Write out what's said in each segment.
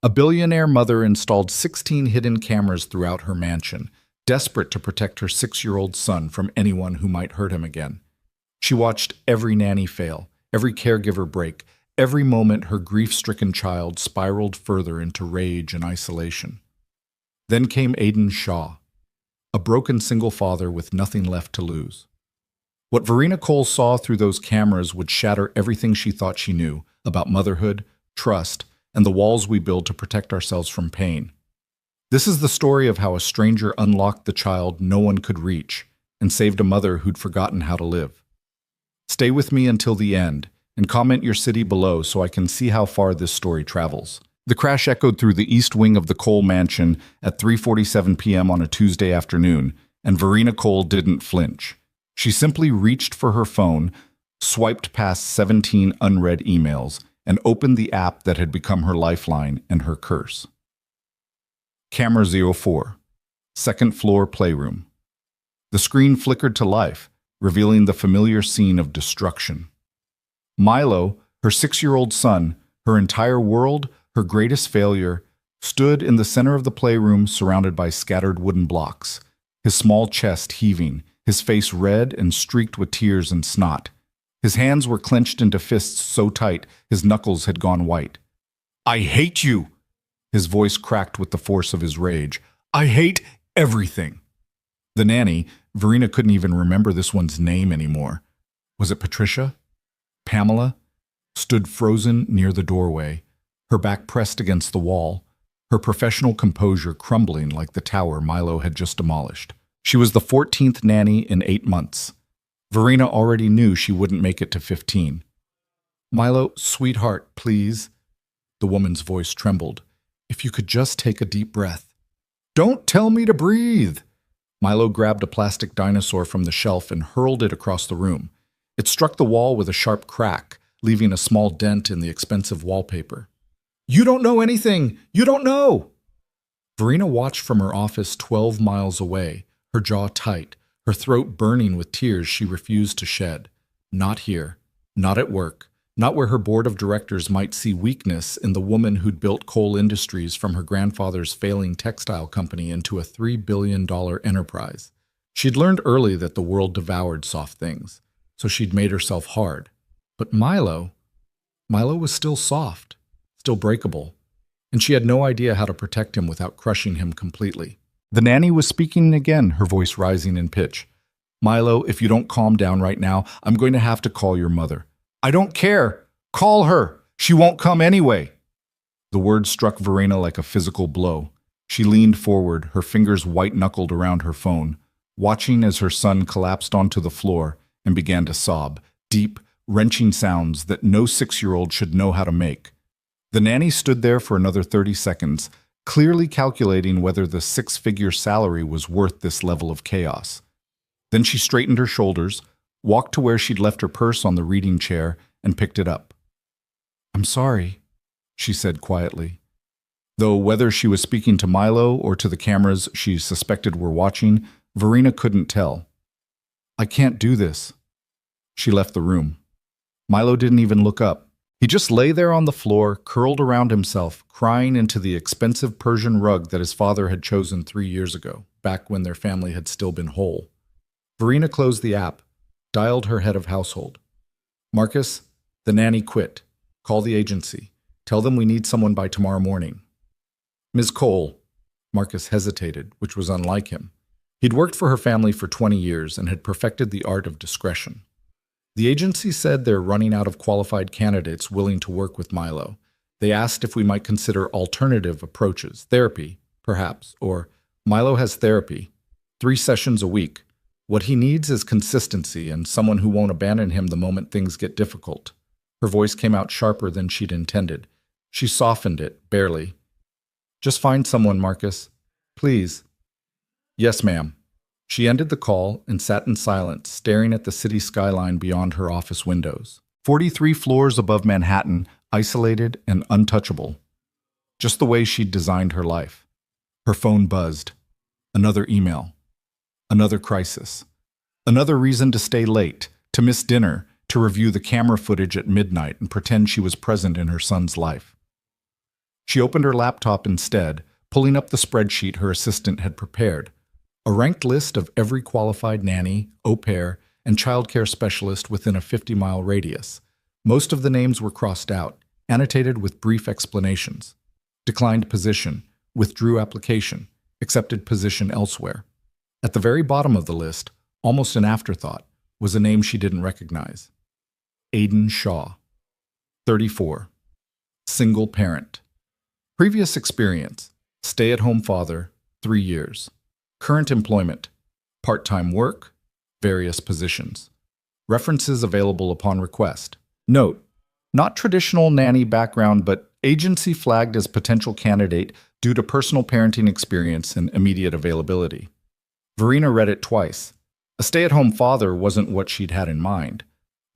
A billionaire mother installed 16 hidden cameras throughout her mansion, desperate to protect her 6-year-old son from anyone who might hurt him again. She watched every nanny fail, every caregiver break, every moment her grief-stricken child spiraled further into rage and isolation. Then came Aidan Shaw, a broken single father with nothing left to lose. What Verena Cole saw through those cameras would shatter everything she thought she knew about motherhood, trust, and the walls we build to protect ourselves from pain. This is the story of how a stranger unlocked the child no one could reach and saved a mother who'd forgotten how to live. Stay with me until the end and comment your city below so I can see how far this story travels. The crash echoed through the east wing of the Cole mansion at 3:47 p.m. on a Tuesday afternoon, and Verena Cole didn't flinch. She simply reached for her phone, swiped past 17 unread emails, and opened the app that had become her lifeline and her curse. Camera 04, second floor playroom. The screen flickered to life, revealing the familiar scene of destruction. Milo, her 6-year-old son, her entire world, her greatest failure, stood in the center of the playroom surrounded by scattered wooden blocks, his small chest heaving, his face red and streaked with tears and snot. His hands were clenched into fists so tight his knuckles had gone white. "I hate you!" His voice cracked with the force of his rage. "I hate everything!" The nanny, Verena couldn't even remember this one's name anymore. Was it Patricia? Pamela? Stood frozen near the doorway, her back pressed against the wall, her professional composure crumbling like the tower Milo had just demolished. She was the 14th nanny in 8 months. Verena already knew she wouldn't make it to 15. "Milo, sweetheart, please." The woman's voice trembled. "If you could just take a deep breath." "Don't tell me to breathe!" Milo grabbed a plastic dinosaur from the shelf and hurled it across the room. It struck the wall with a sharp crack, leaving a small dent in the expensive wallpaper. "You don't know anything! You don't know!" Verena watched from her office 12 miles away, her jaw tight, her throat burning with tears she refused to shed. Not here, not at work, not where her board of directors might see weakness in the woman who'd built Cole Industries from her grandfather's failing textile company into a $3 billion enterprise. She'd learned early that the world devoured soft things, so she'd made herself hard. But Milo was still soft, still breakable, and she had no idea how to protect him without crushing him completely. The nanny was speaking again, her voice rising in pitch. "Milo, if you don't calm down right now, I'm going to have to call your mother." "I don't care. Call her. She won't come anyway." The word struck Verena like a physical blow. She leaned forward, her fingers white-knuckled around her phone, watching as her son collapsed onto the floor and began to sob, deep, wrenching sounds that no 6-year-old should know how to make. The nanny stood there for another 30 seconds, clearly calculating whether the 6-figure salary was worth this level of chaos. Then she straightened her shoulders, walked to where she'd left her purse on the reading chair, and picked it up. "I'm sorry," she said quietly. Though whether she was speaking to Milo or to the cameras she suspected were watching, Verena couldn't tell. "I can't do this." She left the room. Milo didn't even look up. He just lay there on the floor, curled around himself, crying into the expensive Persian rug that his father had chosen 3 years ago, back when their family had still been whole. Verena closed the app, dialed her head of household. "Marcus, the nanny quit. Call the agency. Tell them we need someone by tomorrow morning." "Ms. Cole." Marcus hesitated, which was unlike him. He'd worked for her family for 20 years and had perfected the art of discretion. "The agency said they're running out of qualified candidates willing to work with Milo. They asked if we might consider alternative approaches, therapy, perhaps, or Milo has therapy, 3 sessions a week. What he needs is consistency and someone who won't abandon him the moment things get difficult." Her voice came out sharper than she'd intended. She softened it, barely. "Just find someone, Marcus. Please." "Yes, ma'am." She ended the call and sat in silence, staring at the city skyline beyond her office windows. 43 floors above Manhattan, isolated and untouchable. Just the way she'd designed her life. Her phone buzzed. Another email. Another crisis. Another reason to stay late, to miss dinner, to review the camera footage at midnight and pretend she was present in her son's life. She opened her laptop instead, pulling up the spreadsheet her assistant had prepared. A ranked list of every qualified nanny, au pair, and childcare specialist within a 50-mile radius. Most of the names were crossed out, annotated with brief explanations. Declined position, withdrew application, accepted position elsewhere. At the very bottom of the list, almost an afterthought, was a name she didn't recognize. Aidan Shaw. 34. Single parent. Previous experience: stay-at-home father, 3 years. Current employment: part-time work, various positions. References available upon request. Note: not traditional nanny background, but agency flagged as potential candidate due to personal parenting experience and immediate availability. Verena read it twice. A stay-at-home father wasn't what she'd had in mind.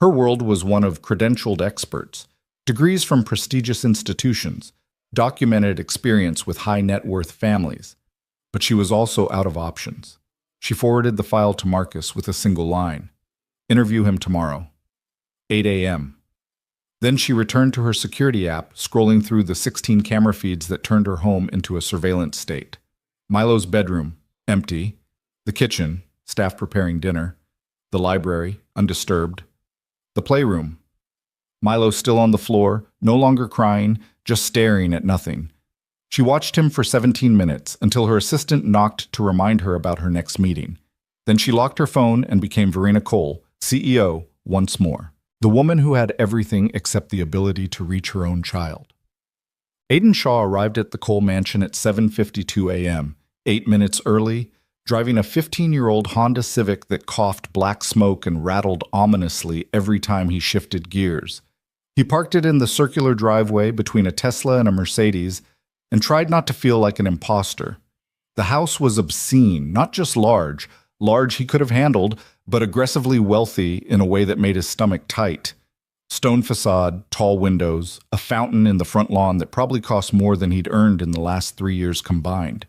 Her world was one of credentialed experts, degrees from prestigious institutions, documented experience with high net worth families. But she was also out of options. She forwarded the file to Marcus with a single line: interview him tomorrow, 8 a.m. Then she returned to her security app, scrolling through the 16 camera feeds that turned her home into a surveillance state. Milo's bedroom, empty. The kitchen, staff preparing dinner. The library, undisturbed. The playroom. Milo still on the floor, no longer crying, just staring at nothing. She watched him for 17 minutes until her assistant knocked to remind her about her next meeting. Then she locked her phone and became Verena Cole, CEO, once more. The woman who had everything except the ability to reach her own child. Aidan Shaw arrived at the Cole mansion at 7:52 a.m., 8 minutes early, driving a 15-year-old Honda Civic that coughed black smoke and rattled ominously every time he shifted gears. He parked it in the circular driveway between a Tesla and a Mercedes and tried not to feel like an imposter. The house was obscene, not just large. Large he could have handled, but aggressively wealthy in a way that made his stomach tight. Stone facade, tall windows, a fountain in the front lawn that probably cost more than he'd earned in the last 3 years combined.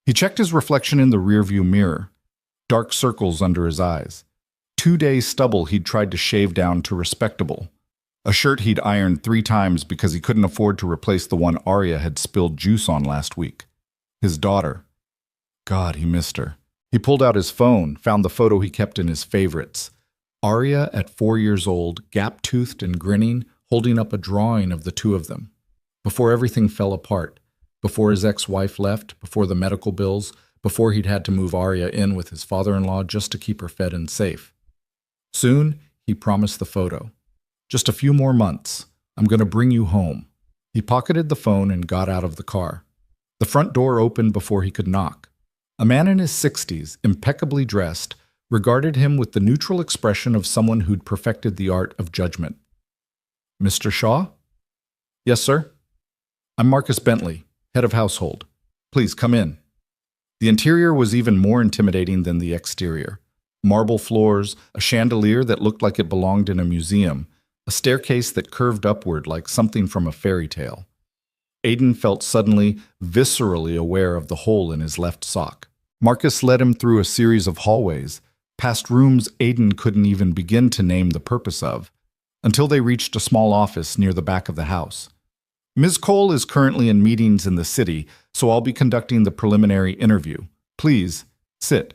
He checked his reflection in the rearview mirror. Dark circles under his eyes. 2 days stubble he'd tried to shave down to respectable. A shirt he'd ironed 3 times because he couldn't afford to replace the one Arya had spilled juice on last week. His daughter. God, he missed her. He pulled out his phone, found the photo he kept in his favorites. Arya, at 4 years old, gap-toothed and grinning, holding up a drawing of the two of them. Before everything fell apart, before his ex-wife left, before the medical bills, before he'd had to move Arya in with his father-in-law just to keep her fed and safe. Soon, he promised the photo. Just a few more months. I'm going to bring you home. He pocketed the phone and got out of the car. The front door opened before he could knock. A man in his 60s, impeccably dressed, regarded him with the neutral expression of someone who'd perfected the art of judgment. Mr. Shaw? Yes, sir. I'm Marcus Bentley, head of household. Please come in. The interior was even more intimidating than the exterior. Marble floors, a chandelier that looked like it belonged in a museum, a staircase that curved upward like something from a fairy tale. Aidan felt suddenly, viscerally aware of the hole in his left sock. Marcus led him through a series of hallways, past rooms Aidan couldn't even begin to name the purpose of, until they reached a small office near the back of the house. Ms. Cole is currently in meetings in the city, so I'll be conducting the preliminary interview. Please, sit.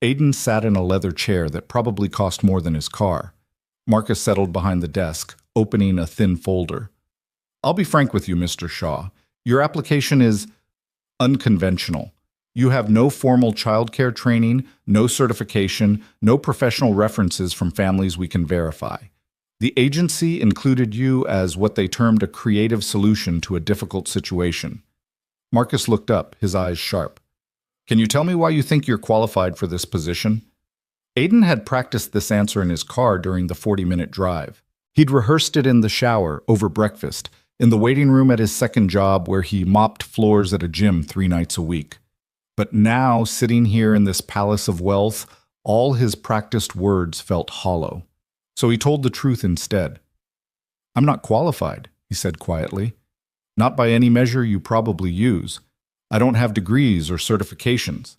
Aidan sat in a leather chair that probably cost more than his car. Marcus settled behind the desk, opening a thin folder. I'll be frank with you, Mr. Shaw. Your application is unconventional. You have no formal childcare training, no certification, no professional references from families we can verify. The agency included you as what they termed a creative solution to a difficult situation. Marcus looked up, his eyes sharp. Can you tell me why you think you're qualified for this position? Aidan had practiced this answer in his car during the 40-minute drive. He'd rehearsed it in the shower, over breakfast, in the waiting room at his second job where he mopped floors at a gym 3 nights a week. But now, sitting here in this palace of wealth, all his practiced words felt hollow. So he told the truth instead. I'm not qualified, he said quietly. Not by any measure you probably use. I don't have degrees or certifications.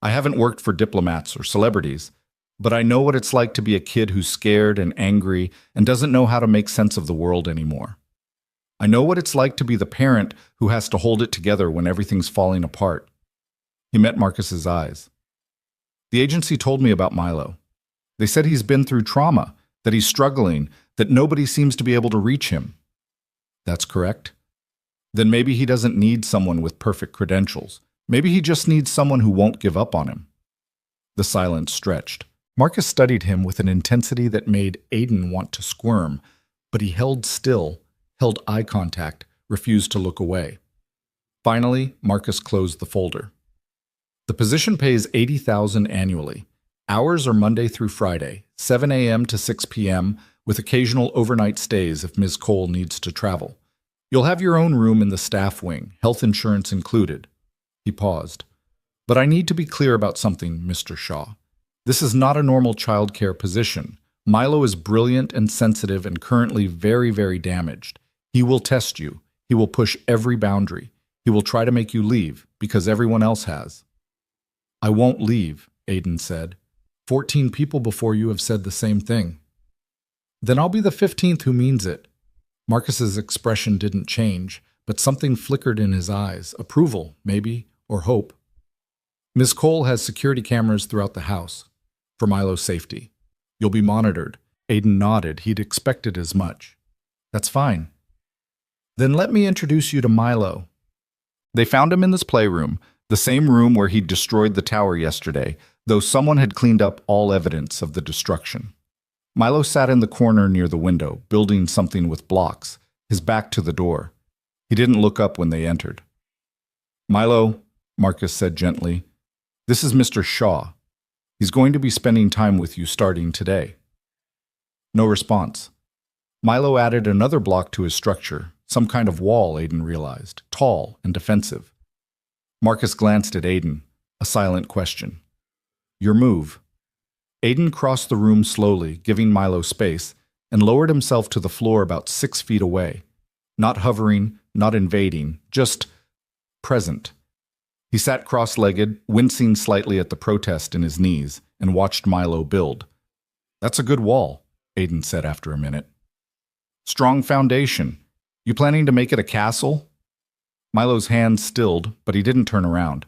I haven't worked for diplomats or celebrities, but I know what it's like to be a kid who's scared and angry and doesn't know how to make sense of the world anymore. I know what it's like to be the parent who has to hold it together when everything's falling apart. He met Marcus's eyes. The agency told me about Milo. They said he's been through trauma, that he's struggling, that nobody seems to be able to reach him. That's correct. Then maybe he doesn't need someone with perfect credentials. Maybe he just needs someone who won't give up on him. The silence stretched. Marcus studied him with an intensity that made Aiden want to squirm, but he held still, held eye contact, refused to look away. Finally, Marcus closed the folder. The position pays $80,000 annually. Hours are Monday through Friday, 7 a.m. to 6 p.m., with occasional overnight stays if Ms. Cole needs to travel. You'll have your own room in the staff wing, health insurance included. He paused. But I need to be clear about something, Mr. Shaw. This is not a normal childcare position. Milo is brilliant and sensitive and currently very, very damaged. He will test you. He will push every boundary. He will try to make you leave, because everyone else has. I won't leave, Aiden said. 14 people before you have said the same thing. Then I'll be the 15th who means it. Marcus's expression didn't change, but something flickered in his eyes. Approval, maybe, or hope. Ms. Cole has security cameras throughout the house, for Milo's safety. You'll be monitored. Aiden nodded. He'd expected as much. That's fine. Then let me introduce you to Milo. They found him in this playroom, the same room where he'd destroyed the tower yesterday, though someone had cleaned up all evidence of the destruction. Milo sat in the corner near the window, building something with blocks, his back to the door. He didn't look up when they entered. Milo, Marcus said gently, this is Mr. Shaw. He's going to be spending time with you starting today. No response. Milo added another block to his structure, some kind of wall, Aiden realized, tall and defensive. Marcus glanced at Aiden, a silent question. Your move. Aiden crossed the room slowly, giving Milo space, and lowered himself to the floor about 6 feet away. Not hovering, not invading, just present. He sat cross-legged, wincing slightly at the protest in his knees, and watched Milo build. That's a good wall, Aiden said after a minute. Strong foundation. You planning to make it a castle? Milo's hand stilled, but he didn't turn around.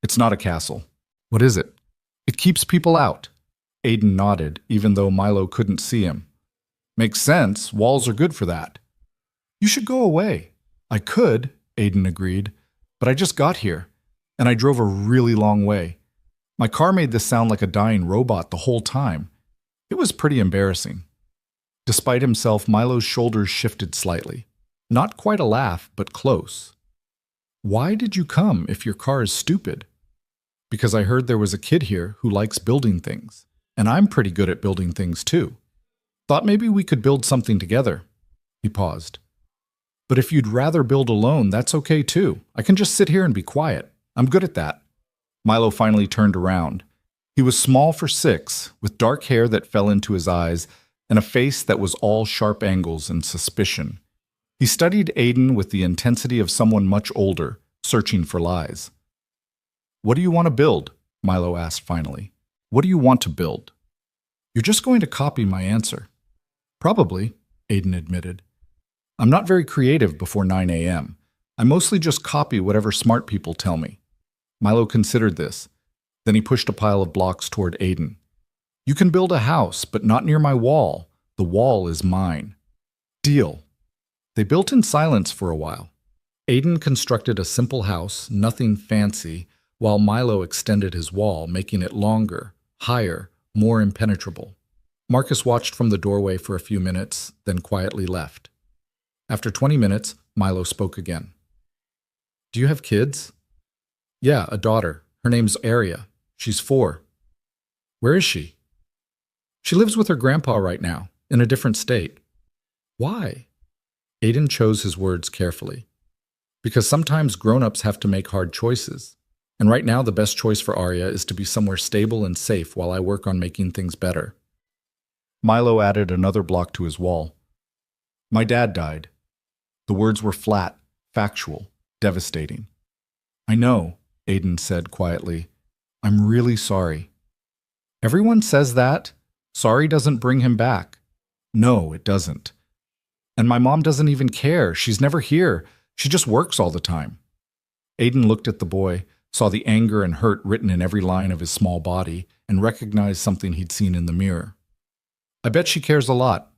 It's not a castle. What is it? It keeps people out. Aiden nodded, even though Milo couldn't see him. Makes sense. Walls are good for that. You should go away. I could, Aiden agreed, but I just got here, and I drove a really long way. My car made this sound like a dying robot the whole time. It was pretty embarrassing. Despite himself, Milo's shoulders shifted slightly. Not quite a laugh, but close. Why did you come if your car is stupid? Because I heard there was a kid here who likes building things, and I'm pretty good at building things too. Thought maybe we could build something together. He paused. But if you'd rather build alone, that's okay too. I can just sit here and be quiet. I'm good at that. Milo finally turned around. He was small for 6, with dark hair that fell into his eyes, and a face that was all sharp angles and suspicion. He studied Aiden with the intensity of someone much older, searching for lies. What do you want to build? Milo asked finally. What do you want to build? You're just going to copy my answer. Probably, Aiden admitted. I'm not very creative before 9 a.m. I mostly just copy whatever smart people tell me. Milo considered this. Then he pushed a pile of blocks toward Aiden. You can build a house, but not near my wall. The wall is mine. Deal. They built in silence for a while. Aiden constructed a simple house, nothing fancy, while Milo extended his wall, making it longer, higher, more impenetrable. Marcus watched from the doorway for a few minutes, then quietly left. After 20 minutes, Milo spoke again. Do you have kids? Yeah, a daughter. Her name's Aria. She's 4. Where is she? She lives with her grandpa right now, in a different state. Why? Aiden chose his words carefully. Because sometimes grown-ups have to make hard choices. And right now the best choice for Aria is to be somewhere stable and safe while I work on making things better. Milo added another block to his wall. My dad died. The words were flat, factual, devastating. I know, Aiden said quietly. I'm really sorry. Everyone says that. Sorry doesn't bring him back. No, it doesn't. And my mom doesn't even care. She's never here. She just works all the time. Aiden looked at the boy, saw the anger and hurt written in every line of his small body, and recognized something he'd seen in the mirror. I bet she cares a lot.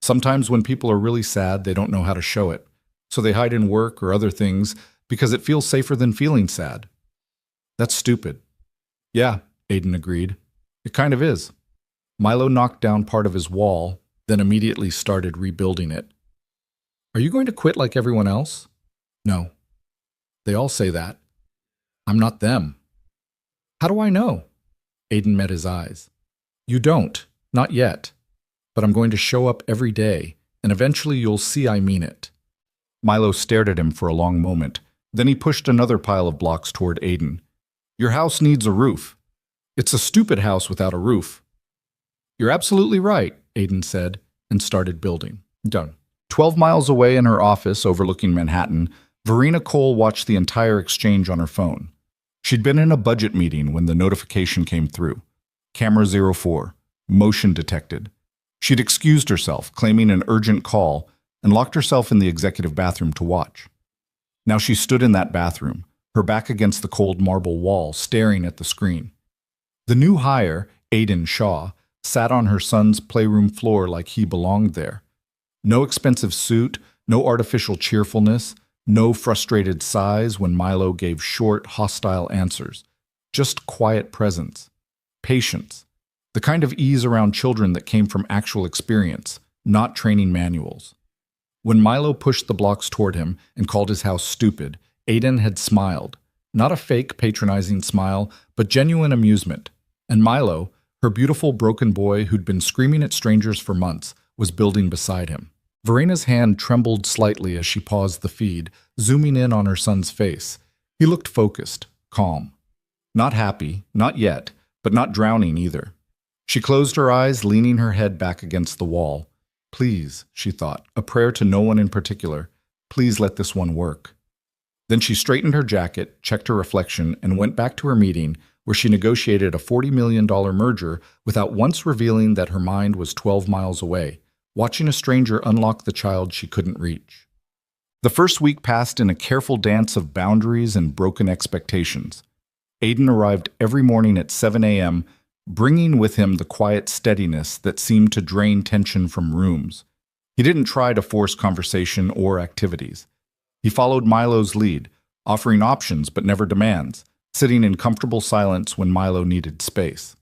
Sometimes when people are really sad, they don't know how to show it, so they hide in work or other things because it feels safer than feeling sad. That's stupid. Yeah, Aiden agreed. It kind of is. Milo knocked down part of his wall, then immediately started rebuilding it. Are you going to quit like everyone else? No. They all say that. I'm not them. How do I know? Aiden met his eyes. You don't. Not yet. But I'm going to show up every day, and eventually you'll see I mean it. Milo stared at him for a long moment. Then he pushed another pile of blocks toward Aiden. Your house needs a roof. It's a stupid house without a roof. You're absolutely right, Aiden said, and started building. Done. 12 miles away in her office overlooking Manhattan, Verena Cole watched the entire exchange on her phone. She'd been in a budget meeting when the notification came through. Camera 04. Motion detected. She'd excused herself, claiming an urgent call, and locked herself in the executive bathroom to watch. Now she stood in that bathroom, her back against the cold marble wall, staring at the screen. The new hire, Aiden Shaw, sat on her son's playroom floor like he belonged there. No expensive suit, no artificial cheerfulness, no frustrated sighs when Milo gave short, hostile answers. Just quiet presence. Patience. The kind of ease around children that came from actual experience, not training manuals. When Milo pushed the blocks toward him and called his house stupid, Aiden had smiled. Not a fake, patronizing smile, but genuine amusement. And Milo, her beautiful broken boy who'd been screaming at strangers for months, was building beside him. Verena's hand trembled slightly as she paused the feed, zooming in on her son's face. He looked focused, calm. Not happy, not yet, but not drowning either. She closed her eyes, leaning her head back against the wall. Please, she thought, a prayer to no one in particular. Please let this one work. Then she straightened her jacket, checked her reflection, and went back to her meeting, where she negotiated a $40 million merger without once revealing that her mind was 12 miles away, watching a stranger unlock the child she couldn't reach. The first week passed in a careful dance of boundaries and broken expectations. Aiden arrived every morning at 7 a.m., bringing with him the quiet steadiness that seemed to drain tension from rooms. He didn't try to force conversation or activities. He followed Milo's lead, offering options but never demands, sitting in comfortable silence when Milo needed space.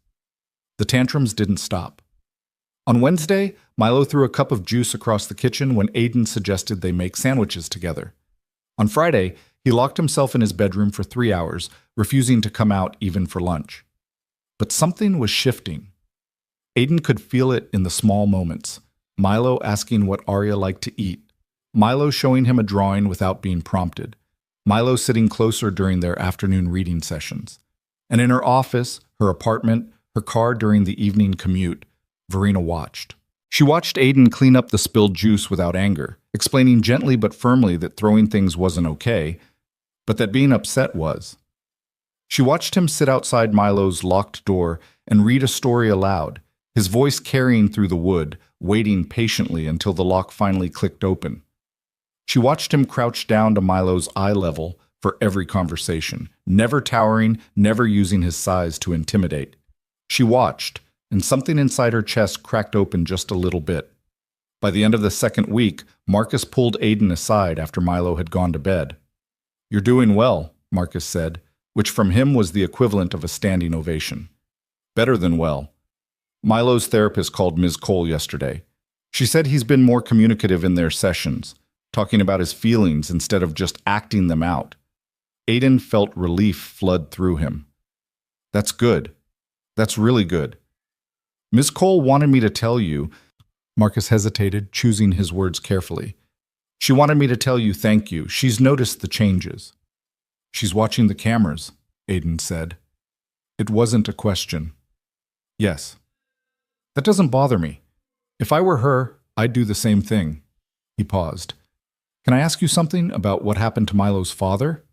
The tantrums didn't stop. On Wednesday, Milo threw a cup of juice across the kitchen when Aiden suggested they make sandwiches together. On Friday, he locked himself in his bedroom for 3 hours, refusing to come out even for lunch. But something was shifting. Aiden could feel it in the small moments. Milo asking what Arya liked to eat. Milo showing him a drawing without being prompted. Milo sitting closer during their afternoon reading sessions. And in her office, her apartment, her car during the evening commute, Verena watched. She watched Aiden clean up the spilled juice without anger, explaining gently but firmly that throwing things wasn't okay, but that being upset was. She watched him sit outside Milo's locked door and read a story aloud, his voice carrying through the wood, waiting patiently until the lock finally clicked open. She watched him crouch down to Milo's eye level for every conversation, never towering, never using his size to intimidate. She watched, and something inside her chest cracked open just a little bit. By the end of the second week, Marcus pulled Aiden aside after Milo had gone to bed. "You're doing well," Marcus said, which from him was the equivalent of a standing ovation. "Better than well." Milo's therapist called Ms. Cole yesterday. She said he's been more communicative in their sessions, talking about his feelings instead of just acting them out. Aiden felt relief flood through him. "That's good. That's really good. Ms. Cole wanted me to tell you," Marcus hesitated, choosing his words carefully. "She wanted me to tell you thank you. She's noticed the changes." "She's watching the cameras," Aiden said. It wasn't a question. "Yes." "That doesn't bother me. If I were her, I'd do the same thing." He paused. "Can I ask you something about what happened to Milo's father?"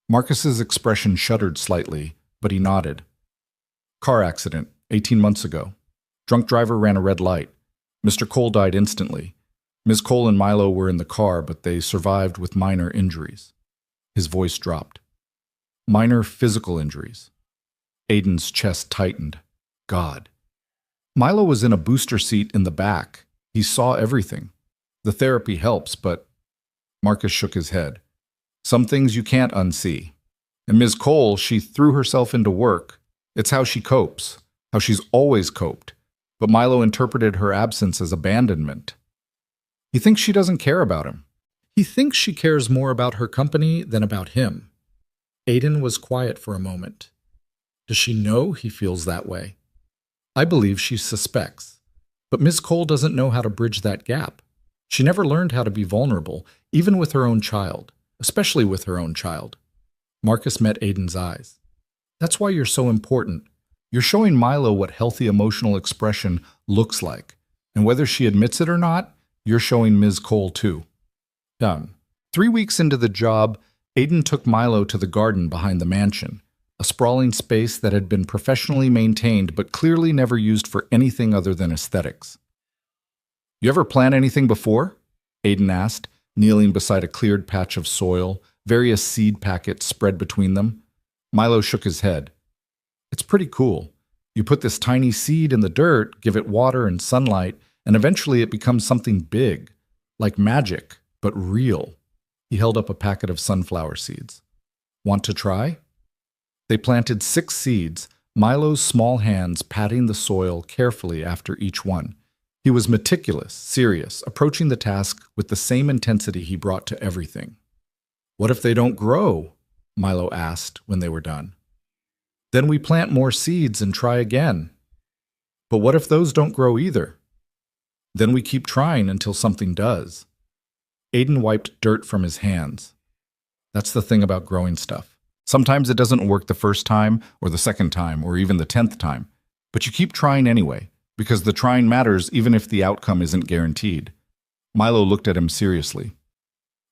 Marcus's expression shuddered slightly, but he nodded. "Car accident, 18 months ago. Drunk driver ran a red light. Mr. Cole died instantly. Ms. Cole and Milo were in the car, but they survived with minor injuries. His voice dropped. Minor physical injuries. Aiden's chest tightened. God. Milo was in a booster seat in the back. He saw everything. The therapy helps, but Marcus shook his head. Some things you can't unsee. And Ms. Cole, she threw herself into work. It's how she copes, how she's always coped. But Milo interpreted her absence as abandonment. He thinks she doesn't care about him. He thinks she cares more about her company than about him. Aiden was quiet for a moment. Does she know he feels that way? I believe she suspects. But Ms. Cole doesn't know how to bridge that gap. She never learned how to be vulnerable, even with her own child, especially with her own child. Marcus met Aiden's eyes. That's why you're so important. You're showing Milo what healthy emotional expression looks like. And whether she admits it or not, you're showing Ms. Cole too. Done. 3 weeks into the job, Aiden took Milo to the garden behind the mansion, a sprawling space that had been professionally maintained but clearly never used for anything other than aesthetics. You ever plant anything before? Aiden asked, kneeling beside a cleared patch of soil, various seed packets spread between them. Milo shook his head. It's pretty cool. You put this tiny seed in the dirt, give it water and sunlight, and eventually it becomes something big, like magic, but real. He held up a packet of sunflower seeds. Want to try? They planted 6 seeds, Milo's small hands patting the soil carefully after each one. He was meticulous, serious, approaching the task with the same intensity he brought to everything. What if they don't grow? Milo asked when they were done. Then we plant more seeds and try again. But what if those don't grow either? Then we keep trying until something does. Aiden wiped dirt from his hands. That's the thing about growing stuff. Sometimes it doesn't work the first time, or the second time, or even the 10th time. But you keep trying anyway, because the trying matters even if the outcome isn't guaranteed. Milo looked at him seriously.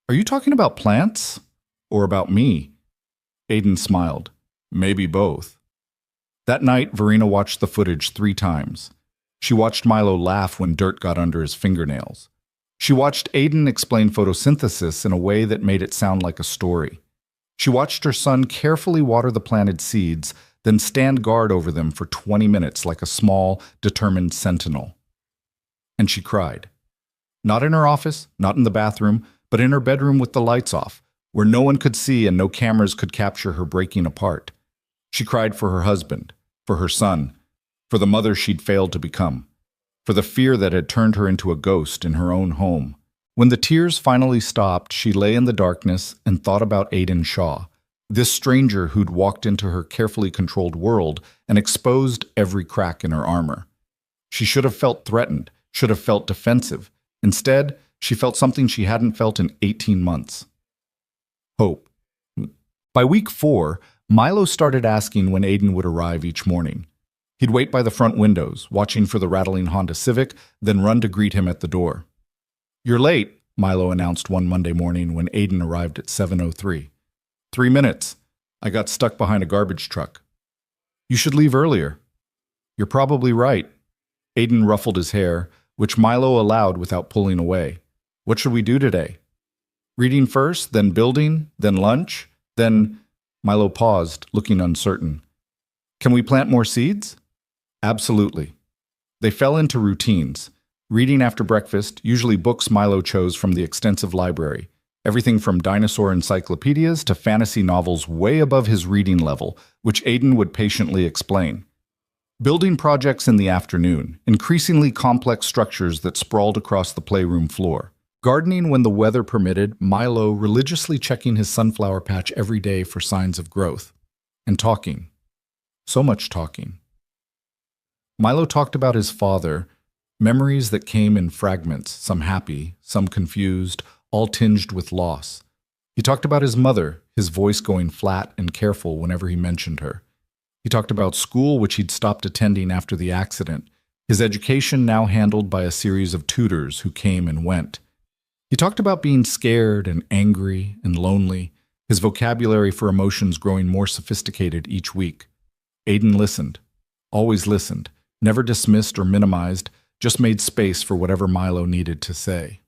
Are you talking about plants? Or about me? Aiden smiled. Maybe both. That night, Verena watched the footage 3 times. She watched Milo laugh when dirt got under his fingernails. She watched Aiden explain photosynthesis in a way that made it sound like a story. She watched her son carefully water the planted seeds, then stand guard over them for 20 minutes like a small, determined sentinel. And she cried. Not in her office, not in the bathroom, but in her bedroom with the lights off, where no one could see and no cameras could capture her breaking apart. She cried for her husband, for her son, for the mother she'd failed to become, for the fear that had turned her into a ghost in her own home. When the tears finally stopped, she lay in the darkness and thought about Aiden Shaw, this stranger who'd walked into her carefully controlled world and exposed every crack in her armor. She should have felt threatened, should have felt defensive. Instead, she felt something she hadn't felt in 18 months. Hope. By week 4, Milo started asking when Aiden would arrive each morning. He'd wait by the front windows, watching for the rattling Honda Civic, then run to greet him at the door. You're late, Milo announced one Monday morning when Aiden arrived at 7:03. 3 minutes. I got stuck behind a garbage truck. You should leave earlier. You're probably right. Aiden ruffled his hair, which Milo allowed without pulling away. What should we do today? Reading first, then building, then lunch, then... Milo paused, looking uncertain. Can we plant more seeds? Absolutely. They fell into routines. Reading after breakfast, usually books Milo chose from the extensive library. Everything from dinosaur encyclopedias to fantasy novels way above his reading level, which Aiden would patiently explain. Building projects in the afternoon, increasingly complex structures that sprawled across the playroom floor. Gardening when the weather permitted, Milo religiously checking his sunflower patch every day for signs of growth. And talking. So much talking. Milo talked about his father, memories that came in fragments, some happy, some confused, all tinged with loss. He talked about his mother, his voice going flat and careful whenever he mentioned her. He talked about school, which he'd stopped attending after the accident, his education now handled by a series of tutors who came and went. He talked about being scared and angry and lonely, his vocabulary for emotions growing more sophisticated each week. Aiden listened, always listened, never dismissed or minimized, just made space for whatever Milo needed to say.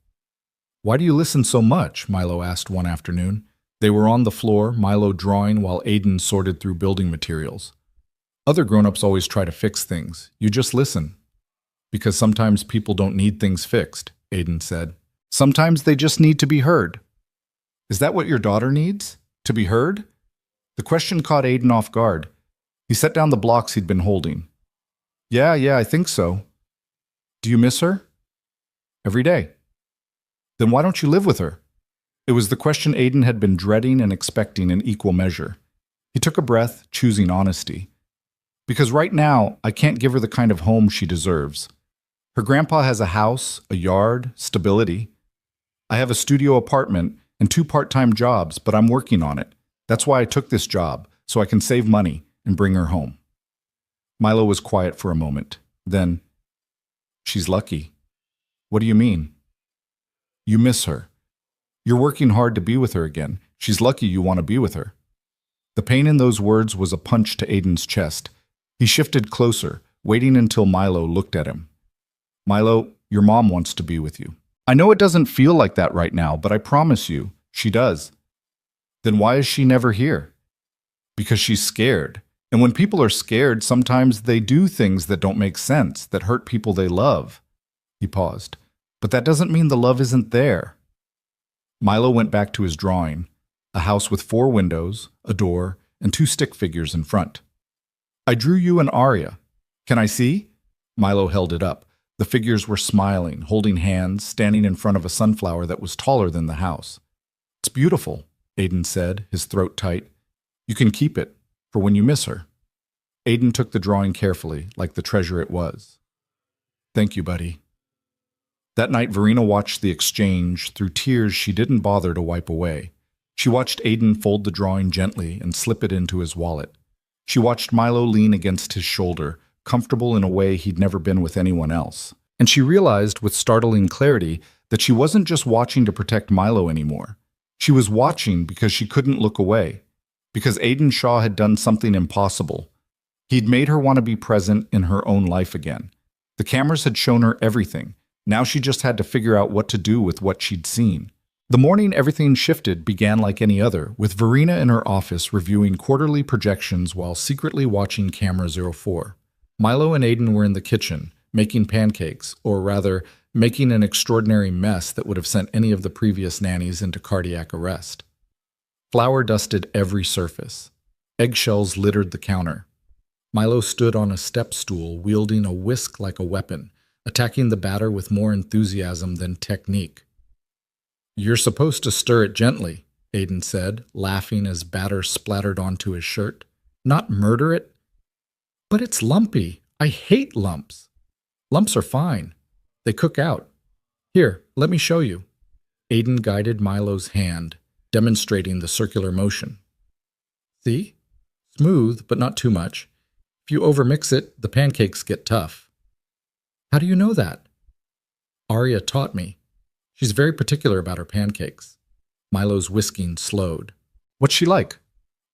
Why do you listen so much? Milo asked one afternoon. They were on the floor, Milo drawing while Aiden sorted through building materials. Other grown-ups always try to fix things. You just listen. Because sometimes people don't need things fixed, Aiden said. Sometimes they just need to be heard. Is that what your daughter needs? To be heard? The question caught Aiden off guard. He set down the blocks he'd been holding. Yeah, I think so. Do you miss her? Every day. Then why don't you live with her? It was the question Aiden had been dreading and expecting in equal measure. He took a breath, choosing honesty. Because right now, I can't give her the kind of home she deserves. Her grandpa has a house, a yard, stability. I have a studio apartment and 2 part-time jobs, but I'm working on it. That's why I took this job, so I can save money and bring her home. Milo was quiet for a moment. Then, she's lucky. What do you mean? You miss her. You're working hard to be with her again. She's lucky you want to be with her. The pain in those words was a punch to Aiden's chest. He shifted closer, waiting until Milo looked at him. Milo, your mom wants to be with you. I know it doesn't feel like that right now, but I promise you, she does. Then why is she never here? Because she's scared. And when people are scared, sometimes they do things that don't make sense, that hurt people they love. He paused. But that doesn't mean the love isn't there. Milo went back to his drawing, a house with 4 windows, a door, and 2 stick figures in front. I drew you an aria. Can I see? Milo held it up. The figures were smiling, holding hands, standing in front of a sunflower that was taller than the house. It's beautiful, Aiden said, his throat tight. You can keep it, for when you miss her. Aiden took the drawing carefully, like the treasure it was. Thank you, buddy. That night, Verena watched the exchange through tears she didn't bother to wipe away. She watched Aiden fold the drawing gently and slip it into his wallet. She watched Milo lean against his shoulder, comfortable in a way he'd never been with anyone else. And she realized with startling clarity that she wasn't just watching to protect Milo anymore. She was watching because she couldn't look away. Because Aiden Shaw had done something impossible. He'd made her want to be present in her own life again. The cameras had shown her everything. Now she just had to figure out what to do with what she'd seen. The morning everything shifted began like any other, with Verena in her office reviewing quarterly projections while secretly watching Camera 04. Milo and Aiden were in the kitchen, making pancakes, or rather, making an extraordinary mess that would have sent any of the previous nannies into cardiac arrest. Flour dusted every surface. Eggshells littered the counter. Milo stood on a step stool, wielding a whisk like a weapon, attacking the batter with more enthusiasm than technique. You're supposed to stir it gently, Aiden said, laughing as batter splattered onto his shirt. Not murder it. But it's lumpy. I hate lumps. Lumps are fine. They cook out. Here, let me show you. Aiden guided Milo's hand, demonstrating the circular motion. See? Smooth, but not too much. If you overmix it, the pancakes get tough. How do you know that? Arya taught me. She's very particular about her pancakes. Milo's whisking slowed. What's she like?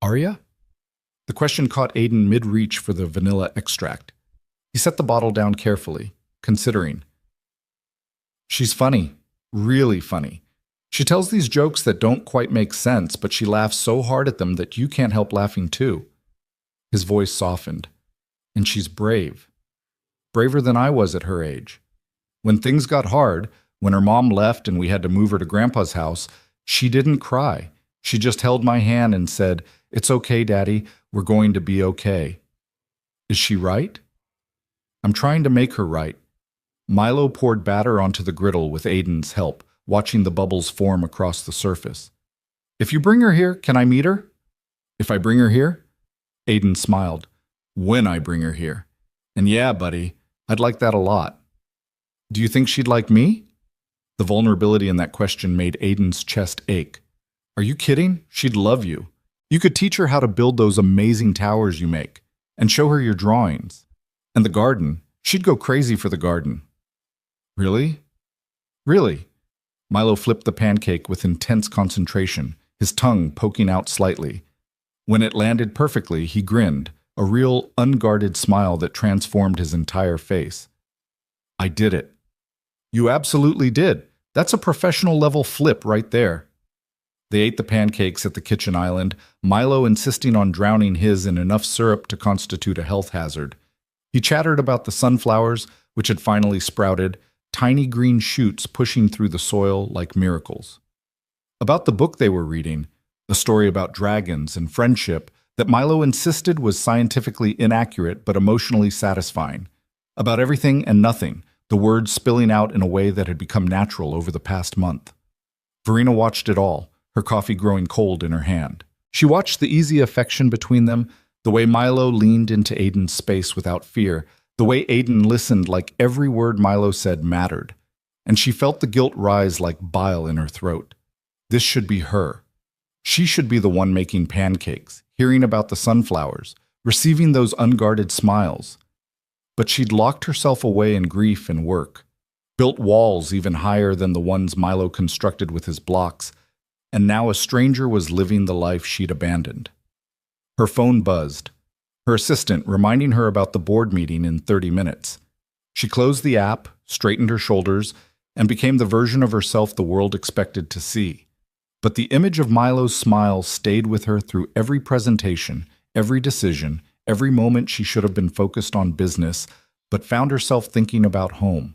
Arya? The question caught Aiden mid-reach for the vanilla extract. He set the bottle down carefully, considering. She's funny. Really funny. She tells these jokes that don't quite make sense, but she laughs so hard at them that you can't help laughing too. His voice softened. And she's brave. Braver than I was at her age. When things got hard, when her mom left and we had to move her to Grandpa's house, she didn't cry. She just held my hand and said, "It's okay, Daddy. We're going to be okay." Is she right? I'm trying to make her right. Milo poured batter onto the griddle with Aiden's help, watching the bubbles form across the surface. If you bring her here, can I meet her? If I bring her here? Aiden smiled. When I bring her here. And yeah, buddy, I'd like that a lot. Do you think she'd like me? The vulnerability in that question made Aiden's chest ache. Are you kidding? She'd love you. You could teach her how to build those amazing towers you make, and show her your drawings. And the garden. She'd go crazy for the garden. Really? Really? Milo flipped the pancake with intense concentration, his tongue poking out slightly. When it landed perfectly, he grinned, a real, unguarded smile that transformed his entire face. I did it. You absolutely did. That's a professional level flip right there. They ate the pancakes at the kitchen island, Milo insisting on drowning his in enough syrup to constitute a health hazard. He chattered about the sunflowers, which had finally sprouted, tiny green shoots pushing through the soil like miracles. About the book they were reading, a story about dragons and friendship that Milo insisted was scientifically inaccurate but emotionally satisfying. About everything and nothing, the words spilling out in a way that had become natural over the past month. Verena watched it all, her coffee growing cold in her hand. She watched the easy affection between them, the way Milo leaned into Aiden's space without fear, the way Aiden listened like every word Milo said mattered. And she felt the guilt rise like bile in her throat. This should be her. She should be the one making pancakes, hearing about the sunflowers, receiving those unguarded smiles. But she'd locked herself away in grief and work, built walls even higher than the ones Milo constructed with his blocks, and now a stranger was living the life she'd abandoned. Her phone buzzed, her assistant reminding her about the board meeting in 30 minutes. She closed the app, straightened her shoulders, and became the version of herself the world expected to see. But the image of Milo's smile stayed with her through every presentation, every decision, every moment she should have been focused on business, but found herself thinking about home.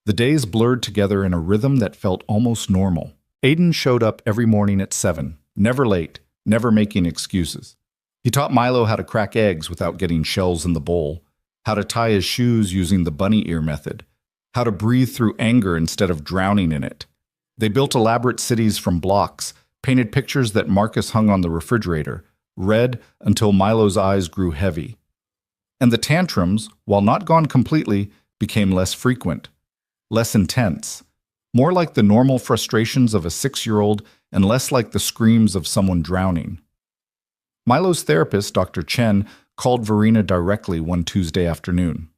The days blurred together in a rhythm that felt almost normal. Aiden showed up every morning at 7, never late, never making excuses. He taught Milo how to crack eggs without getting shells in the bowl, how to tie his shoes using the bunny ear method, how to breathe through anger instead of drowning in it. They built elaborate cities from blocks, painted pictures that Marcus hung on the refrigerator, read until Milo's eyes grew heavy. And the tantrums, while not gone completely, became less frequent, less intense, more like the normal frustrations of a 6-year-old and less like the screams of someone drowning. Milo's therapist, Dr. Chen, called Verena directly one Tuesday afternoon.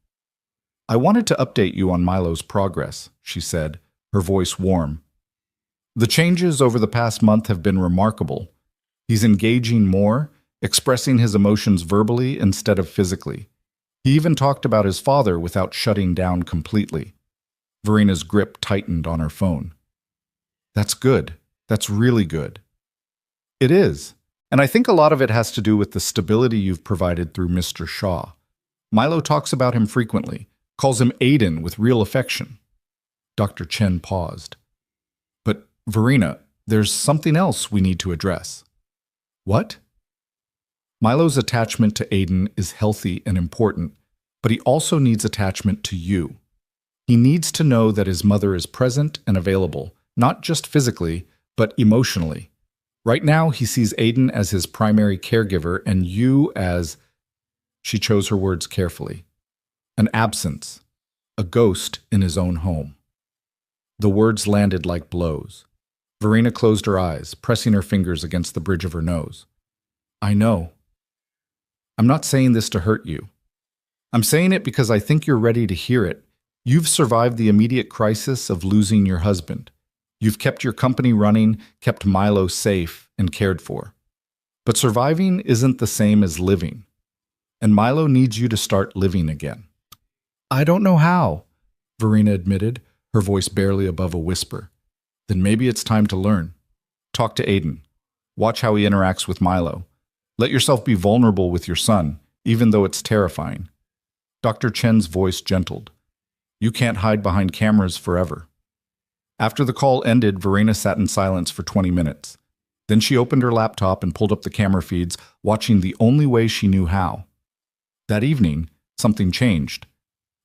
"I wanted to update you on Milo's progress," she said, her voice warm. "The changes over the past month have been remarkable. He's engaging more, expressing his emotions verbally instead of physically. He even talked about his father without shutting down completely." Verena's grip tightened on her phone. "That's good. That's really good." "It is. And I think a lot of it has to do with the stability you've provided through Mr. Shaw. Milo talks about him frequently, calls him Aiden with real affection." Dr. Chen paused. "But, Verena, there's something else we need to address." "What?" "Milo's attachment to Aiden is healthy and important, but he also needs attachment to you. He needs to know that his mother is present and available, not just physically, but emotionally. Right now, he sees Aiden as his primary caregiver and you as," she chose her words carefully, "an absence, a ghost in his own home." The words landed like blows. Verena closed her eyes, pressing her fingers against the bridge of her nose. "I know. I'm not saying this to hurt you. I'm saying it because I think you're ready to hear it. You've survived the immediate crisis of losing your husband. You've kept your company running, kept Milo safe and cared for. But surviving isn't the same as living. And Milo needs you to start living again." "I don't know how," Verena admitted, her voice barely above a whisper. "Then maybe it's time to learn. Talk to Aiden. Watch how he interacts with Milo. Let yourself be vulnerable with your son, even though it's terrifying." Dr. Chen's voice gentled. "You can't hide behind cameras forever." After the call ended, Verena sat in silence for 20 minutes. Then she opened her laptop and pulled up the camera feeds, watching the only way she knew how. That evening, something changed.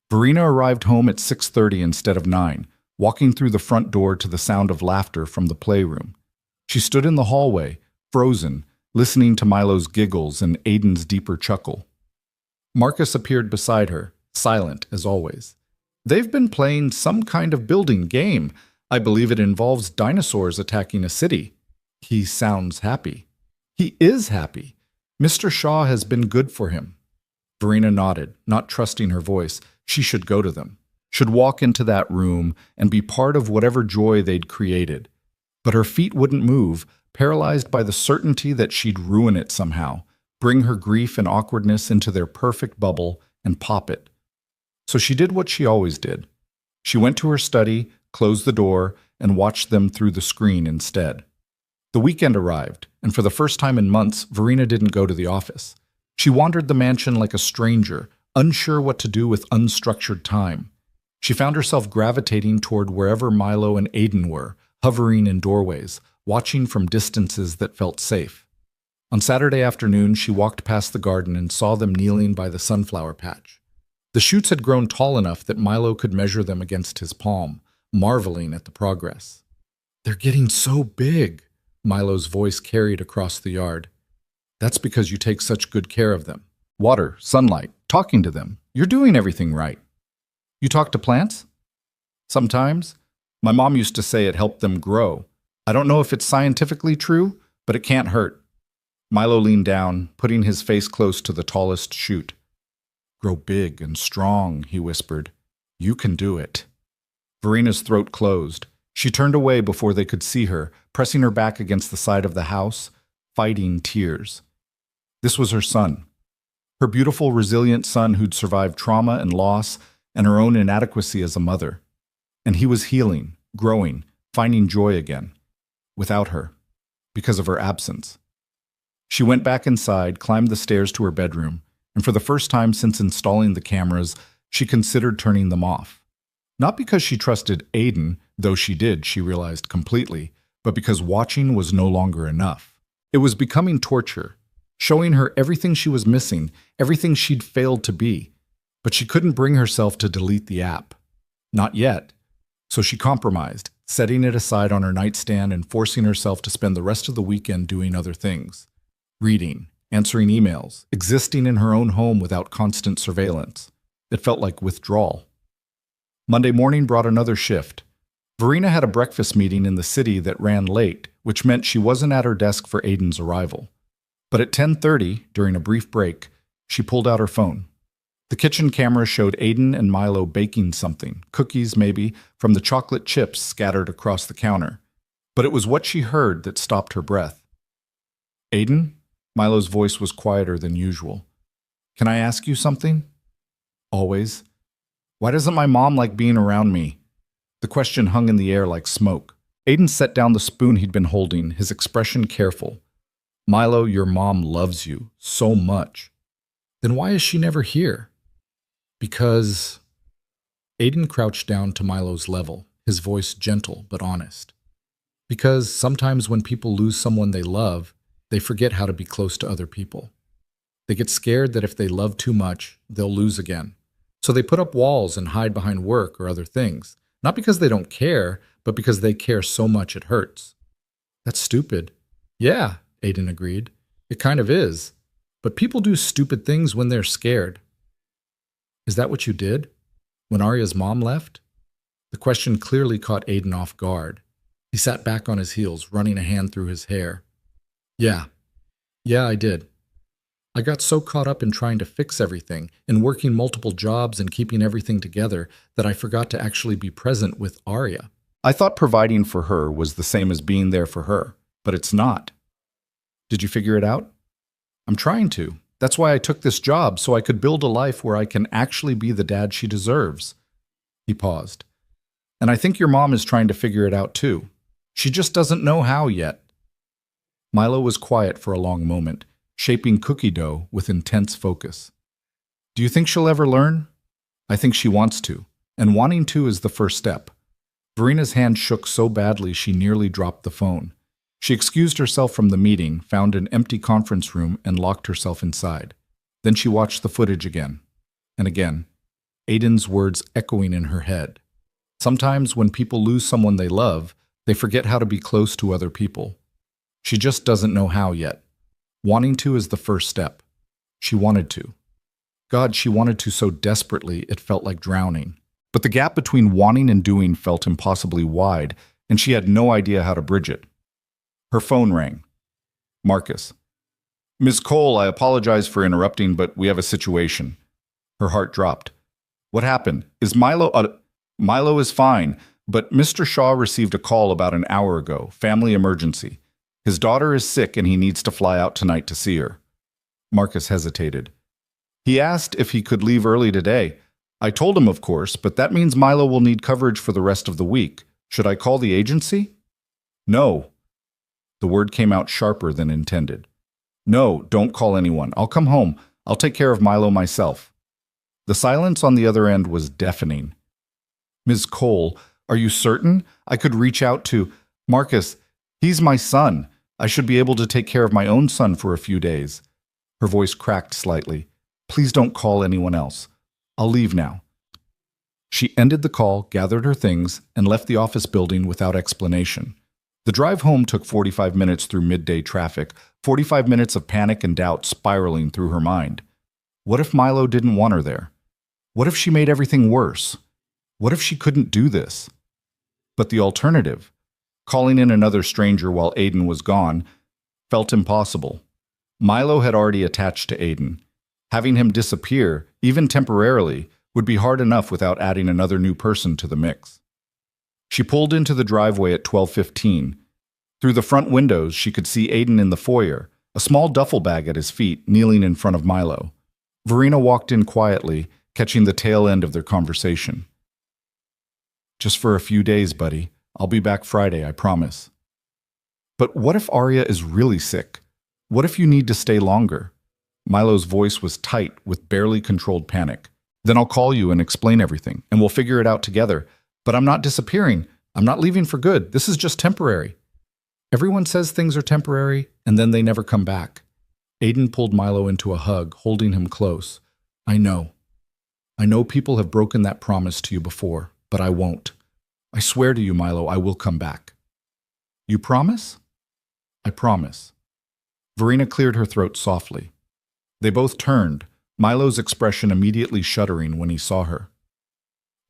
Verena arrived home at 6:30 instead of 9, walking through the front door to the sound of laughter from the playroom. She stood in the hallway, frozen, listening to Milo's giggles and Aiden's deeper chuckle. Marcus appeared beside her, silent as always. "They've been playing some kind of building game. I believe it involves dinosaurs attacking a city." "He sounds happy." "He is happy. Mr. Shaw has been good for him." Verena nodded, not trusting her voice. She should go to them, should walk into that room and be part of whatever joy they'd created. But her feet wouldn't move, paralyzed by the certainty that she'd ruin it somehow, bring her grief and awkwardness into their perfect bubble and pop it. So she did what she always did. She went to her study, closed the door, and watched them through the screen instead. The weekend arrived, and for the first time in months, Verena didn't go to the office. She wandered the mansion like a stranger, unsure what to do with unstructured time. She found herself gravitating toward wherever Milo and Aiden were, hovering in doorways, watching from distances that felt safe. On Saturday afternoon, she walked past the garden and saw them kneeling by the sunflower patch. The shoots had grown tall enough that Milo could measure them against his palm, marveling at the progress. "They're getting so big," Milo's voice carried across the yard. "That's because you take such good care of them. Water, sunlight, talking to them. You're doing everything right." "You talk to plants?" "Sometimes. My mom used to say it helped them grow. I don't know if it's scientifically true, but it can't hurt." Milo leaned down, putting his face close to the tallest shoot. "Grow big and strong," he whispered. "You can do it." Verena's throat closed. She turned away before they could see her, pressing her back against the side of the house, fighting tears. This was her son. Her beautiful, resilient son who'd survived trauma and loss and her own inadequacy as a mother. And he was healing, growing, finding joy again. Without her. Because of her absence. She went back inside, climbed the stairs to her bedroom, and for the first time since installing the cameras, she considered turning them off. Not because she trusted Aiden, though she did, she realized completely, but because watching was no longer enough. It was becoming torture, showing her everything she was missing, everything she'd failed to be. But she couldn't bring herself to delete the app. Not yet. So she compromised, setting it aside on her nightstand and forcing herself to spend the rest of the weekend doing other things. Reading, answering emails, existing in her own home without constant surveillance. It felt like withdrawal. Monday morning brought another shift. Verena had a breakfast meeting in the city that ran late, which meant she wasn't at her desk for Aiden's arrival. But at 10:30, during a brief break, she pulled out her phone. The kitchen camera showed Aiden and Milo baking something, cookies maybe, from the chocolate chips scattered across the counter. But it was what she heard that stopped her breath. "Aiden?" Milo's voice was quieter than usual. "Can I ask you something?" "Always." "Why doesn't my mom like being around me?" The question hung in the air like smoke. Aiden set down the spoon he'd been holding, his expression careful. "Milo, your mom loves you so much." "Then why is she never here?" "Because..." Aiden crouched down to Milo's level, his voice gentle but honest. "Because sometimes when people lose someone they love, they forget how to be close to other people. They get scared that if they love too much, they'll lose again. So they put up walls and hide behind work or other things, not because they don't care, but because they care so much it hurts." "That's stupid." "Yeah," Aiden agreed. "It kind of is. But people do stupid things when they're scared." "Is that what you did? When Arya's mom left?" The question clearly caught Aiden off guard. He sat back on his heels, running a hand through his hair. Yeah, I did. I got so caught up in trying to fix everything, in working multiple jobs and keeping everything together, that I forgot to actually be present with Arya. I thought providing for her was the same as being there for her, but it's not." "Did you figure it out?" "I'm trying to. That's why I took this job, so I could build a life where I can actually be the dad she deserves." He paused. "And I think your mom is trying to figure it out too. She just doesn't know how yet." Milo was quiet for a long moment, shaping cookie dough with intense focus. "Do you think she'll ever learn?" "I think she wants to, and wanting to is the first step." Verena's hand shook so badly she nearly dropped the phone. She excused herself from the meeting, found an empty conference room, and locked herself inside. Then she watched the footage again. And again, Aiden's words echoing in her head. Sometimes when people lose someone they love, they forget how to be close to other people. She just doesn't know how yet. Wanting to is the first step. She wanted to. God, she wanted to so desperately it felt like drowning. But the gap between wanting and doing felt impossibly wide, and she had no idea how to bridge it. Her phone rang. Marcus. "Miss Cole, I apologize for interrupting, but we have a situation." Her heart dropped. "What happened? Is Milo..." "Milo is fine, but Mr. Shaw received a call about an hour ago. Family emergency. His daughter is sick and he needs to fly out tonight to see her." Marcus hesitated. "He asked if he could leave early today. I told him, of course, but that means Milo will need coverage for the rest of the week. Should I call the agency? No. The word came out sharper than intended. No, don't call anyone. I'll come home. I'll take care of Milo myself. The silence on the other end was deafening. Ms. Cole, are you certain? I could reach out to Marcus. He's my son. I should be able to take care of my own son for a few days. Her voice cracked slightly. Please don't call anyone else. I'll leave now. She ended the call, gathered her things, and left the office building without explanation. The drive home took 45 minutes through midday traffic, 45 minutes of panic and doubt spiraling through her mind. What if Milo didn't want her there? What if she made everything worse? What if she couldn't do this? But the alternative, calling in another stranger while Aiden was gone, felt impossible. Milo had already attached to Aiden. Having him disappear, even temporarily, would be hard enough without adding another new person to the mix. She pulled into the driveway at 12:15. Through the front windows, she could see Aiden in the foyer, a small duffel bag at his feet, kneeling in front of Milo. Verena walked in quietly, catching the tail end of their conversation. Just for a few days, buddy. I'll be back Friday, I promise. But what if Arya is really sick? What if you need to stay longer? Milo's voice was tight with barely controlled panic. Then I'll call you and explain everything, and we'll figure it out together. But I'm not disappearing. I'm not leaving for good. This is just temporary. Everyone says things are temporary, and then they never come back. Aiden pulled Milo into a hug, holding him close. I know. I know people have broken that promise to you before, but I won't. I swear to you, Milo, I will come back. You promise? I promise. Verena cleared her throat softly. They both turned, Milo's expression immediately shuddering when he saw her.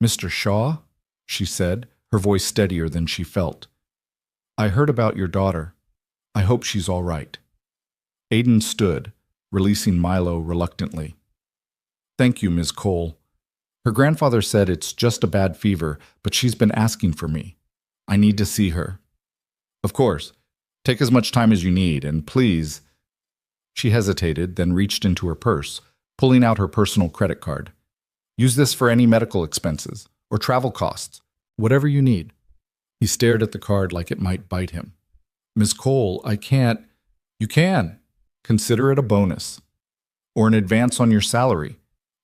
Mr. Shaw? She said, her voice steadier than she felt. I heard about your daughter. I hope she's all right. Aiden stood, releasing Milo reluctantly. Thank you, Ms. Cole. Her grandfather said it's just a bad fever, but she's been asking for me. I need to see her. Of course. Take as much time as you need, and please... She hesitated, then reached into her purse, pulling out her personal credit card. Use this for any medical expenses, or travel costs, whatever you need. He stared at the card like it might bite him. Ms. Cole, I can't... You can. Consider it a bonus. Or an advance on your salary.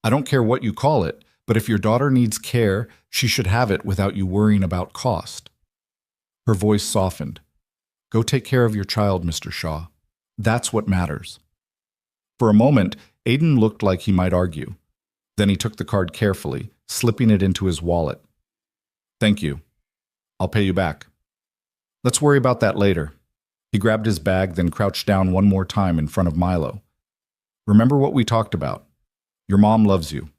I don't care what you call it, but if your daughter needs care, she should have it without you worrying about cost. Her voice softened. Go take care of your child, Mr. Shaw. That's what matters. For a moment, Aiden looked like he might argue. Then he took the card carefully, slipping it into his wallet. Thank you. I'll pay you back. Let's worry about that later. He grabbed his bag, then crouched down one more time in front of Milo. Remember what we talked about. Your mom loves you.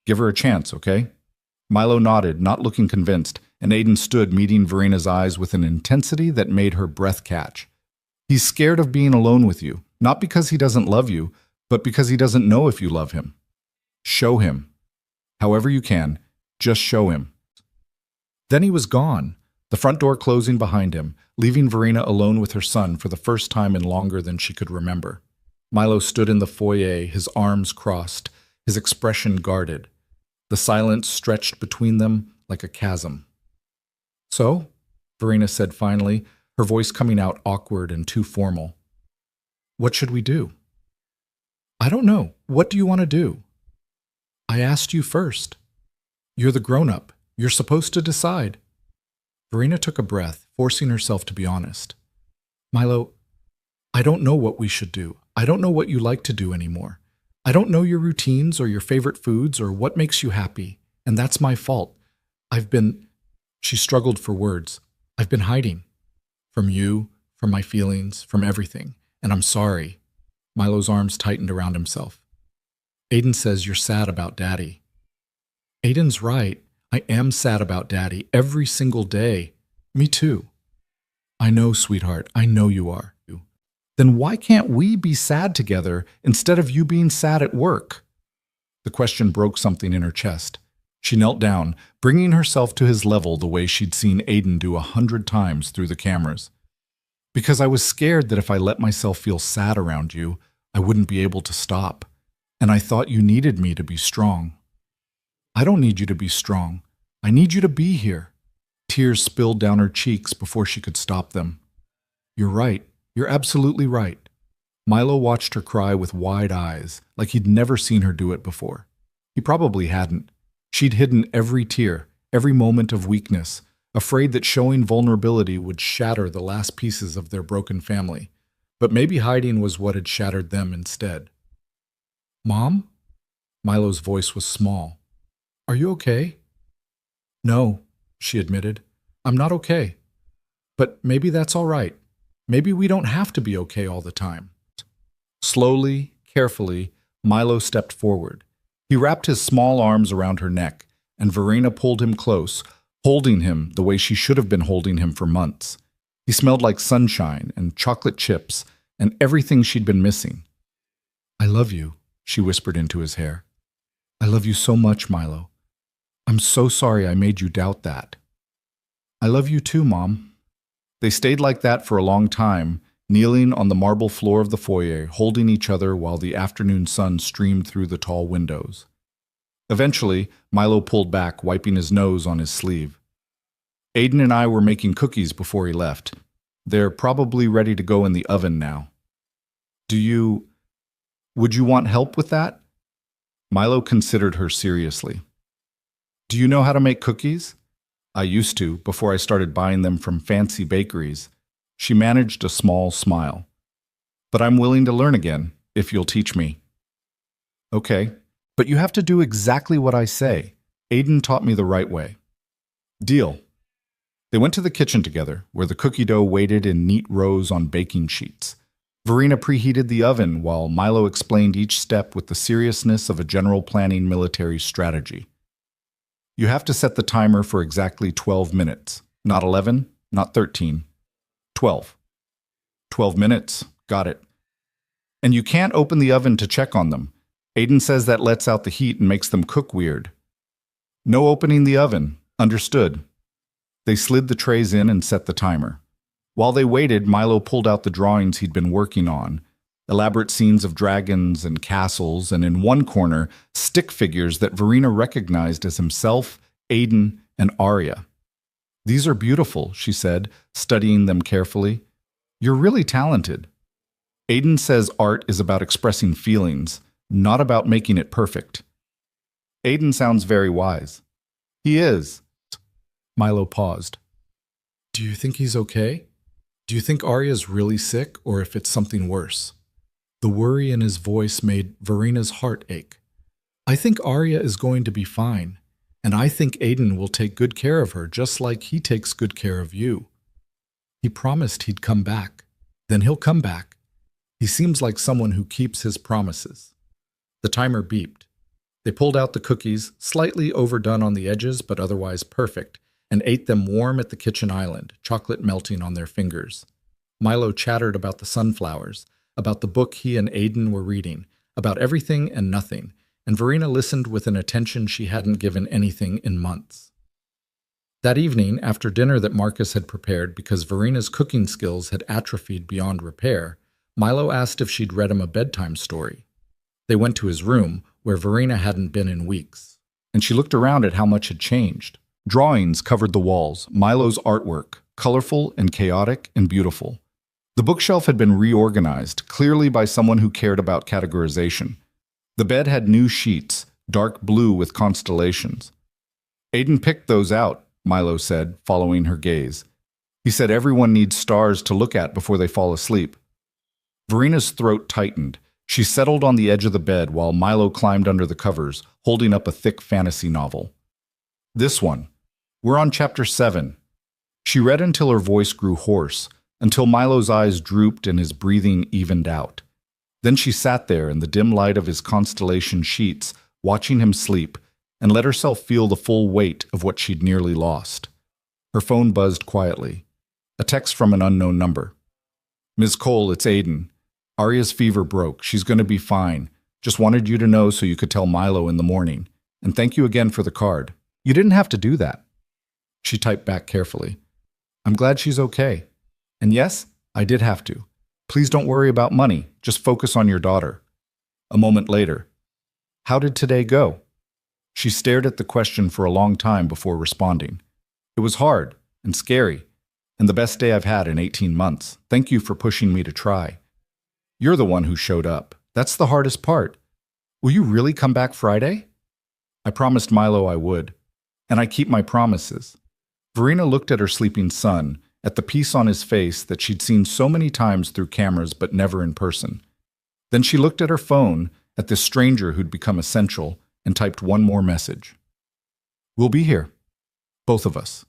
Give her a chance, okay? Milo nodded, not looking convinced, and Aiden stood meeting Verena's eyes with an intensity that made her breath catch. He's scared of being alone with you, not because he doesn't love you, but because he doesn't know if you love him. Show him. However you can, just show him. Then he was gone, the front door closing behind him, leaving Verena alone with her son for the first time in longer than she could remember. Milo stood in the foyer, his arms crossed, his expression guarded. The silence stretched between them like a chasm. So, Verena said finally, her voice coming out awkward and too formal. What should we do? I don't know. What do you want to do? I asked you first. You're the grown-up. You're supposed to decide. Verena took a breath, forcing herself to be honest. Milo, I don't know what we should do. I don't know what you like to do anymore. I don't know your routines or your favorite foods or what makes you happy, and that's my fault. She struggled for words. I've been hiding. From you, from my feelings, from everything, and I'm sorry. Milo's arms tightened around himself. Aiden says you're sad about Daddy. Aiden's right. I am sad about Daddy every single day. Me too. I know, sweetheart. I know you are. Then why can't we be sad together instead of you being sad at work? The question broke something in her chest. She knelt down, bringing herself to his level the way she'd seen Aiden do 100 times through the cameras. Because I was scared that if I let myself feel sad around you, I wouldn't be able to stop. And I thought you needed me to be strong. I don't need you to be strong. I need you to be here. Tears spilled down her cheeks before she could stop them. "You're right. You're absolutely right." Milo watched her cry with wide eyes, like he'd never seen her do it before. He probably hadn't. She'd hidden every tear, every moment of weakness, afraid that showing vulnerability would shatter the last pieces of their broken family. But maybe hiding was what had shattered them instead. "Mom?" Milo's voice was small. "Are you okay?" "No," she admitted. "I'm not okay. But maybe that's all right. Maybe we don't have to be okay all the time." Slowly, carefully, Milo stepped forward. He wrapped his small arms around her neck, and Verena pulled him close, holding him the way she should have been holding him for months. He smelled like sunshine and chocolate chips and everything she'd been missing. "I love you," she whispered into his hair. "I love you so much, Milo. I'm so sorry I made you doubt that." "I love you too, Mom." They stayed like that for a long time, kneeling on the marble floor of the foyer, holding each other while the afternoon sun streamed through the tall windows. Eventually, Milo pulled back, wiping his nose on his sleeve. "Aiden and I were making cookies before he left. They're probably ready to go in the oven now. Would you want help with that?" Milo considered her seriously. "Do you know how to make cookies?" "I used to, before I started buying them from fancy bakeries." She managed a small smile. "But I'm willing to learn again, if you'll teach me." "Okay, but you have to do exactly what I say. Aiden taught me the right way." "Deal." They went to the kitchen together, where the cookie dough waited in neat rows on baking sheets. Verena preheated the oven while Milo explained each step with the seriousness of a general planning military strategy. "You have to set the timer for exactly 12 minutes. Not 11, not 13. 12. 12 minutes. Got it. And you can't open the oven to check on them. Aiden says that lets out the heat and makes them cook weird." "No opening the oven. Understood." They slid the trays in and set the timer. While they waited, Milo pulled out the drawings he'd been working on. Elaborate scenes of dragons and castles, and in one corner, stick figures that Verena recognized as himself, Aiden, and Arya. "These are beautiful," she said, studying them carefully. "You're really talented." Aiden says art is about expressing feelings, not about making it perfect. Aiden sounds very wise. "He is." Milo paused. "Do you think he's okay? Do you think Arya's really sick, or if it's something worse?" The worry in his voice made Verena's heart ache. "I think Arya is going to be fine, and I think Aiden will take good care of her just like he takes good care of you. He promised he'd come back. Then he'll come back. He seems like someone who keeps his promises." The timer beeped. They pulled out the cookies, slightly overdone on the edges but otherwise perfect, and ate them warm at the kitchen island, chocolate melting on their fingers. Milo chattered about the sunflowers, about the book he and Aiden were reading, about everything and nothing, and Verena listened with an attention she hadn't given anything in months. That evening, after dinner that Marcus had prepared because Verena's cooking skills had atrophied beyond repair, Milo asked if she'd read him a bedtime story. They went to his room, where Verena hadn't been in weeks, and she looked around at how much had changed. Drawings covered the walls, Milo's artwork, colorful and chaotic and beautiful. The bookshelf had been reorganized, clearly by someone who cared about categorization. The bed had new sheets, dark blue with constellations. "Aiden picked those out," Milo said, following her gaze. "He said everyone needs stars to look at before they fall asleep." Verena's throat tightened. She settled on the edge of the bed while Milo climbed under the covers, holding up a thick fantasy novel. "This one. We're on chapter 7. She read until her voice grew hoarse, until Milo's eyes drooped and his breathing evened out. Then she sat there in the dim light of his constellation sheets, watching him sleep, and let herself feel the full weight of what she'd nearly lost. Her phone buzzed quietly. A text from an unknown number. "Ms. Cole, it's Aiden. Arya's fever broke. She's going to be fine. Just wanted you to know so you could tell Milo in the morning. And thank you again for the card. You didn't have to do that." She typed back carefully. "I'm glad she's okay. And yes, I did have to. Please don't worry about money. Just focus on your daughter." A moment later. "How did today go?" She stared at the question for a long time before responding. "It was hard. and scary, and the best day I've had in 18 months. Thank you for pushing me to try. You're the one who showed up. That's the hardest part. Will you really come back Friday? I promised Milo I would, and I keep my promises. Verena looked at her sleeping son, at the peace on his face that she'd seen so many times through cameras but never in person. Then she looked at her phone, at this stranger who'd become essential, and typed one more message. We'll be here. Both of us.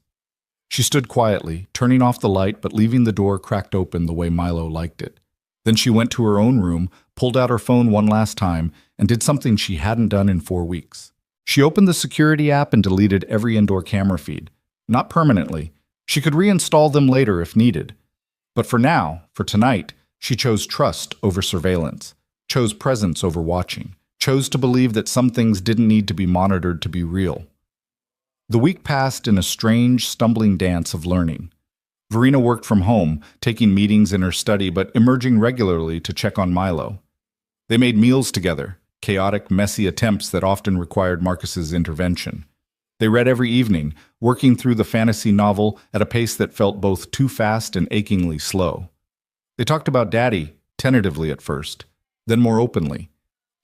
She stood quietly, turning off the light but leaving the door cracked open the way Milo liked it. Then she went to her own room, pulled out her phone one last time, and did something she hadn't done in 4 weeks. She opened the security app and deleted every indoor camera feed. Not permanently. She could reinstall them later if needed. But for now, for tonight, she chose trust over surveillance, chose presence over watching, chose to believe that some things didn't need to be monitored to be real. The week passed in a strange, stumbling dance of learning. Verena worked from home, taking meetings in her study but emerging regularly to check on Milo. They made meals together, chaotic, messy attempts that often required Marcus's intervention. They read every evening, working through the fantasy novel at a pace that felt both too fast and achingly slow. They talked about Daddy, tentatively at first, then more openly,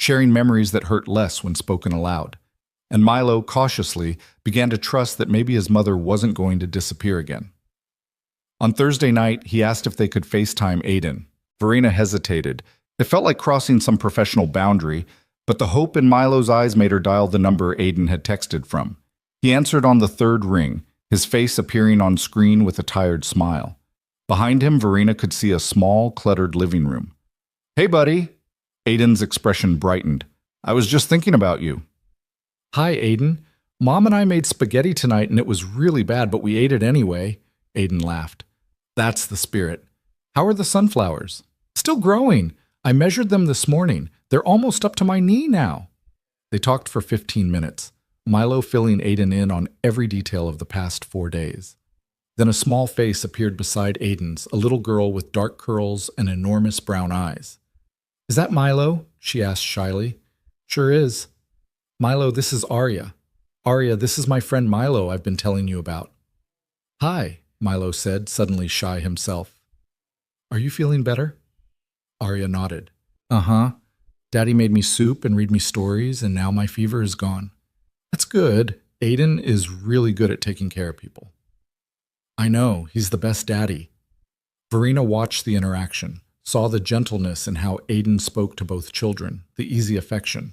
sharing memories that hurt less when spoken aloud. And Milo, cautiously, began to trust that maybe his mother wasn't going to disappear again. On Thursday night, he asked if they could FaceTime Aiden. Verena hesitated. It felt like crossing some professional boundary, but the hope in Milo's eyes made her dial the number Aiden had texted from. He answered on the third ring, his face appearing on screen with a tired smile. Behind him, Verena could see a small, cluttered living room. "Hey, buddy." Aiden's expression brightened. "I was just thinking about you." "Hi, Aiden. Mom and I made spaghetti tonight and it was really bad, but we ate it anyway." Aiden laughed. "That's the spirit. How are the sunflowers?" "Still growing. I measured them this morning. They're almost up to my knee now." They talked for 15 minutes, Milo filling Aiden in on every detail of the past 4 days. Then a small face appeared beside Aiden's, a little girl with dark curls and enormous brown eyes. "Is that Milo?" she asked shyly. "Sure is." "Milo, this is Arya. Arya, this is my friend Milo I've been telling you about." "Hi," Milo said, suddenly shy himself. "Are you feeling better?" Arya nodded. "Uh-huh. Daddy made me soup and read me stories, and now my fever is gone." "That's good. Aiden is really good at taking care of people." "I know. He's the best daddy." Verena watched the interaction, saw the gentleness in how Aiden spoke to both children, the easy affection.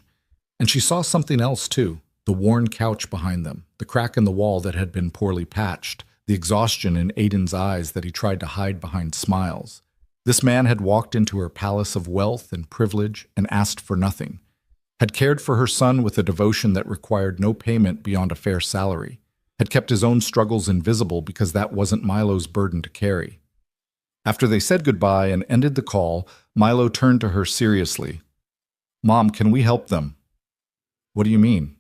And she saw something else, too, the worn couch behind them, the crack in the wall that had been poorly patched, the exhaustion in Aiden's eyes that he tried to hide behind smiles. This man had walked into her palace of wealth and privilege and asked for nothing, had cared for her son with a devotion that required no payment beyond a fair salary, had kept his own struggles invisible because that wasn't Milo's burden to carry. After they said goodbye and ended the call, Milo turned to her seriously. "Mom, can we help them?" "What do you mean?"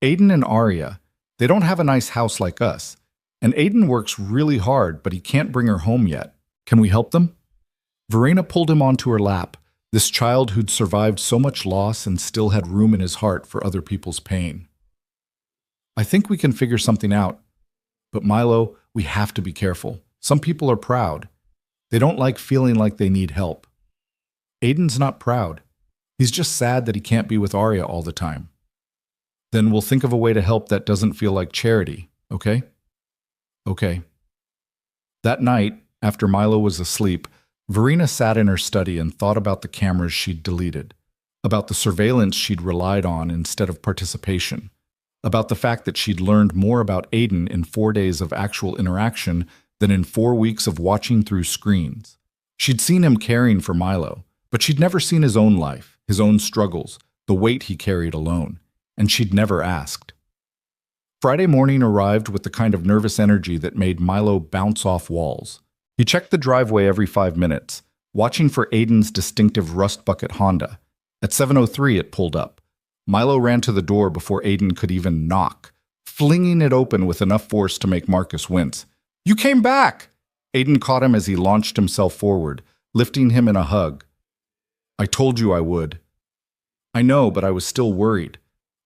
"Aiden and Arya, they don't have a nice house like us, and Aiden works really hard, but he can't bring her home yet. Can we help them?" Verena pulled him onto her lap, this child who'd survived so much loss and still had room in his heart for other people's pain. "I think we can figure something out. But Milo, we have to be careful. Some people are proud. They don't like feeling like they need help. Aiden's not proud. He's just sad that he can't be with Arya all the time. Then we'll think of a way to help that doesn't feel like charity, okay?" "Okay." That night, after Milo was asleep, Verena sat in her study and thought about the cameras she'd deleted, about the surveillance she'd relied on instead of participation, about the fact that she'd learned more about Aiden in 4 days of actual interaction than in 4 weeks of watching through screens. She'd seen him caring for Milo, but she'd never seen his own life, his own struggles, the weight he carried alone, and she'd never asked. Friday morning arrived with the kind of nervous energy that made Milo bounce off walls. He checked the driveway every 5 minutes, watching for Aiden's distinctive rust bucket Honda. At 7:03 it pulled up. Milo ran to the door before Aiden could even knock, flinging it open with enough force to make Marcus wince. "You came back!" Aiden caught him as he launched himself forward, lifting him in a hug. "I told you I would." "I know, but I was still worried."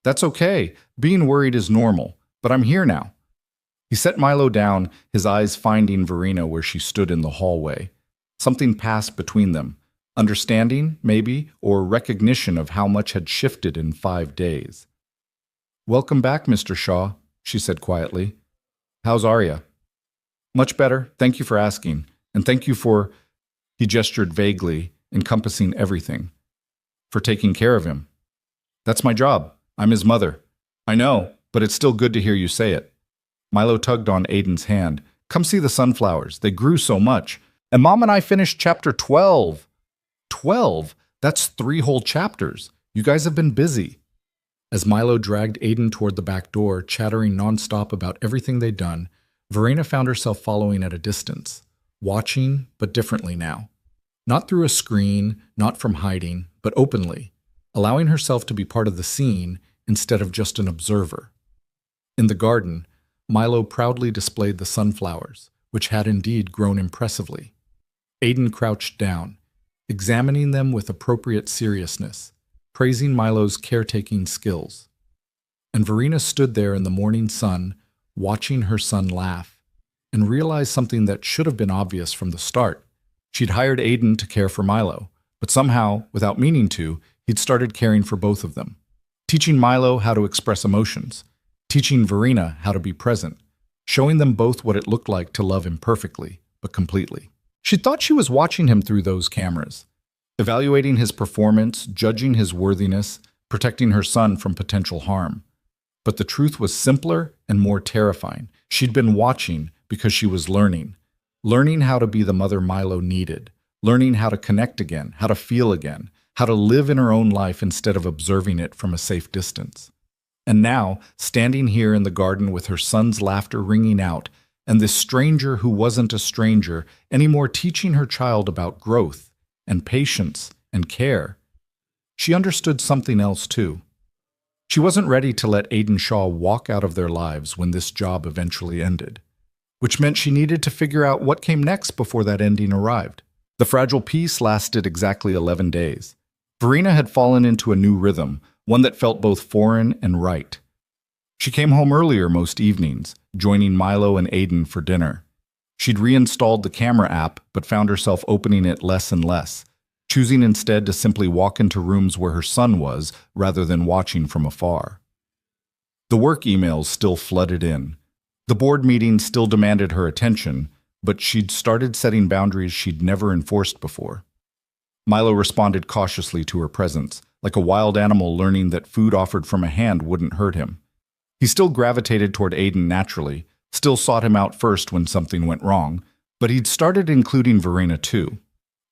"That's okay. Being worried is normal. But I'm here now." He set Milo down, his eyes finding Verena where she stood in the hallway. Something passed between them. Understanding, maybe, or recognition of how much had shifted in 5 days. "Welcome back, Mr. Shaw," she said quietly. "How's Arya?" "Much better. Thank you for asking. And thank you for," he gestured vaguely, encompassing everything, "for taking care of him." "That's my job. I'm his mother." "I know, but it's still good to hear you say it." Milo tugged on Aiden's hand. "Come see the sunflowers. They grew so much. And Mom and I finished chapter 12. 12? That's 3 whole chapters. You guys have been busy." As Milo dragged Aiden toward the back door, chattering nonstop about everything they'd done, Verena found herself following at a distance, watching, but differently now. Not through a screen, not from hiding, but openly, allowing herself to be part of the scene instead of just an observer. In the garden, Milo proudly displayed the sunflowers, which had indeed grown impressively. Aiden crouched down, examining them with appropriate seriousness, praising Milo's caretaking skills. And Verena stood there in the morning sun, watching her son laugh, and realized something that should have been obvious from the start. She'd hired Aiden to care for Milo, but somehow, without meaning to, he'd started caring for both of them, teaching Milo how to express emotions, teaching Verena how to be present, showing them both what it looked like to love imperfectly, but completely. She thought she was watching him through those cameras, evaluating his performance, judging his worthiness, protecting her son from potential harm. But the truth was simpler and more terrifying. She'd been watching because she was learning how to be the mother Milo needed, learning how to connect again, how to feel again, how to live in her own life instead of observing it from a safe distance. And now, standing here in the garden with her son's laughter ringing out, and this stranger who wasn't a stranger anymore teaching her child about growth and patience and care, she understood something else too. She wasn't ready to let Aiden Shaw walk out of their lives when this job eventually ended, which meant she needed to figure out what came next before that ending arrived. The fragile peace lasted exactly 11 days. Verena had fallen into a new rhythm, one that felt both foreign and right. She came home earlier most evenings, joining Milo and Aiden for dinner. She'd reinstalled the camera app, but found herself opening it less and less, choosing instead to simply walk into rooms where her son was, rather than watching from afar. The work emails still flooded in. The board meetings still demanded her attention, but she'd started setting boundaries she'd never enforced before. Milo responded cautiously to her presence, like a wild animal learning that food offered from a hand wouldn't hurt him. He still gravitated toward Aiden naturally, still sought him out first when something went wrong, but he'd started including Verena too.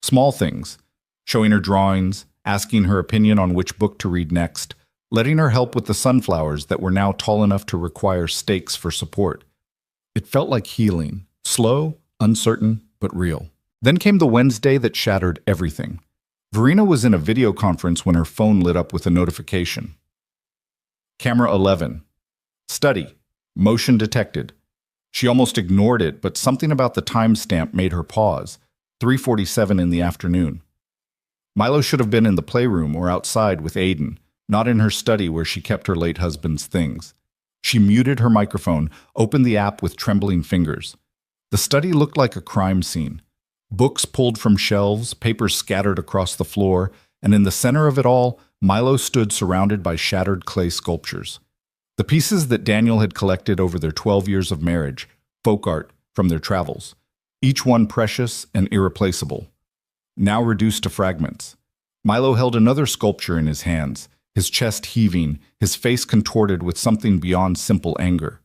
Small things, showing her drawings, asking her opinion on which book to read next, letting her help with the sunflowers that were now tall enough to require stakes for support. It felt like healing, slow, uncertain, but real. Then came the Wednesday that shattered everything. Verena was in a video conference when her phone lit up with a notification. Camera 11. Study. Motion detected. She almost ignored it, but something about the timestamp made her pause. 3:47 in the afternoon. Milo should have been in the playroom or outside with Aiden, not in her study where she kept her late husband's things. She muted her microphone, opened the app with trembling fingers. The study looked like a crime scene. Books pulled from shelves, papers scattered across the floor, and in the center of it all, Milo stood surrounded by shattered clay sculptures. The pieces that Daniel had collected over their 12 years of marriage, folk art from their travels, each one precious and irreplaceable, now reduced to fragments. Milo held another sculpture in his hands, his chest heaving, his face contorted with something beyond simple anger.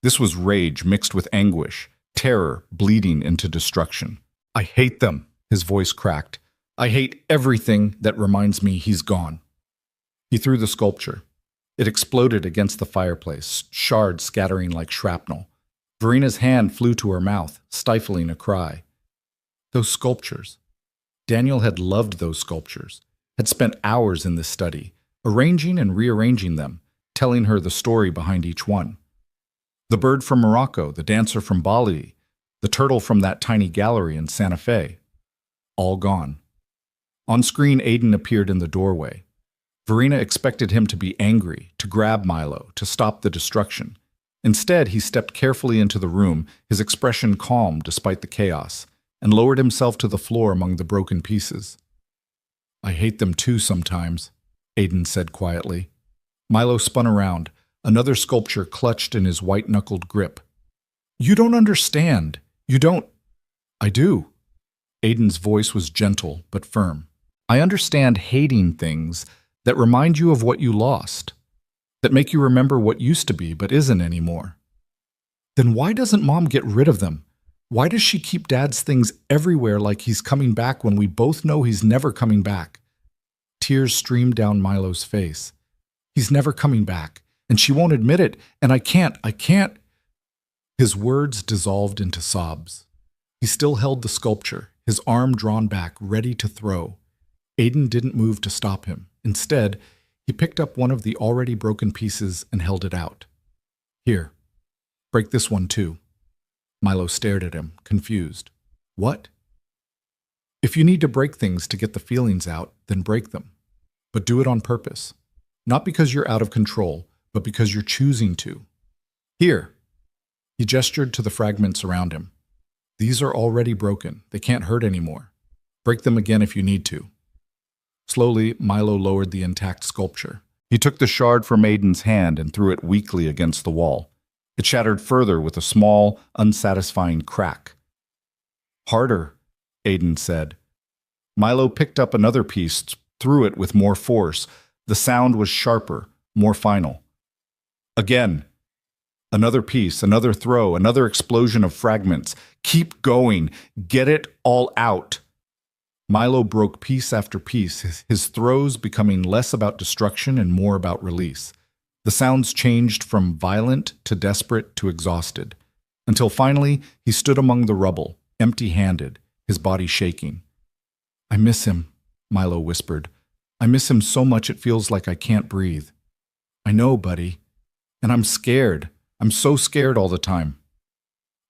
This was rage mixed with anguish, terror bleeding into destruction. "I hate them," his voice cracked. "I hate everything that reminds me he's gone." He threw the sculpture. It exploded against the fireplace, shards scattering like shrapnel. Verena's hand flew to her mouth, stifling a cry. Those sculptures. Daniel had loved those sculptures, had spent hours in this study, arranging and rearranging them, telling her the story behind each one. The bird from Morocco, the dancer from Bali, the turtle from that tiny gallery in Santa Fe. All gone. On screen, Aiden appeared in the doorway. Verena expected him to be angry, to grab Milo, to stop the destruction. Instead, he stepped carefully into the room, his expression calm despite the chaos, and lowered himself to the floor among the broken pieces. "I hate them too sometimes," Aiden said quietly. Milo spun around, another sculpture clutched in his white-knuckled grip. "You don't understand. You don't—" "I do." Aiden's voice was gentle but firm. "I understand hating things that remind you of what you lost, that make you remember what used to be but isn't anymore. Then why doesn't Mom get rid of them? Why does she keep Dad's things everywhere like he's coming back when we both know he's never coming back?" Tears streamed down Milo's face. "He's never coming back, and she won't admit it, and I can't. His words dissolved into sobs. He still held the sculpture, his arm drawn back, ready to throw. Aiden didn't move to stop him. Instead, he picked up one of the already broken pieces and held it out. "Here, break this one too." Milo stared at him, confused. "What?" "If you need to break things to get the feelings out, then break them. But do it on purpose. Not because you're out of control, but because you're choosing to. Here." He gestured to the fragments around him. "These are already broken. They can't hurt anymore. Break them again if you need to." Slowly, Milo lowered the intact sculpture. He took the shard from Aiden's hand and threw it weakly against the wall. It shattered further with a small, unsatisfying crack. "Harder," Aiden said. Milo picked up another piece, threw it with more force. The sound was sharper, more final. Again. Another piece, another throw, another explosion of fragments. "Keep going. Get it all out." Milo broke piece after piece, his throws becoming less about destruction and more about release. The sounds changed from violent to desperate to exhausted, until finally he stood among the rubble, empty-handed, his body shaking. "I miss him," Milo whispered. "I miss him so much it feels like I can't breathe." "I know, buddy. And I'm scared. I'm so scared all the time."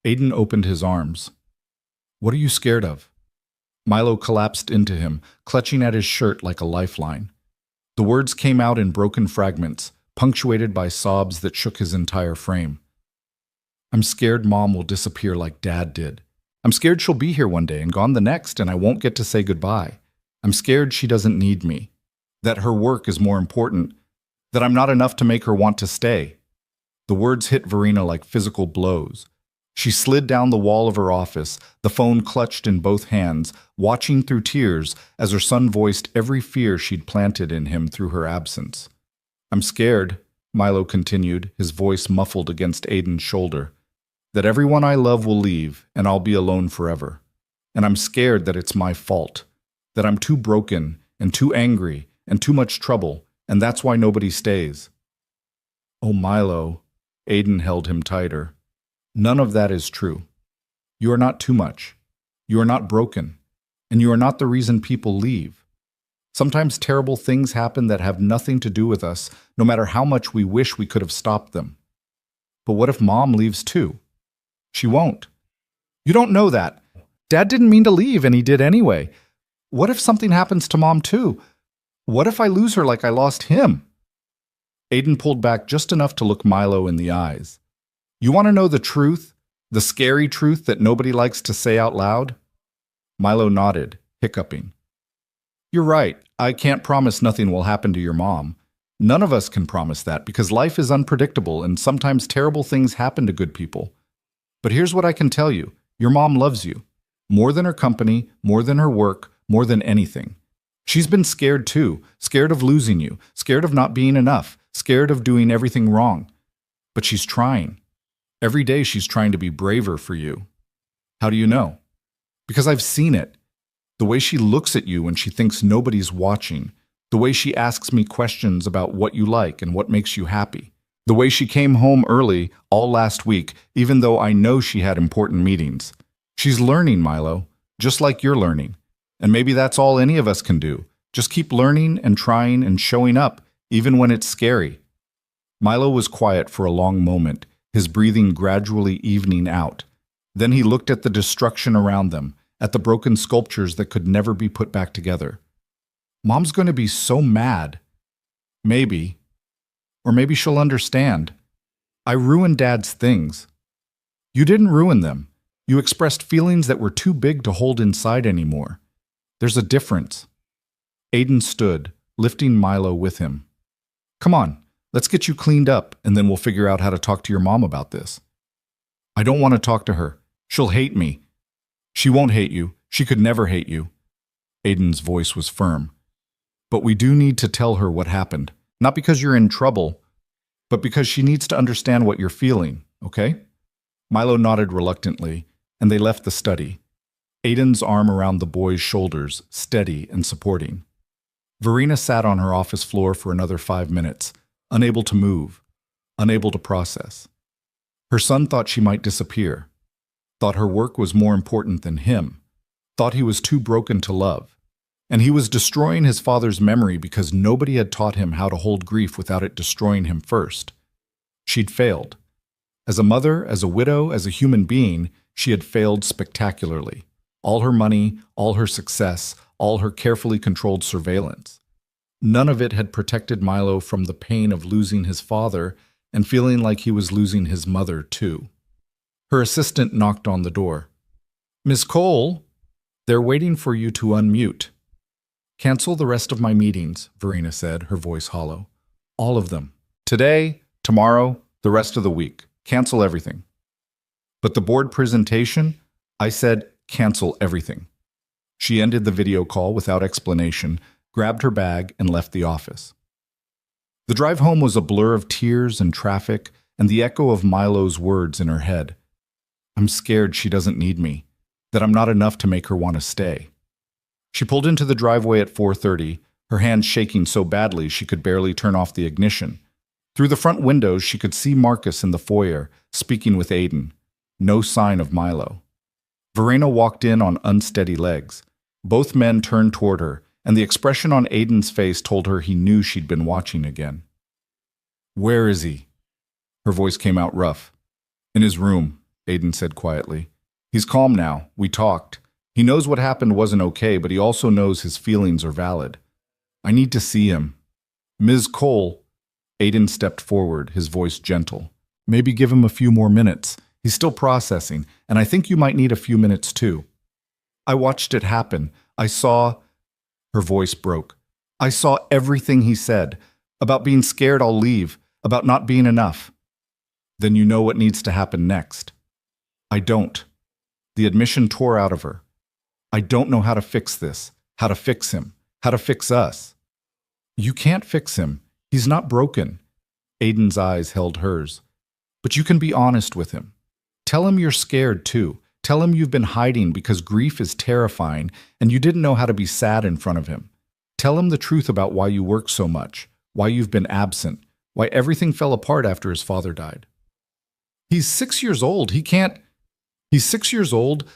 Aiden opened his arms. "What are you scared of?" Milo collapsed into him, clutching at his shirt like a lifeline. The words came out in broken fragments, punctuated by sobs that shook his entire frame. "I'm scared Mom will disappear like Dad did. I'm scared she'll be here one day and gone the next, and I won't get to say goodbye. I'm scared she doesn't need me, that her work is more important, that I'm not enough to make her want to stay." The words hit Verena like physical blows. She slid down the wall of her office, the phone clutched in both hands, watching through tears as her son voiced every fear she'd planted in him through her absence. "I'm scared," Milo continued, his voice muffled against Aiden's shoulder, "that everyone I love will leave and I'll be alone forever. And I'm scared that it's my fault, that I'm too broken and too angry and too much trouble, and that's why nobody stays." "Oh, Milo," Aiden held him tighter. "None of that is true. You are not too much. You are not broken. And you are not the reason people leave. Sometimes terrible things happen that have nothing to do with us, no matter how much we wish we could have stopped them. But what if Mom leaves too? She won't. You don't know that. Dad didn't mean to leave, and he did anyway. What if something happens to Mom too? What if I lose her like I lost him?" Aiden pulled back just enough to look Milo in the eyes. "You want to know the truth? The scary truth that nobody likes to say out loud?" Milo nodded, hiccuping. "You're right. I can't promise nothing will happen to your mom. None of us can promise that because life is unpredictable and sometimes terrible things happen to good people. But here's what I can tell you. Your mom loves you. More than her company, more than her work, more than anything. She's been scared too, scared of losing you, scared of not being enough, scared of doing everything wrong. But she's trying. Every day she's trying to be braver for you. How do you know? Because I've seen it. The way she looks at you when she thinks nobody's watching. The way she asks me questions about what you like and what makes you happy. The way she came home early all last week, even though I know she had important meetings. She's learning, Milo, just like you're learning. And maybe that's all any of us can do. Just keep learning and trying and showing up, even when it's scary." Milo was quiet for a long moment, his breathing gradually evening out. Then he looked at the destruction around them, at the broken sculptures that could never be put back together. "Mom's going to be so mad." "Maybe. Or maybe she'll understand." I ruined Dad's things. You didn't ruin them. You expressed feelings that were too big to hold inside anymore. There's a difference. Aiden stood, lifting Milo with him. Come on, let's get you cleaned up, and then we'll figure out how to talk to your mom about this. I don't want to talk to her. She'll hate me. She won't hate you. She could never hate you. Aiden's voice was firm. But we do need to tell her what happened. Not because you're in trouble, but because she needs to understand what you're feeling, okay? Milo nodded reluctantly, and they left the study. Aiden's arm around the boy's shoulders, steady and supporting. Verena sat on her office floor for another 5 minutes, unable to move, unable to process. Her son thought she might disappear, thought her work was more important than him, thought he was too broken to love, and he was destroying his father's memory because nobody had taught him how to hold grief without it destroying him first. She'd failed. As a mother, as a widow, as a human being, she had failed spectacularly. All her money, all her success, all her carefully controlled surveillance. None of it had protected Milo from the pain of losing his father and feeling like he was losing his mother, too. Her assistant knocked on the door. Miss Cole, they're waiting for you to unmute. Cancel the rest of my meetings, Verena said, her voice hollow. All of them. Today, tomorrow, the rest of the week. Cancel everything. But the board presentation, I said, cancel everything. She ended the video call without explanation, grabbed her bag, and left the office. The drive home was a blur of tears and traffic and the echo of Milo's words in her head. I'm scared she doesn't need me, that I'm not enough to make her want to stay. She pulled into the driveway at 4:30, her hands shaking so badly she could barely turn off the ignition. Through the front windows, she could see Marcus in the foyer, speaking with Aiden. No sign of Milo. Verena walked in on unsteady legs. Both men turned toward her, and the expression on Aiden's face told her he knew she'd been watching again. Where is he? Her voice came out rough. In his room, Aiden said quietly. He's calm now. We talked. He knows what happened wasn't okay, but he also knows his feelings are valid. I need to see him. Ms. Cole. Aiden stepped forward, his voice gentle. Maybe give him a few more minutes. He's still processing, and I think you might need a few minutes too. I watched it happen. I saw... Her voice broke. I saw everything he said. About being scared I'll leave. About not being enough. Then you know what needs to happen next. I don't. The admission tore out of her. I don't know how to fix this. How to fix him. How to fix us. You can't fix him. He's not broken. Aiden's eyes held hers. But you can be honest with him. Tell him you're scared too. Tell him you've been hiding because grief is terrifying and you didn't know how to be sad in front of him. Tell him the truth about why you work so much, why you've been absent, why everything fell apart after his father died. He's 6 years old. He's 6 years old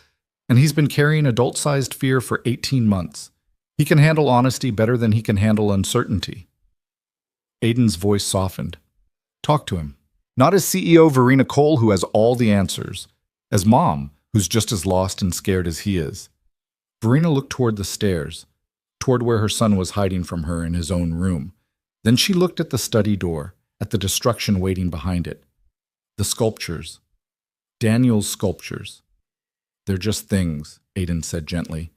and he's been carrying adult-sized fear for 18 months. He can handle honesty better than he can handle uncertainty. Aiden's voice softened. Talk to him. Not as CEO Verena Cole, who has all the answers. As mom, who's just as lost and scared as he is. Verena looked toward the stairs, toward where her son was hiding from her in his own room. Then she looked at the study door, at the destruction waiting behind it. The sculptures. Daniel's sculptures. They're just things, Aiden said gently.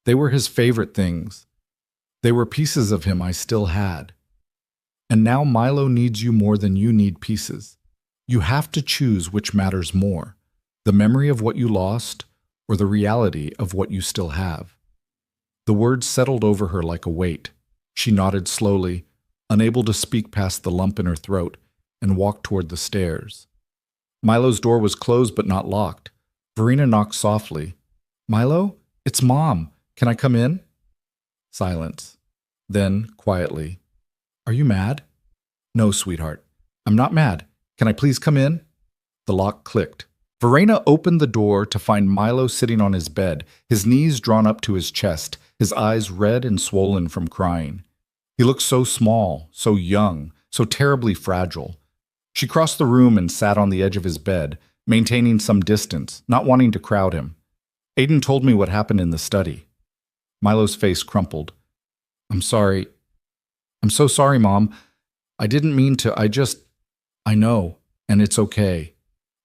They were his favorite things. They were pieces of him I still had. And now Milo needs you more than you need pieces. You have to choose which matters more. The memory of what you lost, or the reality of what you still have. The words settled over her like a weight. She nodded slowly, unable to speak past the lump in her throat, and walked toward the stairs. Milo's door was closed but not locked. Verena knocked softly. Milo, it's Mom. Can I come in? Silence. Then, quietly, Are you mad? No, sweetheart. I'm not mad. Can I please come in? The lock clicked. Verena opened the door to find Milo sitting on his bed, his knees drawn up to his chest, his eyes red and swollen from crying. He looked so small, so young, so terribly fragile. She crossed the room and sat on the edge of his bed, maintaining some distance, not wanting to crowd him. Aiden told me what happened in the study. Milo's face crumpled. I'm sorry. I'm so sorry, Mom. I didn't mean to. I know. And it's okay.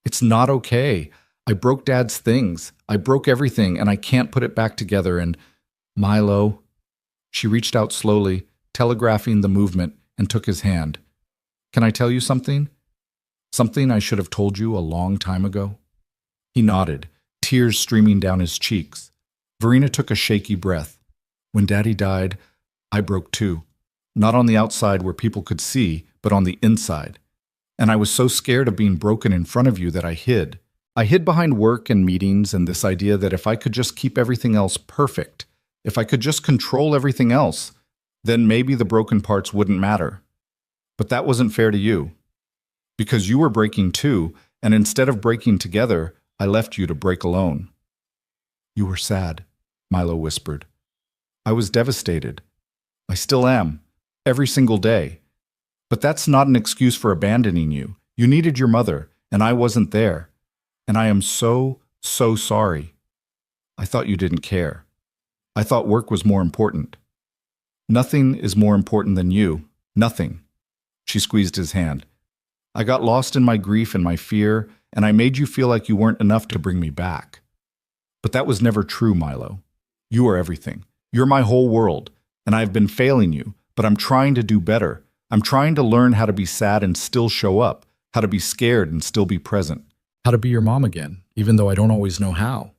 It's not okay. I broke Dad's things. I broke everything, and I can't put it back together. And Milo, she reached out slowly, telegraphing the movement, and took his hand. Can I tell you something? Something I should have told you a long time ago? He nodded, tears streaming down his cheeks. Verena took a shaky breath. When Daddy died, I broke too. Not on the outside where people could see, but on the inside. And I was so scared of being broken in front of you that I hid. I hid behind work and meetings and this idea that if I could just keep everything else perfect, if I could just control everything else, then maybe the broken parts wouldn't matter. But that wasn't fair to you. Because you were breaking too, and instead of breaking together, I left you to break alone. You were sad, Milo whispered. I was devastated. I still am, every single day. But that's not an excuse for abandoning you. You needed your mother, and I wasn't there. And I am so sorry. I thought you didn't care. I thought work was more important. Nothing is more important than you. Nothing. She squeezed his hand. I got lost in my grief and my fear, and I made you feel like you weren't enough to bring me back. But that was never true, Milo. You are everything. You're my whole world, and I've been failing you, but I'm trying to do better. I'm trying to learn how to be sad and still show up, how to be scared and still be present, how to be your mom again, even though I don't always know how.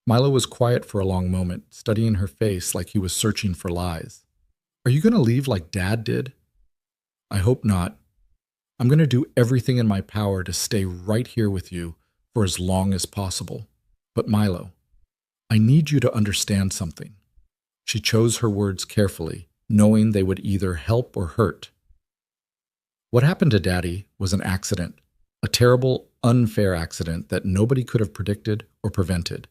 Milo was quiet for a long moment, studying her face like he was searching for lies. Are you going to leave like Dad did? I hope not. I'm going to do everything in my power to stay right here with you for as long as possible. But Milo, I need you to understand something. She chose her words carefully, knowing they would either help or hurt. What happened to Daddy was an accident, a terrible, unfair accident that nobody could have predicted or prevented.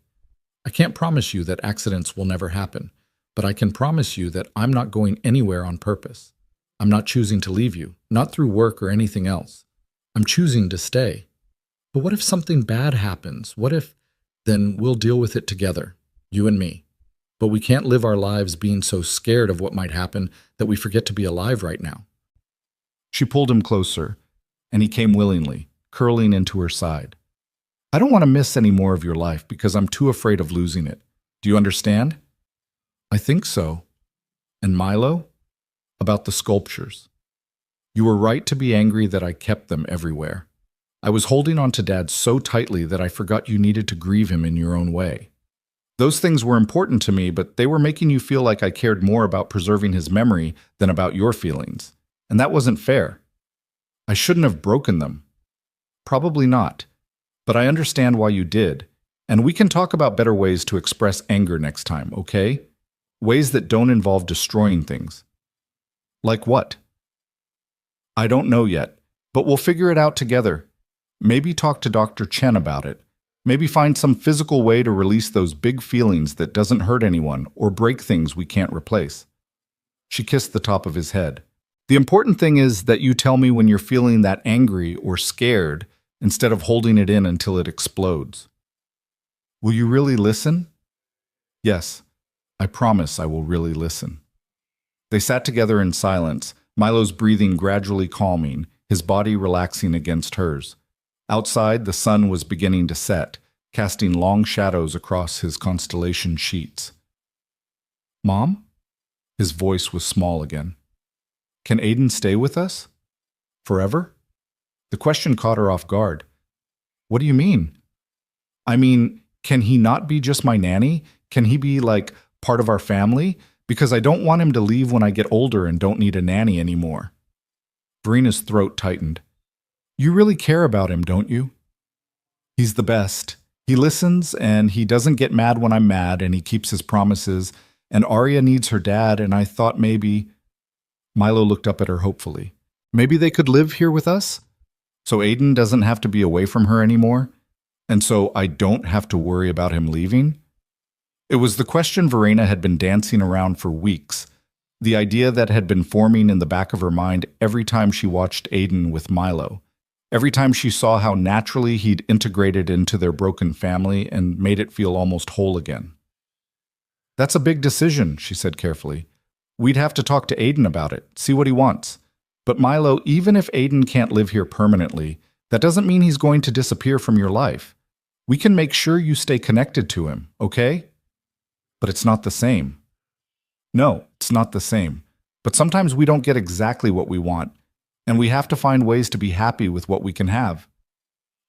I can't promise you that accidents will never happen, but I can promise you that I'm not going anywhere on purpose. I'm not choosing to leave you, not through work or anything else. I'm choosing to stay. But what if something bad happens? What if, then we'll deal with it together, you and me. But we can't live our lives being so scared of what might happen that we forget to be alive right now. She pulled him closer, and he came willingly, curling into her side. I don't want to miss any more of your life because I'm too afraid of losing it. Do you understand? I think so. And Milo? About the sculptures. You were right to be angry that I kept them everywhere. I was holding on to Dad so tightly that I forgot you needed to grieve him in your own way. Those things were important to me, but they were making you feel like I cared more about preserving his memory than about your feelings. And that wasn't fair. I shouldn't have broken them. Probably not. But I understand why you did. And we can talk about better ways to express anger next time, okay? Ways that don't involve destroying things. Like what? I don't know yet, but we'll figure it out together. Maybe talk to Dr. Chen about it. Maybe find some physical way to release those big feelings that doesn't hurt anyone or break things we can't replace. She kissed the top of his head. The important thing is that you tell me when you're feeling that angry or scared instead of holding it in until it explodes. Will you really listen? Yes, I promise I will really listen. They sat together in silence, Milo's breathing gradually calming, his body relaxing against hers. Outside, the sun was beginning to set, casting long shadows across his constellation sheets. Mom? His voice was small again. Can Aiden stay with us? Forever? The question caught her off guard. What do you mean? I mean, can he not be just my nanny? Can he be, like, part of our family? Because I don't want him to leave when I get older and don't need a nanny anymore. Verena's throat tightened. You really care about him, don't you? He's the best. He listens, and he doesn't get mad when I'm mad, and he keeps his promises, and Arya needs her dad, and I thought maybe... Milo looked up at her hopefully. Maybe they could live here with us? So Aiden doesn't have to be away from her anymore? And so I don't have to worry about him leaving? It was the question Verena had been dancing around for weeks, the idea that had been forming in the back of her mind every time she watched Aiden with Milo, every time she saw how naturally he'd integrated into their broken family and made it feel almost whole again. That's a big decision, she said carefully. We'd have to talk to Aiden about it, see what he wants. But Milo, even if Aiden can't live here permanently, that doesn't mean he's going to disappear from your life. We can make sure you stay connected to him, okay? But it's not the same. No, it's not the same. But sometimes we don't get exactly what we want, and we have to find ways to be happy with what we can have.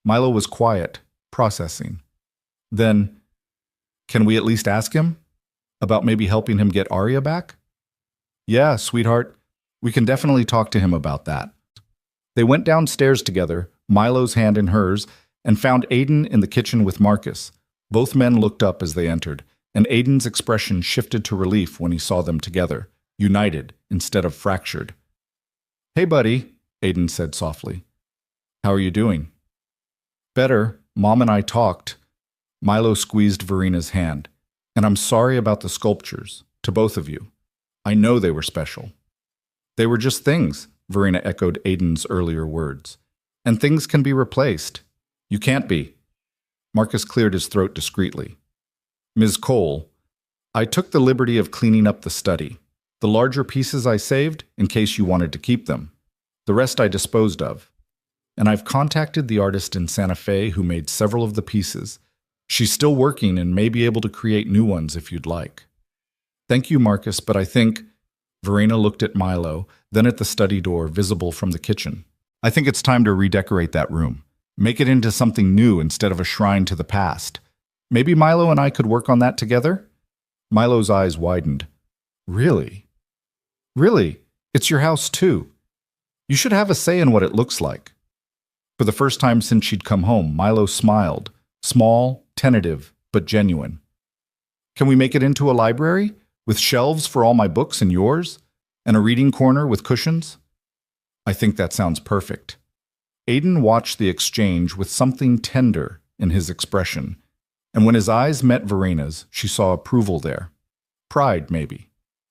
Milo was quiet, processing. Then, can we at least ask him? About maybe helping him get Arya back? Yeah, sweetheart. We can definitely talk to him about that. They went downstairs together, Milo's hand in hers, and found Aiden in the kitchen with Marcus. Both men looked up as they entered, and Aiden's expression shifted to relief when he saw them together, united instead of fractured. Hey, buddy, Aiden said softly. How are you doing? Better. Mom and I talked. Milo squeezed Verina's hand. And I'm sorry about the sculptures, to both of you. I know they were special. They were just things, Verina echoed Aiden's earlier words. And things can be replaced. You can't be. Marcus cleared his throat discreetly. Ms. Cole, I took the liberty of cleaning up the study. The larger pieces I saved, in case you wanted to keep them. The rest I disposed of. And I've contacted the artist in Santa Fe who made several of the pieces. She's still working and may be able to create new ones if you'd like. Thank you, Marcus, but I think... Verena looked at Milo, then at the study door visible from the kitchen. I think it's time to redecorate that room. Make it into something new instead of a shrine to the past. Maybe Milo and I could work on that together? Milo's eyes widened. Really? Really? It's your house too. You should have a say in what it looks like. For the first time since she'd come home, Milo smiled. Small, tentative, but genuine. Can we make it into a library? With shelves for all my books and yours? And a reading corner with cushions? I think that sounds perfect. Aiden watched the exchange with something tender in his expression, and when his eyes met Verena's, she saw approval there. Pride, maybe.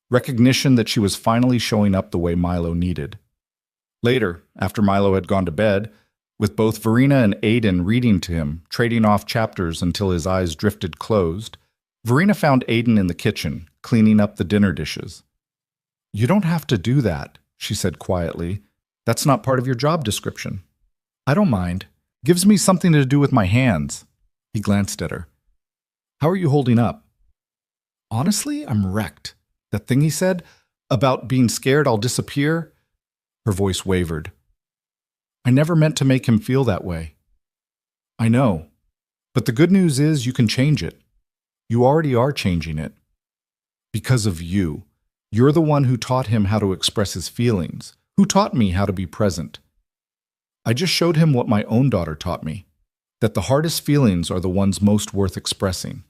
Recognition that she was finally showing up the way Milo needed. Later, after Milo had gone to bed, with both Verena and Aiden reading to him, trading off chapters until his eyes drifted closed, Verena found Aiden in the kitchen, cleaning up the dinner dishes. You don't have to do that, she said quietly. That's not part of your job description. I don't mind. Gives me something to do with my hands. He glanced at her. How are you holding up? Honestly, I'm wrecked. That thing he said, about being scared I'll disappear? Her voice wavered. I never meant to make him feel that way. I know. But the good news is you can change it. You already are changing it. Because of you. You're the one who taught him how to express his feelings, who taught me how to be present. I just showed him what my own daughter taught me, that the hardest feelings are the ones most worth expressing,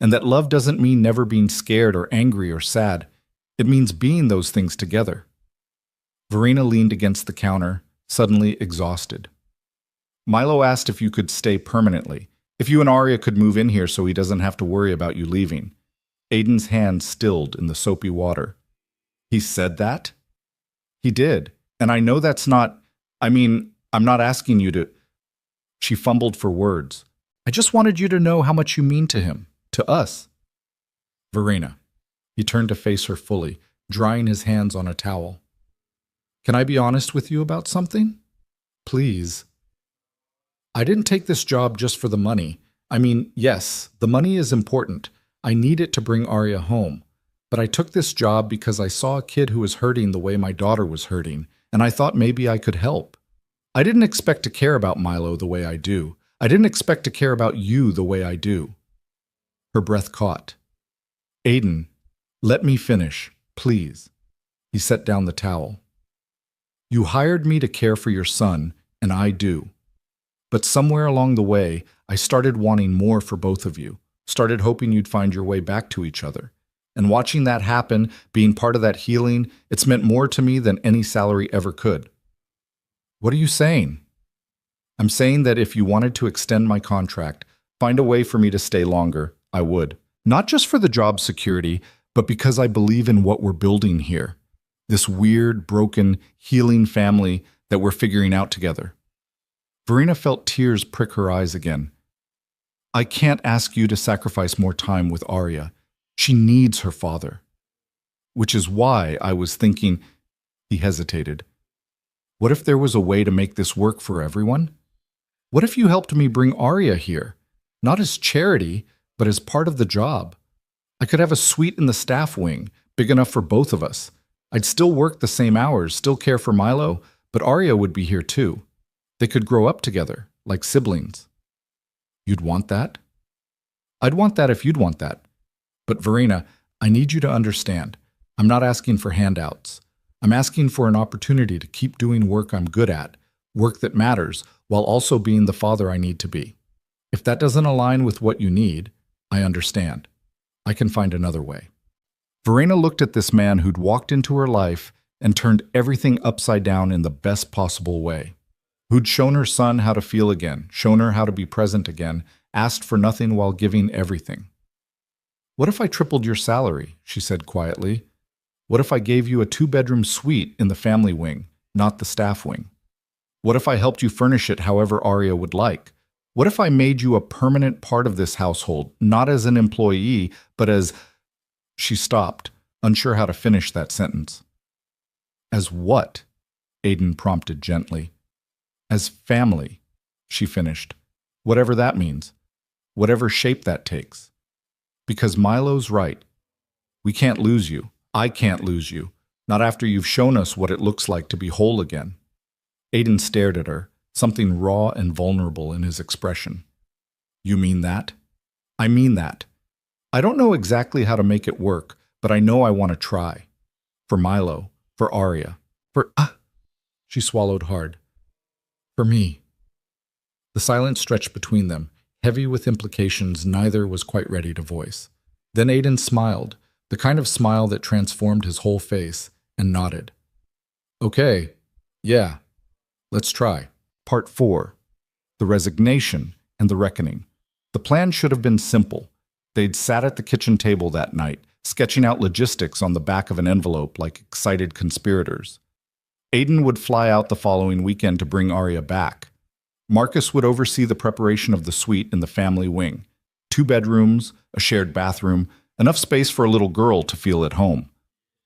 and that love doesn't mean never being scared or angry or sad. It means being those things together. Verena leaned against the counter, suddenly exhausted. Milo asked if you could stay permanently, if you and Arya could move in here so he doesn't have to worry about you leaving. Aiden's hand stilled in the soapy water. He said that? He did, and I know that's not... I'm not asking you to... She fumbled for words. I just wanted you to know how much you mean to him, to us. Verena. He turned to face her fully, drying his hands on a towel. Can I be honest with you about something? Please. I didn't take this job just for the money. Yes, the money is important. I need it to bring Arya home. But I took this job because I saw a kid who was hurting the way my daughter was hurting, and I thought maybe I could help. I didn't expect to care about Milo the way I do. I didn't expect to care about you the way I do. Her breath caught. Aiden, let me finish, please. He set down the towel. You hired me to care for your son, and I do. But somewhere along the way, I started wanting more for both of you, started hoping you'd find your way back to each other. And watching that happen, being part of that healing, it's meant more to me than any salary ever could. What are you saying? I'm saying that if you wanted to extend my contract, find a way for me to stay longer, I would. Not just for the job security, but because I believe in what we're building here. This weird, broken, healing family that we're figuring out together. Verena felt tears prick her eyes again. I can't ask you to sacrifice more time with Arya. She needs her father. Which is why I was thinking... He hesitated. What if there was a way to make this work for everyone? What if you helped me bring Arya here? Not as charity, but as part of the job. I could have a suite in the staff wing, big enough for both of us. I'd still work the same hours, still care for Milo, but Arya would be here too. They could grow up together, like siblings. You'd want that? I'd want that if you'd want that. But Verena, I need you to understand. I'm not asking for handouts. I'm asking for an opportunity to keep doing work I'm good at, work that matters, while also being the father I need to be. If that doesn't align with what you need, I understand. I can find another way. Verena looked at this man who'd walked into her life and turned everything upside down in the best possible way. Who'd shown her son how to feel again, shown her how to be present again, asked for nothing while giving everything. What if I tripled your salary? She said quietly. What if I gave you a 2-bedroom suite in the family wing, not the staff wing? What if I helped you furnish it however Arya would like? What if I made you a permanent part of this household, not as an employee, but as... She stopped, unsure how to finish that sentence. As what? Aiden prompted gently. As family, she finished. Whatever that means. Whatever shape that takes. Because Milo's right. We can't lose you. I can't lose you. Not after you've shown us what it looks like to be whole again. Aiden stared at her, something raw and vulnerable in his expression. You mean that? I mean that. I don't know exactly how to make it work, but I know I want to try. For Milo, for Arya, for... She swallowed hard. For me. The silence stretched between them, heavy with implications neither was quite ready to voice. Then Aiden smiled, the kind of smile that transformed his whole face, and nodded. Okay, yeah, let's try. Part 4. The resignation and the reckoning. The plan should have been simple. They'd sat at the kitchen table that night, sketching out logistics on the back of an envelope like excited conspirators. Aiden would fly out the following weekend to bring Arya back. Marcus would oversee the preparation of the suite in the family wing. 2 bedrooms, a shared bathroom, enough space for a little girl to feel at home.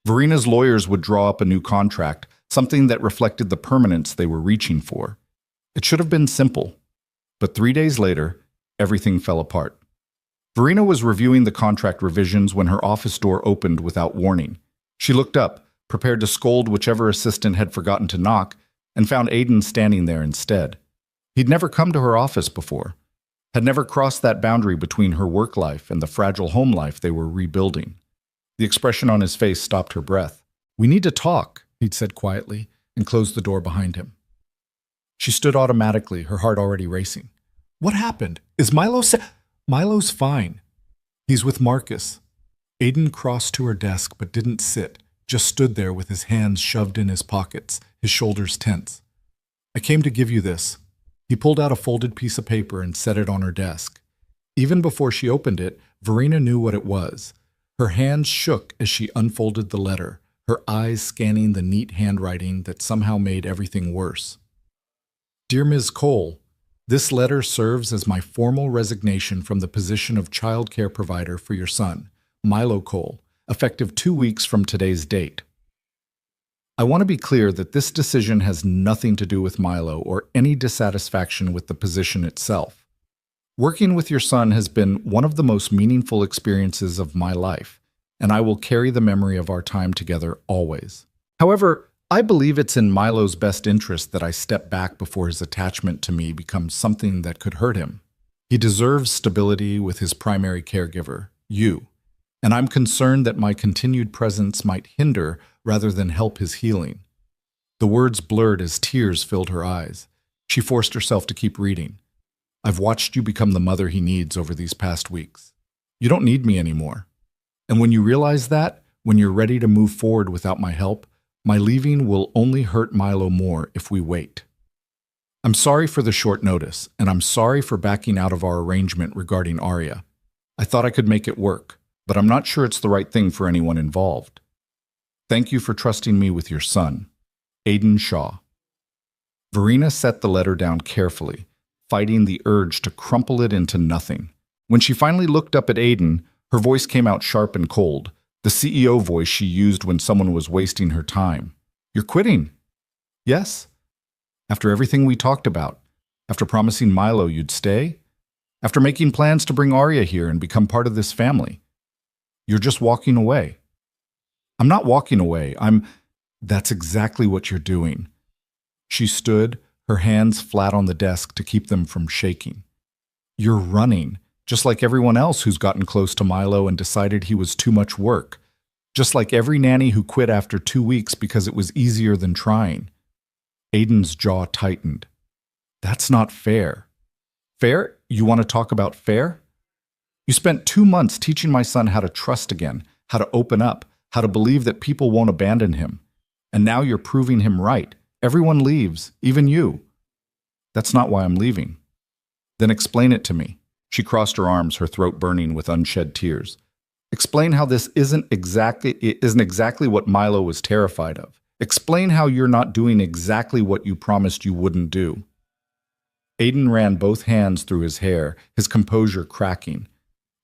Verena's lawyers would draw up a new contract, something that reflected the permanence they were reaching for. It should have been simple. But 3 days later, everything fell apart. Verena was reviewing the contract revisions when her office door opened without warning. She looked up, prepared to scold whichever assistant had forgotten to knock, and found Aiden standing there instead. He'd never come to her office before, had never crossed that boundary between her work life and the fragile home life they were rebuilding. The expression on his face stopped her breath. We need to talk, he'd said quietly, and closed the door behind him. She stood automatically, her heart already racing. What happened? Is Milo Milo's fine. He's with Marcus. Aiden crossed to her desk but didn't sit, just stood there with his hands shoved in his pockets, his shoulders tense. I came to give you this. He pulled out a folded piece of paper and set it on her desk. Even before she opened it, Verena knew what it was. Her hands shook as she unfolded the letter, her eyes scanning the neat handwriting that somehow made everything worse. Dear Ms. Cole, this letter serves as my formal resignation from the position of child care provider for your son, Milo Cole, effective 2 weeks from today's date. I want to be clear that this decision has nothing to do with Milo or any dissatisfaction with the position itself. Working with your son has been one of the most meaningful experiences of my life, and I will carry the memory of our time together always. However, I believe it's in Milo's best interest that I step back before his attachment to me becomes something that could hurt him. He deserves stability with his primary caregiver, you, and I'm concerned that my continued presence might hinder rather than help his healing. The words blurred as tears filled her eyes. She forced herself to keep reading. I've watched you become the mother he needs over these past weeks. You don't need me anymore. And when you realize that, when you're ready to move forward without my help, my leaving will only hurt Milo more if we wait. I'm sorry for the short notice, and I'm sorry for backing out of our arrangement regarding Arya. I thought I could make it work, but I'm not sure it's the right thing for anyone involved. Thank you for trusting me with your son, Aiden Shaw. Verena set the letter down carefully, fighting the urge to crumple it into nothing. When she finally looked up at Aiden, her voice came out sharp and cold, the CEO voice she used when someone was wasting her time. You're quitting? Yes, After everything we talked about? After promising Milo you'd stay? After making plans to bring Arya here and become part of this family? You're just walking away. I'm not walking away. That's exactly what you're doing. She stood, her hands flat on the desk to keep them from shaking. You're running, just like everyone else who's gotten close to Milo and decided he was too much work. Just like every nanny who quit after 2 weeks because it was easier than trying. Aiden's jaw tightened. That's not fair. Fair? You want to talk about fair? You spent 2 months teaching my son how to trust again, how to open up, how to believe that people won't abandon him. And now you're proving him right. Everyone leaves, even you. That's not why I'm leaving. Then explain it to me. She crossed her arms, her throat burning with unshed tears. Explain how this isn't exactly what Milo was terrified of. Explain how you're not doing exactly what you promised you wouldn't do. Aiden ran both hands through his hair, his composure cracking.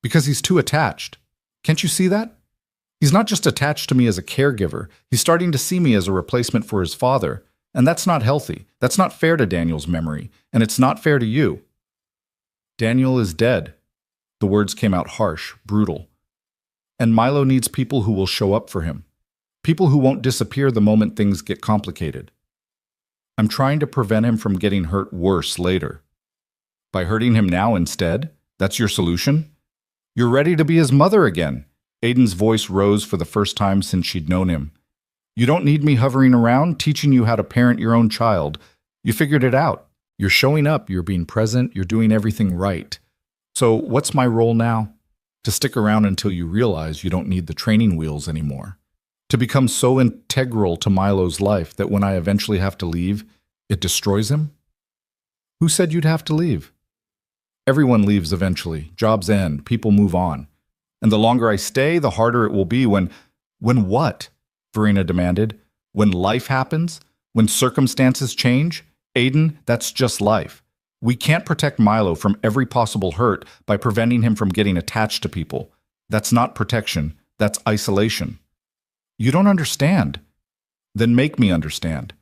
Because he's too attached. Can't you see that? He's not just attached to me as a caregiver. He's starting to see me as a replacement for his father. And that's not healthy. That's not fair to Daniel's memory. And it's not fair to you. Daniel is dead. The words came out harsh, brutal. And Milo needs people who will show up for him. People who won't disappear the moment things get complicated. I'm trying to prevent him from getting hurt worse later. By hurting him now instead? That's your solution? You're ready to be his mother again. Aiden's voice rose for the first time since she'd known him. You don't need me hovering around, teaching you how to parent your own child. You figured it out. You're showing up, you're being present, you're doing everything right. So what's my role now? To stick around until you realize you don't need the training wheels anymore. To become so integral to Milo's life that when I eventually have to leave, it destroys him? Who said you'd have to leave? Everyone leaves eventually. Jobs end. People move on. And the longer I stay, the harder it will be when what? Verena demanded. When life happens? When circumstances change? Aiden, that's just life. We can't protect Milo from every possible hurt by preventing him from getting attached to people. That's not protection. That's isolation. You don't understand. Then make me understand.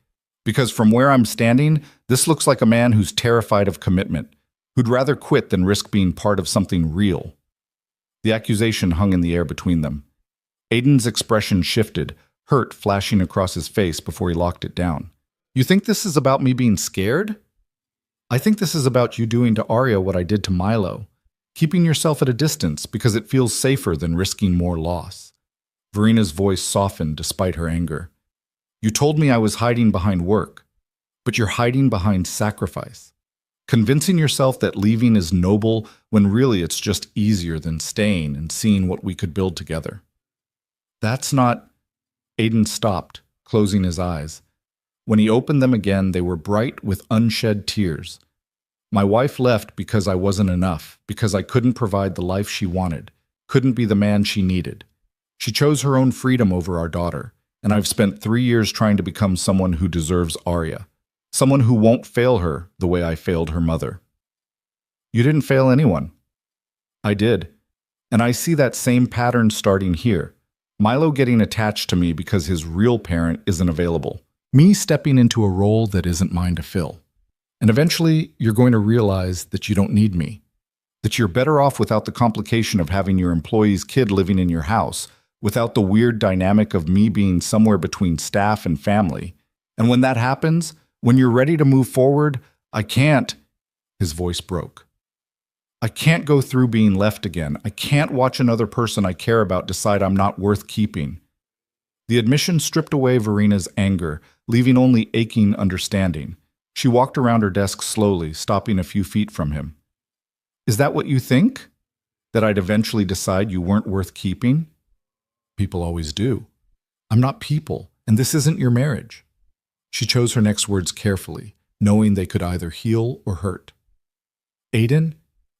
Because from where I'm standing, this looks like a man who's terrified of commitment, who'd rather quit than risk being part of something real. The accusation hung in the air between them. Aiden's expression shifted, hurt flashing across his face before he locked it down. You think this is about me being scared? I think this is about you doing to Arya what I did to Milo, keeping yourself at a distance because it feels safer than risking more loss. Verena's voice softened despite her anger. You told me I was hiding behind work, but you're hiding behind sacrifice. Convincing yourself that leaving is noble when really it's just easier than staying and seeing what we could build together. That's not... Aiden stopped, closing his eyes. When he opened them again, they were bright with unshed tears. My wife left because I wasn't enough, because I couldn't provide the life she wanted, couldn't be the man she needed. She chose her own freedom over our daughter, and I've spent 3 years trying to become someone who deserves Arya, someone who won't fail her the way I failed her mother. You didn't fail anyone. I did, and I see that same pattern starting here. Milo getting attached to me because his real parent isn't available. Me stepping into a role that isn't mine to fill. And eventually, you're going to realize that you don't need me. That you're better off without the complication of having your employee's kid living in your house, without the weird dynamic of me being somewhere between staff and family. And when that happens, when you're ready to move forward, I can't. His voice broke. I can't go through being left again. I can't watch another person I care about decide I'm not worth keeping. The admission stripped away Verena's anger, leaving only aching understanding. She walked around her desk slowly, stopping a few feet from him. Is that what you think? That I'd eventually decide you weren't worth keeping? People always do. I'm not people, and this isn't your marriage. She chose her next words carefully, knowing they could either heal or hurt. Aiden,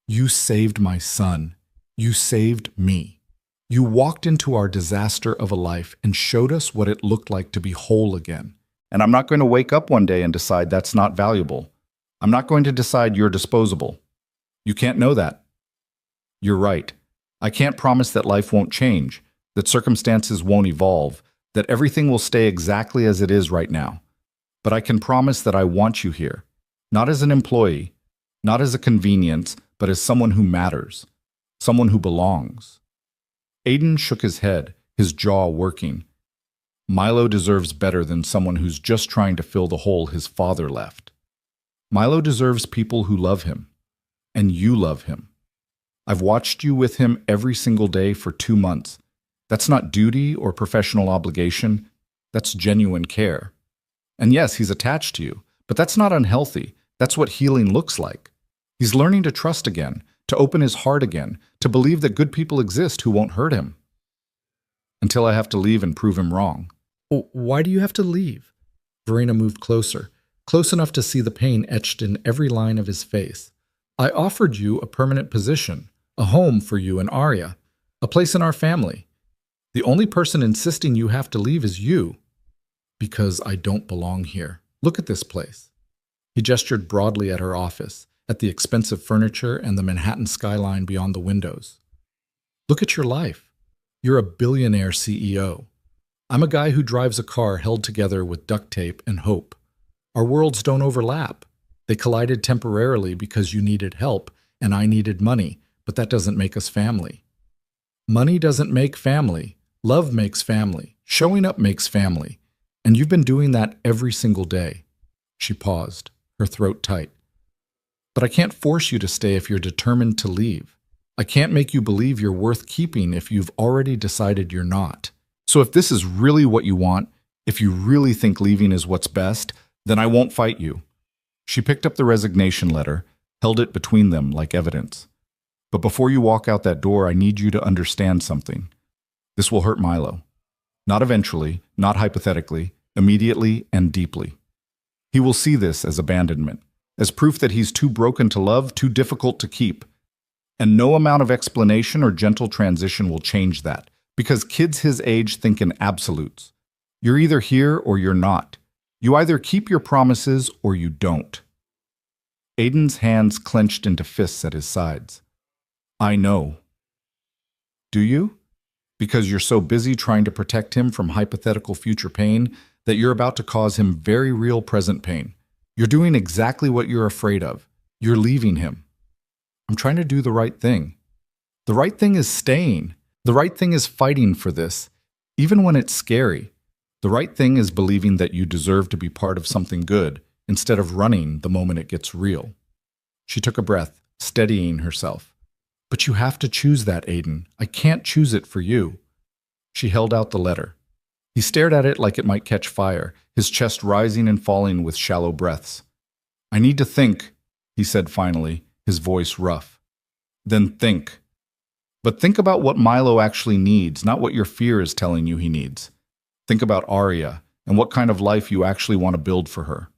you saved my son. You saved me. You walked into our disaster of a life and showed us what it looked like to be whole again. And I'm not going to wake up one day and decide that's not valuable. I'm not going to decide you're disposable. You can't know that. You're right. I can't promise that life won't change, that circumstances won't evolve, that everything will stay exactly as it is right now. But I can promise that I want you here, not as an employee, not as a convenience, but as someone who matters, someone who belongs. Aiden shook his head, his jaw working. Milo deserves better than someone who's just trying to fill the hole his father left. Milo deserves people who love him, and you love him. I've watched you with him every single day for 2 months. That's not duty or professional obligation. That's genuine care. And yes, he's attached to you, but that's not unhealthy. That's what healing looks like. He's learning to trust again, to open his heart again, to believe that good people exist who won't hurt him. Until I have to leave and prove him wrong. Why do you have to leave? Verena moved closer, close enough to see the pain etched in every line of his face. I offered you a permanent position, a home for you and Arya, a place in our family. The only person insisting you have to leave is you. Because I don't belong here. Look at this place. He gestured broadly at her office, at the expensive furniture and the Manhattan skyline beyond the windows. Look at your life. You're a billionaire CEO. I'm a guy who drives a car held together with duct tape and hope. Our worlds don't overlap. They collided temporarily because you needed help and I needed money, but that doesn't make us family. Money doesn't make family. Love makes family. Showing up makes family. And you've been doing that every single day. She paused, her throat tight. But I can't force you to stay if you're determined to leave. I can't make you believe you're worth keeping if you've already decided you're not. So if this is really what you want, if you really think leaving is what's best, then I won't fight you. She picked up the resignation letter, held it between them like evidence. But before you walk out that door, I need you to understand something. This will hurt Milo. Not eventually, not hypothetically, immediately and deeply. He will see this as abandonment, as proof that he's too broken to love, too difficult to keep. And no amount of explanation or gentle transition will change that, because kids his age think in absolutes. You're either here or you're not. You either keep your promises or you don't. Aiden's hands clenched into fists at his sides. I know. Do you? Because you're so busy trying to protect him from hypothetical future pain that you're about to cause him very real present pain. You're doing exactly what you're afraid of. You're leaving him. I'm trying to do the right thing. The right thing is staying. The right thing is fighting for this, even when it's scary. The right thing is believing that you deserve to be part of something good instead of running the moment it gets real. She took a breath, steadying herself. But you have to choose that, Aiden. I can't choose it for you. She held out the letter. He stared at it like it might catch fire, his chest rising and falling with shallow breaths. I need to think, he said finally, his voice rough. Then think. But think about what Milo actually needs, not what your fear is telling you he needs. Think about Arya and what kind of life you actually want to build for her.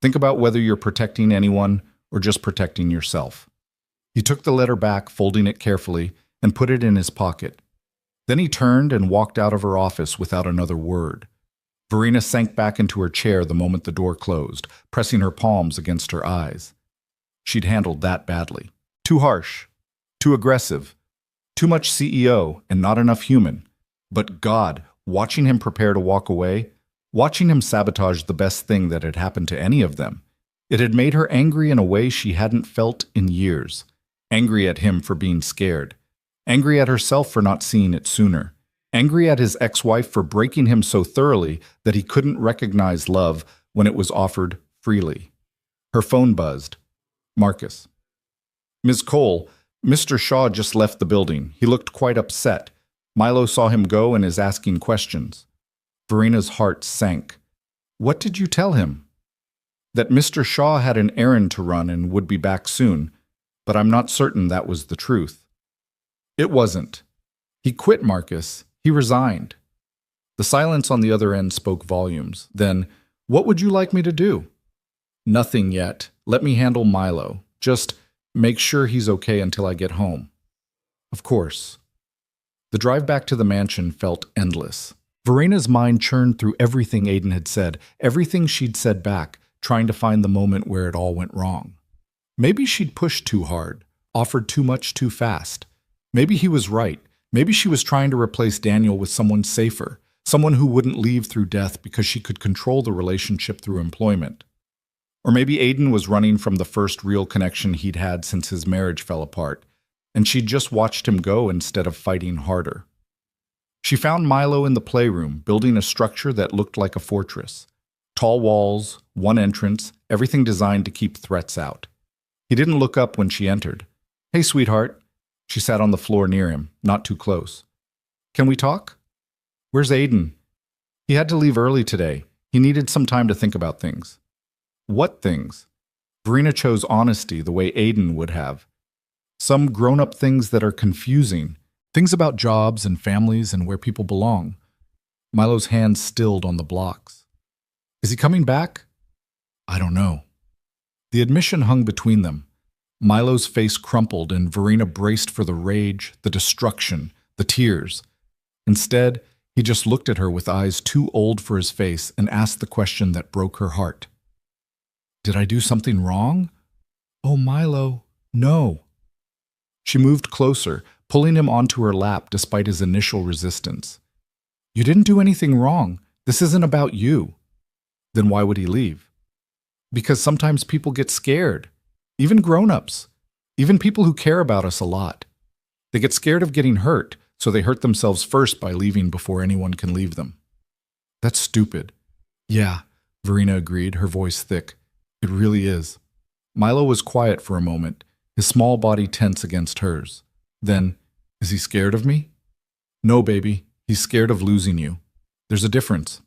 Think about whether you're protecting anyone or just protecting yourself. He took the letter back, folding it carefully, and put it in his pocket. Then he turned and walked out of her office without another word. Verena sank back into her chair the moment the door closed, pressing her palms against her eyes. She'd handled that badly. Too harsh, too aggressive, too much CEO and not enough human. But God, watching him prepare to walk away, watching him sabotage the best thing that had happened to any of them, it had made her angry in a way she hadn't felt in years. Angry at him for being scared. Angry at herself for not seeing it sooner. Angry at his ex-wife for breaking him so thoroughly that he couldn't recognize love when it was offered freely. Her phone buzzed. Marcus. Ms. Cole, Mr. Shaw just left the building. He looked quite upset. Milo saw him go and is asking questions. Verena's heart sank. What did you tell him? That Mr. Shaw had an errand to run and would be back soon, but I'm not certain that was the truth. It wasn't. He quit, Marcus. He resigned. The silence on the other end spoke volumes. Then, what would you like me to do? Nothing yet. Let me handle Milo. Just make sure he's okay until I get home. Of course. The drive back to the mansion felt endless. Verena's mind churned through everything Aiden had said, everything she'd said back, trying to find the moment where it all went wrong. Maybe she'd pushed too hard, offered too much too fast. Maybe he was right. Maybe she was trying to replace Daniel with someone safer, Someone who wouldn't leave through death because she could control the relationship through employment. Or maybe Aiden was running from the first real connection he'd had since his marriage fell apart, and she'd just watched him go instead of fighting harder. She found Milo in the playroom, building a structure that looked like a fortress. Tall walls, one entrance, everything designed to keep threats out. He didn't look up when she entered. "Hey, sweetheart." She sat on the floor near him, not too close. "Can we talk?" "Where's Aiden?" "He had to leave early today. He needed some time to think about things." "What things?" Verena chose honesty the way Aiden would have. Some grown-up things that are confusing. Things about jobs and families and where people belong. Milo's hands stilled on the blocks. "Is he coming back?" "I don't know." The admission hung between them. Milo's face crumpled and Verena braced for the rage, the destruction, the tears. Instead, he just looked at her with eyes too old for his face and asked the question that broke her heart. "Did I do something wrong?" "Oh, Milo, no." She moved closer, pulling him onto her lap despite his initial resistance. "You didn't do anything wrong. This isn't about you." Then why would he leave? Because sometimes people get scared. Even grown-ups. Even people who care about us a lot. They get scared of getting hurt, so they hurt themselves first by leaving before anyone can leave them. "That's stupid." "Yeah," Verena agreed, her voice thick. "It really is." Milo was quiet for a moment, his small body tense against hers. Then, "Is he scared of me?" "No, baby. He's scared of losing you. There's a difference.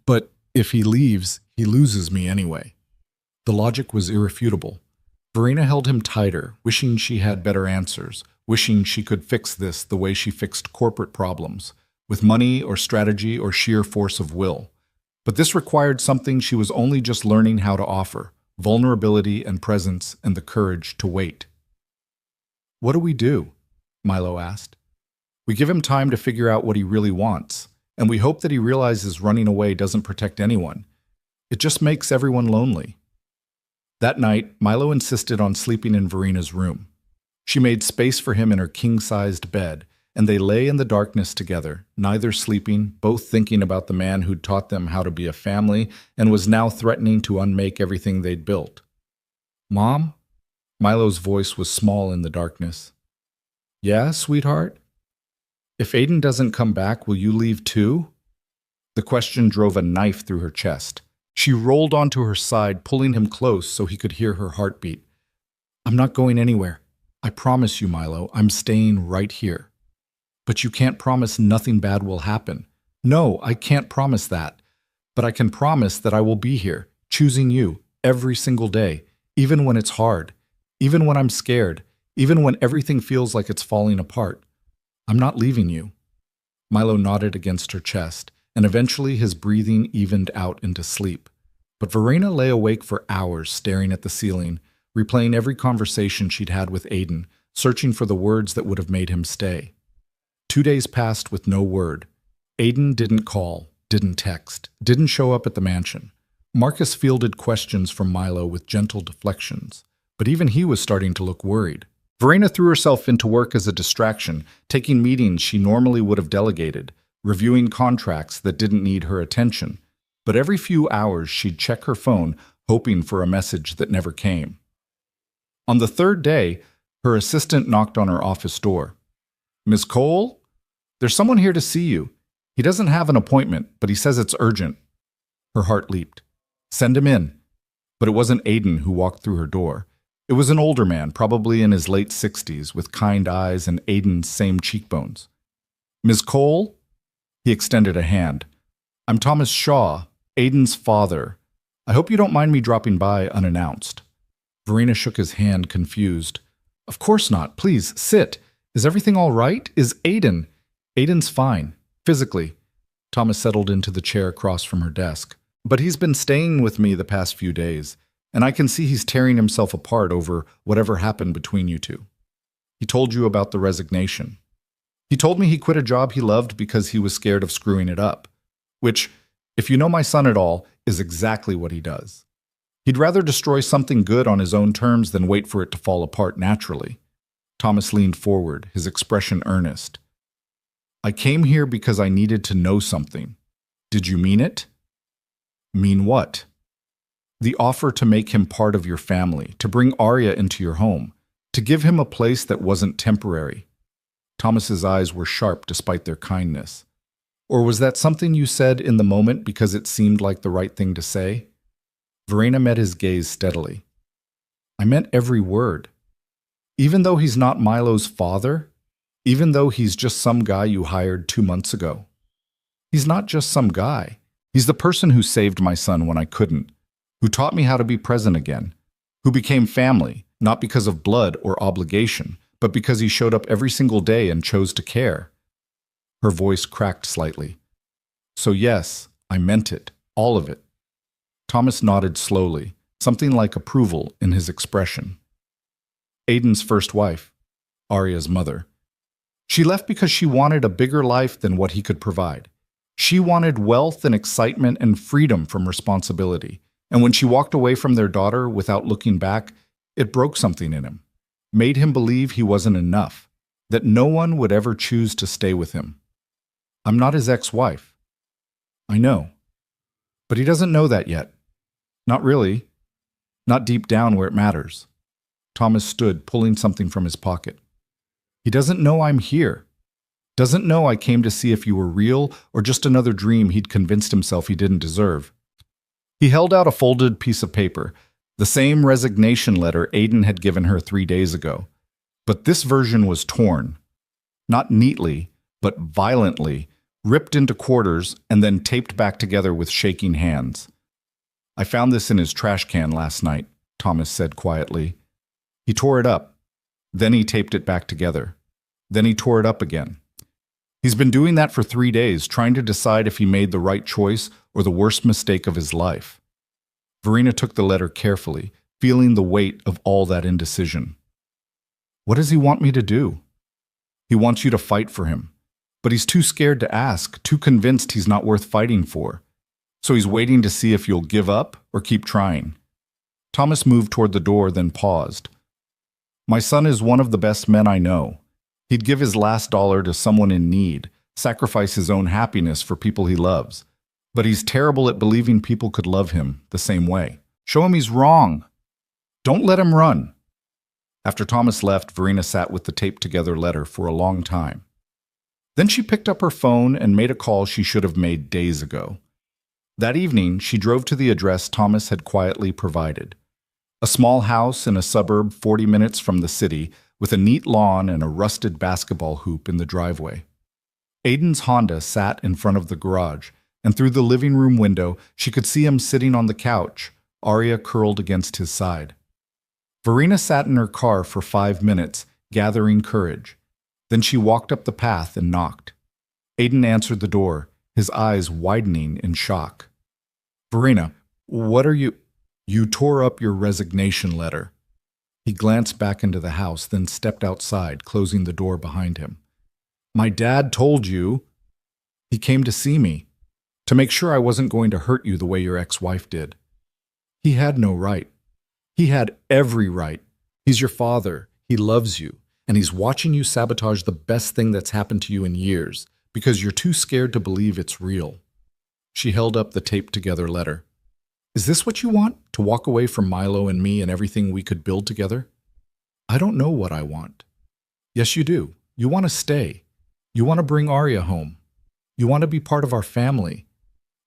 But if he leaves, he loses me anyway." The logic was irrefutable. Verena held him tighter, wishing she had better answers, wishing she could fix this the way she fixed corporate problems, with money or strategy or sheer force of will. But this required something she was only just learning how to offer: vulnerability and presence and the courage to wait. "What do we do?" Milo asked. "We give him time to figure out what he really wants, and we hope that he realizes running away doesn't protect anyone. It just makes everyone lonely." That night, Milo insisted on sleeping in Verena's room. She made space for him in her king-sized bed, and they lay in the darkness together, neither sleeping, both thinking about the man who'd taught them how to be a family and was now threatening to unmake everything they'd built. "Mom?" Milo's voice was small in the darkness. "Yeah, sweetheart?" "If Aiden doesn't come back, will you leave too?" The question drove a knife through her chest. She rolled onto her side, pulling him close so he could hear her heartbeat. "I'm not going anywhere. I promise you, Milo, I'm staying right here." "But you can't promise nothing bad will happen." "No, I can't promise that. But I can promise that I will be here, choosing you, every single day, even when it's hard, even when I'm scared, even when everything feels like it's falling apart. I'm not leaving you." Milo nodded against her chest, and eventually his breathing evened out into sleep. But Verena lay awake for hours staring at the ceiling, replaying every conversation she'd had with Aiden, searching for the words that would have made him stay. 2 days passed with no word. Aiden didn't call, didn't text, didn't show up at the mansion. Marcus fielded questions from Milo with gentle deflections, but even he was starting to look worried. Verena threw herself into work as a distraction, taking meetings she normally would have delegated, reviewing contracts that didn't need her attention. But every few hours she'd check her phone, hoping for a message that never came. On the third day, her assistant knocked on her office door. "Miss Cole? There's someone here to see you. He doesn't have an appointment, but he says it's urgent." Her heart leaped. "Send him in." But it wasn't Aiden who walked through her door. It was an older man, probably in his late 60s, with kind eyes and Aiden's same cheekbones. "Miss Cole?" He extended a hand. "I'm Thomas Shaw, Aiden's father. I hope you don't mind me dropping by unannounced." Verena shook his hand, confused. "Of course not. Please, sit. Is everything all right? Is Aiden?" "Aiden's fine, physically." Thomas settled into the chair across from her desk. "But he's been staying with me the past few days, and I can see he's tearing himself apart over whatever happened between you two. He told you about the resignation. He told me he quit a job he loved because he was scared of screwing it up, which, if you know my son at all, is exactly what he does. He'd rather destroy something good on his own terms than wait for it to fall apart naturally." Thomas leaned forward, his expression earnest. I came here because I needed to know something. Did you mean it? Mean what? The offer to make him part of your family, to bring Arya into your home, to give him a place that wasn't temporary. Thomas's eyes were sharp despite their kindness. Or was that something you said in the moment because it seemed like the right thing to say? Verena met his gaze steadily. I meant every word. Even though he's not Milo's father, even though he's just some guy you hired 2 months ago. He's not just some guy. He's the person who saved my son when I couldn't, who taught me how to be present again, who became family, not because of blood or obligation, but because he showed up every single day and chose to care. Her voice cracked slightly. So yes, I meant it, all of it. Thomas nodded slowly, something like approval in his expression. Aiden's first wife, Arya's mother. She left because she wanted a bigger life than what he could provide. She wanted wealth and excitement and freedom from responsibility. And when she walked away from their daughter without looking back, it broke something in him, made him believe he wasn't enough, that no one would ever choose to stay with him. I'm not his ex-wife. I know. But he doesn't know that yet. Not really. Not deep down where it matters. Thomas stood, pulling something from his pocket. He doesn't know I'm here. Doesn't know I came to see if you were real or just another dream he'd convinced himself he didn't deserve. He held out a folded piece of paper, the same resignation letter Aiden had given her 3 days ago. But this version was torn. Not neatly, but violently, ripped into quarters and then taped back together with shaking hands. I found this in his trash can last night, Thomas said quietly. He tore it up. Then he taped it back together. Then he tore it up again. He's been doing that for 3 days, trying to decide if he made the right choice or the worst mistake of his life. Verena took the letter carefully, feeling the weight of all that indecision. What does he want me to do? He wants you to fight for him, but he's too scared to ask, too convinced he's not worth fighting for. So he's waiting to see if you'll give up or keep trying. Thomas moved toward the door, then paused. My son is one of the best men I know. He'd give his last dollar to someone in need, sacrifice his own happiness for people he loves. But he's terrible at believing people could love him the same way. Show him he's wrong. Don't let him run. After Thomas left, Verena sat with the taped-together letter for a long time. Then she picked up her phone and made a call she should have made days ago. That evening, she drove to the address Thomas had quietly provided. A small house in a suburb 40 minutes from the city, with a neat lawn and a rusted basketball hoop in the driveway. Aiden's Honda sat in front of the garage, and through the living room window, she could see him sitting on the couch, Arya curled against his side. Verena sat in her car for 5 minutes, gathering courage. Then she walked up the path and knocked. Aiden answered the door, his eyes widening in shock. Verena, what are you... You tore up your resignation letter. He glanced back into the house, then stepped outside, closing the door behind him. My dad told you. He came to see me, to make sure I wasn't going to hurt you the way your ex-wife did. He had no right. He had every right. He's your father. He loves you, and he's watching you sabotage the best thing that's happened to you in years because you're too scared to believe it's real. She held up the taped-together letter. Is this what you want, to walk away from Milo and me and everything we could build together? I don't know what I want. Yes, you do. You want to stay. You want to bring Arya home. You want to be part of our family.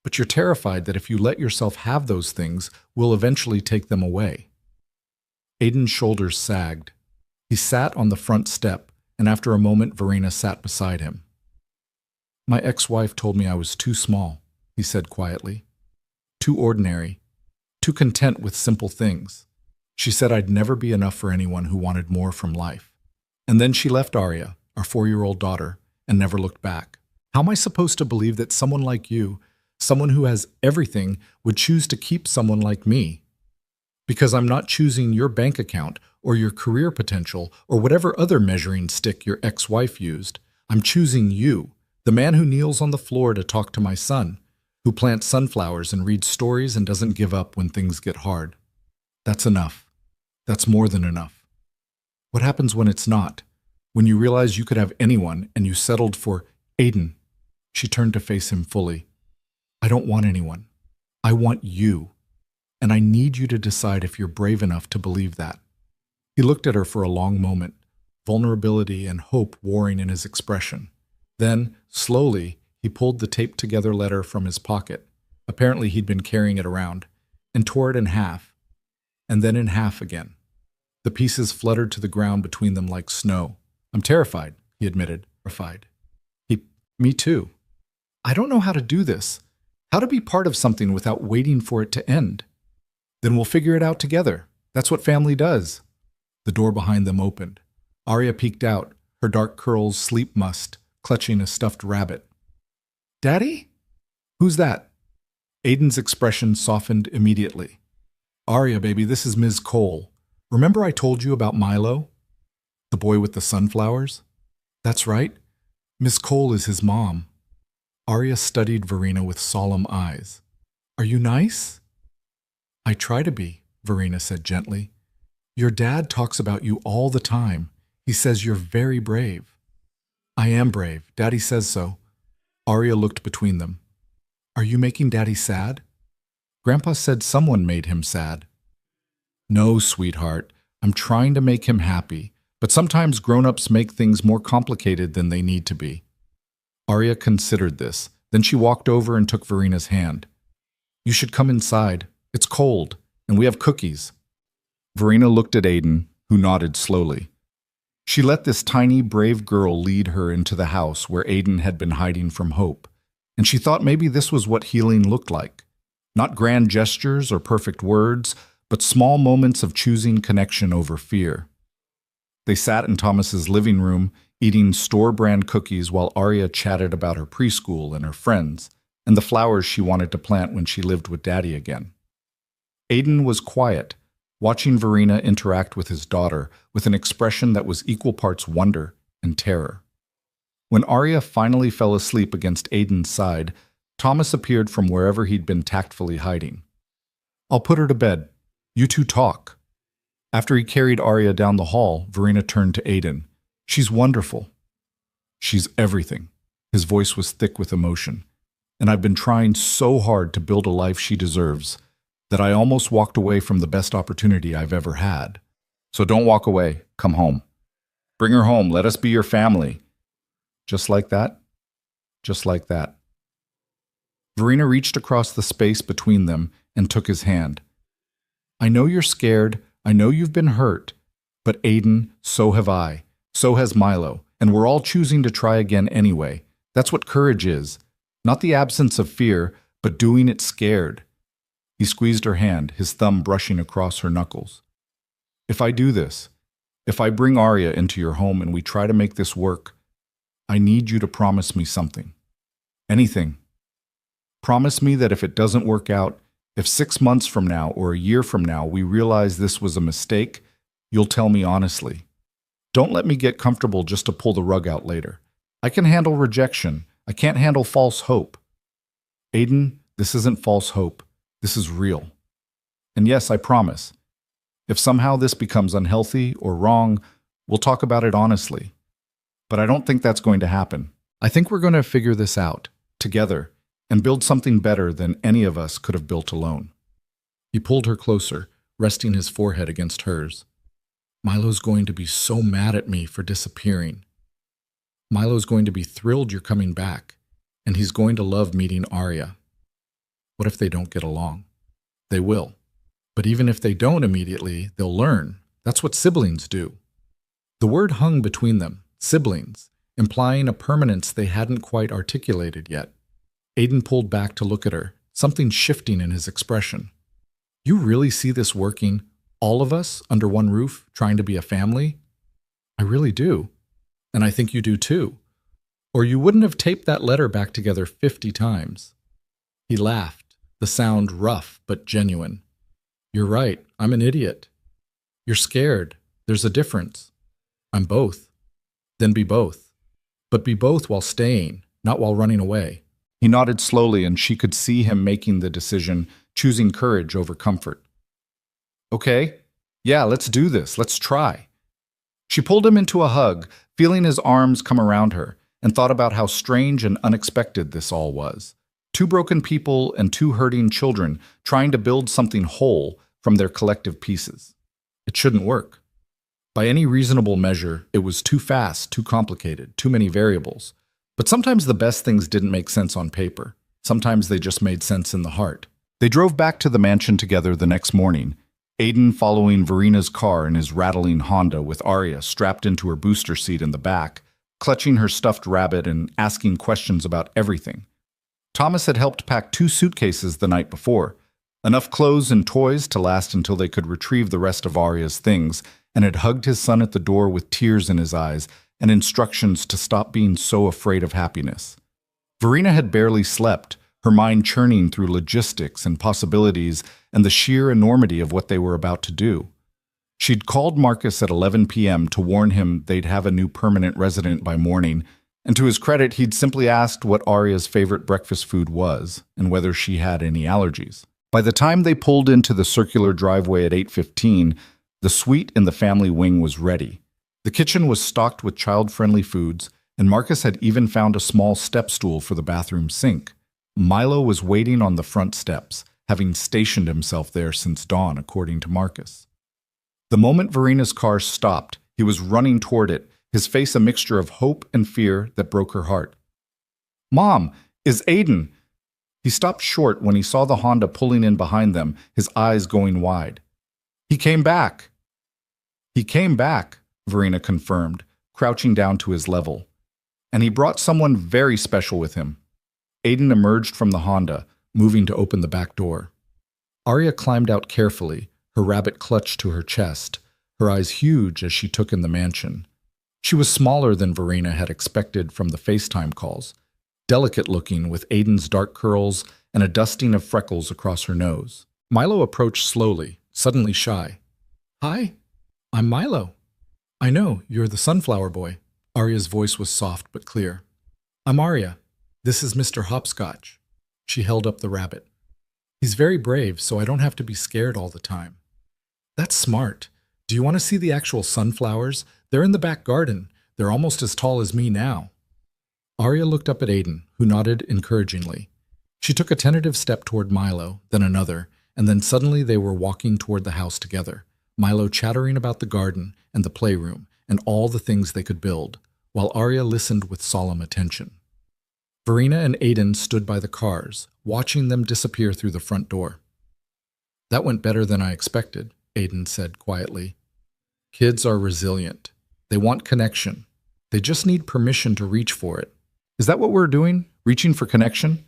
But you're terrified that if you let yourself have those things, we'll eventually take them away. Aiden's shoulders sagged. He sat on the front step, and after a moment, Verena sat beside him. My ex-wife told me I was too small, he said quietly. Too ordinary, too content with simple things. She said I'd never be enough for anyone who wanted more from life. And then she left Arya, our 4-year-old daughter, and never looked back. How am I supposed to believe that someone like you, someone who has everything, would choose to keep someone like me? Because I'm not choosing your bank account or your career potential or whatever other measuring stick your ex-wife used. I'm choosing you, the man who kneels on the floor to talk to my son, who plants sunflowers and reads stories and doesn't give up when things get hard. That's enough. That's more than enough. What happens when it's not? When you realize you could have anyone and you settled for Aiden. She turned to face him fully. I don't want anyone. I want you. And I need you to decide if you're brave enough to believe that. He looked at her for a long moment, vulnerability and hope warring in his expression. Then, slowly, he pulled the taped-together letter from his pocket. Apparently he'd been carrying it around, and tore it in half, and then in half again. The pieces fluttered to the ground between them like snow. I'm terrified, he admitted, terrified. Me too. I don't know how to do this, how to be part of something without waiting for it to end. Then we'll figure it out together. That's what family does. The door behind them opened. Arya peeked out, her dark curls sleep-mussed, clutching a stuffed rabbit. Daddy? Who's that? Aiden's expression softened immediately. Arya, baby, this is Ms. Cole. Remember I told you about Milo? The boy with the sunflowers? That's right. Miss Cole is his mom. Arya studied Verena with solemn eyes. Are you nice? I try to be, Verena said gently. Your dad talks about you all the time. He says you're very brave. I am brave. Daddy says so. Arya looked between them. Are you making Daddy sad? Grandpa said someone made him sad. No, sweetheart. I'm trying to make him happy. But sometimes grown-ups make things more complicated than they need to be. Arya considered this. Then she walked over and took Verena's hand. You should come inside. It's cold, and we have cookies. Verena looked at Aiden, who nodded slowly. She let this tiny, brave girl lead her into the house where Aiden had been hiding from Hope, and she thought maybe this was what healing looked like. Not grand gestures or perfect words, but small moments of choosing connection over fear. They sat in Thomas's living room, eating store-brand cookies while Arya chatted about her preschool and her friends, and the flowers she wanted to plant when she lived with Daddy again. Aiden was quiet, watching Verena interact with his daughter with an expression that was equal parts wonder and terror. When Arya finally fell asleep against Aiden's side, Thomas appeared from wherever he'd been tactfully hiding. I'll put her to bed. You two talk. After he carried Arya down the hall, Verena turned to Aiden. She's wonderful. She's everything. His voice was thick with emotion. And I've been trying so hard to build a life she deserves that I almost walked away from the best opportunity I've ever had. So don't walk away. Come home. Bring her home. Let us be your family. Just like that. Just like that. Verena reached across the space between them and took his hand. I know you're scared. I know you've been hurt. But Aiden, so have I. So has Milo. And we're all choosing to try again anyway. That's what courage is. Not the absence of fear, but doing it scared. He squeezed her hand, his thumb brushing across her knuckles. If I do this, if I bring Arya into your home and we try to make this work, I need you to promise me something. Anything. Promise me that if it doesn't work out, if 6 months from now or a year from now we realize this was a mistake, you'll tell me honestly. Don't let me get comfortable just to pull the rug out later. I can handle rejection. I can't handle false hope. Aiden, this isn't false hope. This is real. And yes, I promise. If somehow this becomes unhealthy or wrong, we'll talk about it honestly. But I don't think that's going to happen. I think we're going to figure this out, together, and build something better than any of us could have built alone. He pulled her closer, resting his forehead against hers. Milo's going to be so mad at me for disappearing. Milo's going to be thrilled you're coming back, and he's going to love meeting Arya. What if they don't get along? They will. But even if they don't immediately, they'll learn. That's what siblings do. The word hung between them, siblings, implying a permanence they hadn't quite articulated yet. Aiden pulled back to look at her, something shifting in his expression. You really see this working, all of us under one roof, trying to be a family? I really do. And I think you do too. Or you wouldn't have taped that letter back together 50 times. He laughed, the sound rough but genuine. You're right, I'm an idiot. You're scared. There's a difference. I'm both. Then be both. But be both while staying, not while running away. He nodded slowly, and she could see him making the decision, choosing courage over comfort. Okay, yeah, let's do this. Let's try. She pulled him into a hug, feeling his arms come around her, and thought about how strange and unexpected this all was. Two broken people and two hurting children trying to build something whole from their collective pieces. It shouldn't work. By any reasonable measure, it was too fast, too complicated, too many variables. But sometimes the best things didn't make sense on paper. Sometimes they just made sense in the heart. They drove back to the mansion together the next morning, Aiden following Verina's car in his rattling Honda with Arya strapped into her booster seat in the back, clutching her stuffed rabbit and asking questions about everything. Thomas had helped pack 2 suitcases the night before, enough clothes and toys to last until they could retrieve the rest of Arya's things, and had hugged his son at the door with tears in his eyes and instructions to stop being so afraid of happiness. Verina had barely slept, her mind churning through logistics and possibilities and the sheer enormity of what they were about to do. She'd called Marcus at 11 p.m. to warn him they'd have a new permanent resident by morning, and to his credit, he'd simply asked what Arya's favorite breakfast food was and whether she had any allergies. By the time they pulled into the circular driveway at 8:15, the suite in the family wing was ready. The kitchen was stocked with child-friendly foods, and Marcus had even found a small step stool for the bathroom sink. Milo was waiting on the front steps, having stationed himself there since dawn, according to Marcus. The moment Verina's car stopped, he was running toward it, his face a mixture of hope and fear that broke her heart. "Mom, is Aiden?" He stopped short when he saw the Honda pulling in behind them, his eyes going wide. "He came back." "He came back," Verina confirmed, crouching down to his level. "And he brought someone very special with him." Aiden emerged from the Honda, moving to open the back door. Arya climbed out carefully, her rabbit clutched to her chest, her eyes huge as she took in the mansion. She was smaller than Verina had expected from the FaceTime calls, delicate-looking with Aiden's dark curls and a dusting of freckles across her nose. Milo approached slowly, suddenly shy. "Hi, I'm Milo." "I know, you're the sunflower boy." Arya's voice was soft but clear. "I'm Arya. This is Mr. Hopscotch." She held up the rabbit. "He's very brave, so I don't have to be scared all the time." "That's smart. Do you want to see the actual sunflowers? They're in the back garden. They're almost as tall as me now." Arya looked up at Aiden, who nodded encouragingly. She took a tentative step toward Milo, then another, and then suddenly they were walking toward the house together, Milo chattering about the garden and the playroom and all the things they could build, while Arya listened with solemn attention. Verina and Aiden stood by the cars, watching them disappear through the front door. "That went better than I expected," Aiden said quietly. "Kids are resilient. They want connection. They just need permission to reach for it." "Is that what we're doing? Reaching for connection?"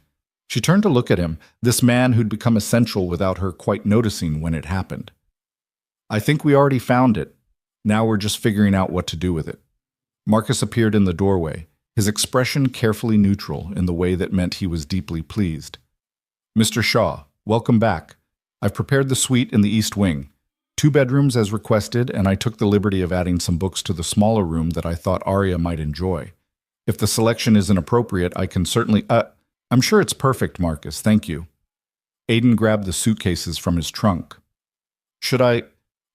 She turned to look at him, this man who'd become essential without her quite noticing when it happened. "I think we already found it. Now we're just figuring out what to do with it." Marcus appeared in the doorway, his expression carefully neutral in the way that meant he was deeply pleased. "Mr. Shaw, welcome back. I've prepared the suite in the East Wing. 2 bedrooms as requested, and I took the liberty of adding some books to the smaller room that I thought Arya might enjoy. If the selection isn't appropriate, I can certainly— I'm sure it's perfect, Marcus, thank you." Aiden grabbed the suitcases from his trunk. "Should I—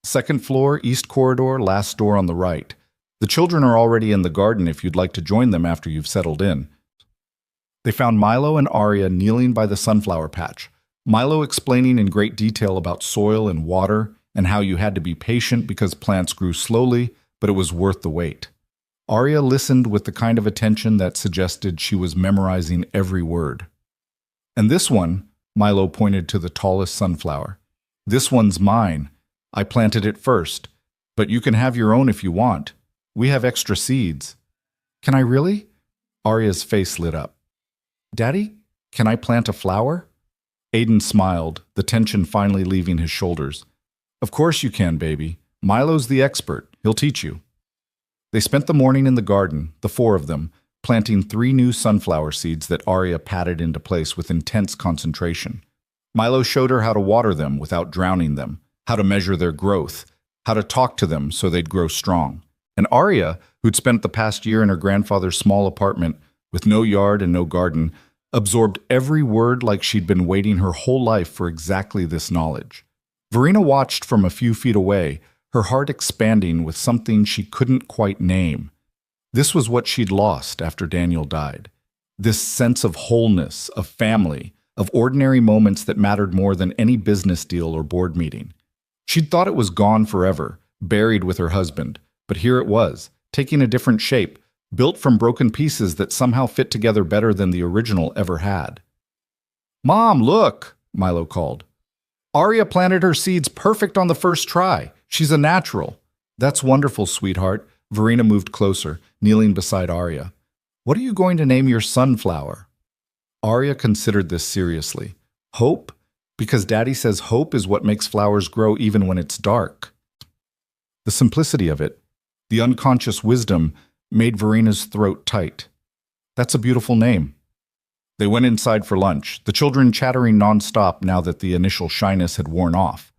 2nd floor, east corridor, last door on the right. The children are already in the garden if you'd like to join them after you've settled in." They found Milo and Arya kneeling by the sunflower patch, Milo explaining in great detail about soil and water and how you had to be patient because plants grew slowly, but it was worth the wait. Arya listened with the kind of attention that suggested she was memorizing every word. "And this one," Milo pointed to the tallest sunflower, "this one's mine. I planted it first, but you can have your own if you want. We have extra seeds." "Can I really?" Arya's face lit up. "Daddy, can I plant a flower?" Aiden smiled, the tension finally leaving his shoulders. "Of course you can, baby. Milo's the expert. He'll teach you." They spent the morning in the garden, the 4 of them, planting 3 new sunflower seeds that Arya patted into place with intense concentration. Milo showed her how to water them without drowning them, how to measure their growth, how to talk to them so they'd grow strong. And Arya, who'd spent the past year in her grandfather's small apartment with no yard and no garden, absorbed every word like she'd been waiting her whole life for exactly this knowledge. Verina watched from a few feet away, her heart expanding with something she couldn't quite name. This was what she'd lost after Daniel died. This sense of wholeness, of family, of ordinary moments that mattered more than any business deal or board meeting. She'd thought it was gone forever, buried with her husband, but here it was, taking a different shape, built from broken pieces that somehow fit together better than the original ever had. "Mom, look!" Milo called. "Arya planted her seeds perfect on the first try. She's a natural." "That's wonderful, sweetheart." Verena moved closer, kneeling beside Arya. "What are you going to name your sunflower?" Arya considered this seriously. "Hope? Because Daddy says hope is what makes flowers grow even when it's dark." The simplicity of it, the unconscious wisdom, made Verena's throat tight. "That's a beautiful name." They went inside for lunch, the children chattering nonstop now that the initial shyness had worn off.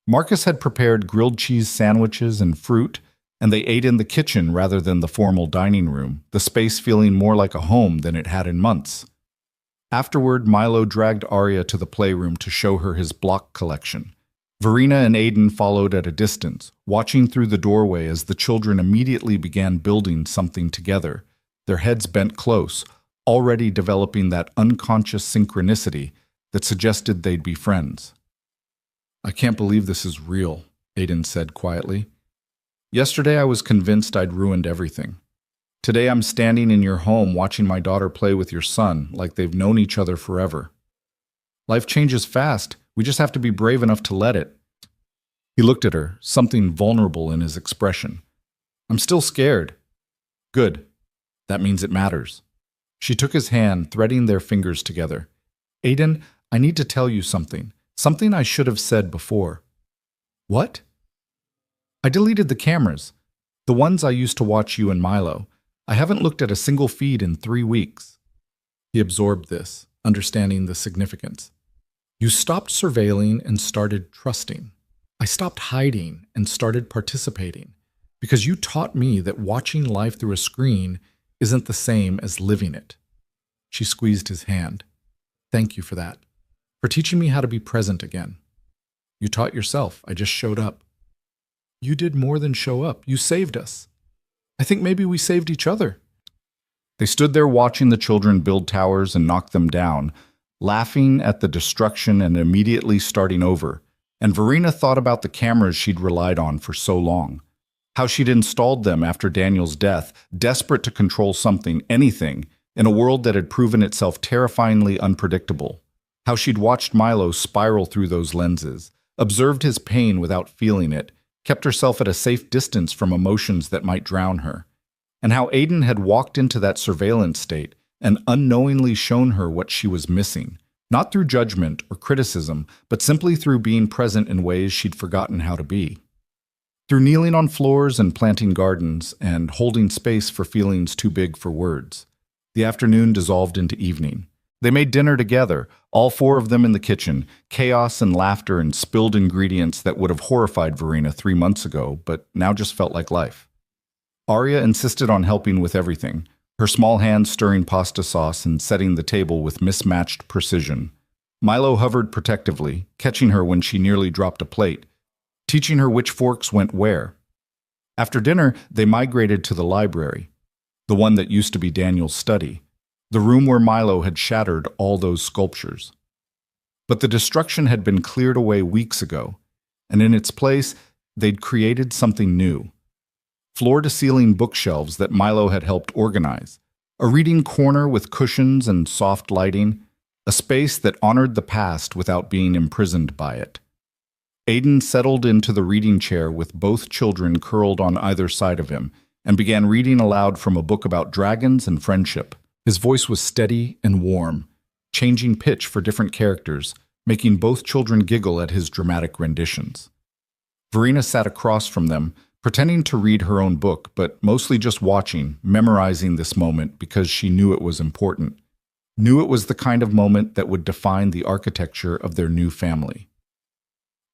Marcus had prepared grilled cheese sandwiches and fruit, and they ate in the kitchen rather than the formal dining room, the space feeling more like a home than it had in months. Afterward, Milo dragged Arya to the playroom to show her his block collection. Verena and Aiden followed at a distance, watching through the doorway as the children immediately began building something together, their heads bent close, already developing that unconscious synchronicity that suggested they'd be friends. "I can't believe this is real," Aiden said quietly. "Yesterday I was convinced I'd ruined everything. Today I'm standing in your home watching my daughter play with your son like they've known each other forever. Life changes fast. We just have to be brave enough to let it." He looked at her, something vulnerable in his expression. "I'm still scared." "Good. That means it matters." She took his hand, threading their fingers together. "Aiden, I need to tell you something. Something I should have said before." "What?" "I deleted the cameras. The ones I used to watch you and Milo. I haven't looked at a single feed in 3 weeks." He absorbed this, understanding the significance. "You stopped surveilling and started trusting. I stopped hiding and started participating, because you taught me that watching life through a screen isn't the same as living it." She squeezed his hand. "Thank you for that, for teaching me how to be present again. You taught yourself. I just showed up." "You did more than show up. You saved us. I think maybe we saved each other." They stood there watching the children build towers and knock them down, laughing at the destruction and immediately starting over. And Verena thought about the cameras she'd relied on for so long. How she'd installed them after Daniel's death, desperate to control something, anything, in a world that had proven itself terrifyingly unpredictable. How she'd watched Milo spiral through those lenses, observed his pain without feeling it, kept herself at a safe distance from emotions that might drown her. And how Aiden had walked into that surveillance state and unknowingly shown her what she was missing, not through judgment or criticism, but simply through being present in ways she'd forgotten how to be. Through kneeling on floors and planting gardens and holding space for feelings too big for words. The afternoon dissolved into evening. They made dinner together, all 4 of them in the kitchen, chaos and laughter and spilled ingredients that would have horrified Verena 3 months ago, but now just felt like life. Arya insisted on helping with everything, her small hands stirring pasta sauce and setting the table with mismatched precision. Milo hovered protectively, catching her when she nearly dropped a plate, teaching her which forks went where. After dinner, they migrated to the library, the one that used to be Daniel's study, the room where Milo had shattered all those sculptures. But the destruction had been cleared away weeks ago, and in its place, they'd created something new. Floor-to-ceiling bookshelves that Milo had helped organize, a reading corner with cushions and soft lighting, a space that honored the past without being imprisoned by it. Aiden settled into the reading chair with both children curled on either side of him and began reading aloud from a book about dragons and friendship. His voice was steady and warm, changing pitch for different characters, making both children giggle at his dramatic renditions. Verena sat across from them, pretending to read her own book, but mostly just watching, memorizing this moment because she knew it was important. Knew it was the kind of moment that would define the architecture of their new family.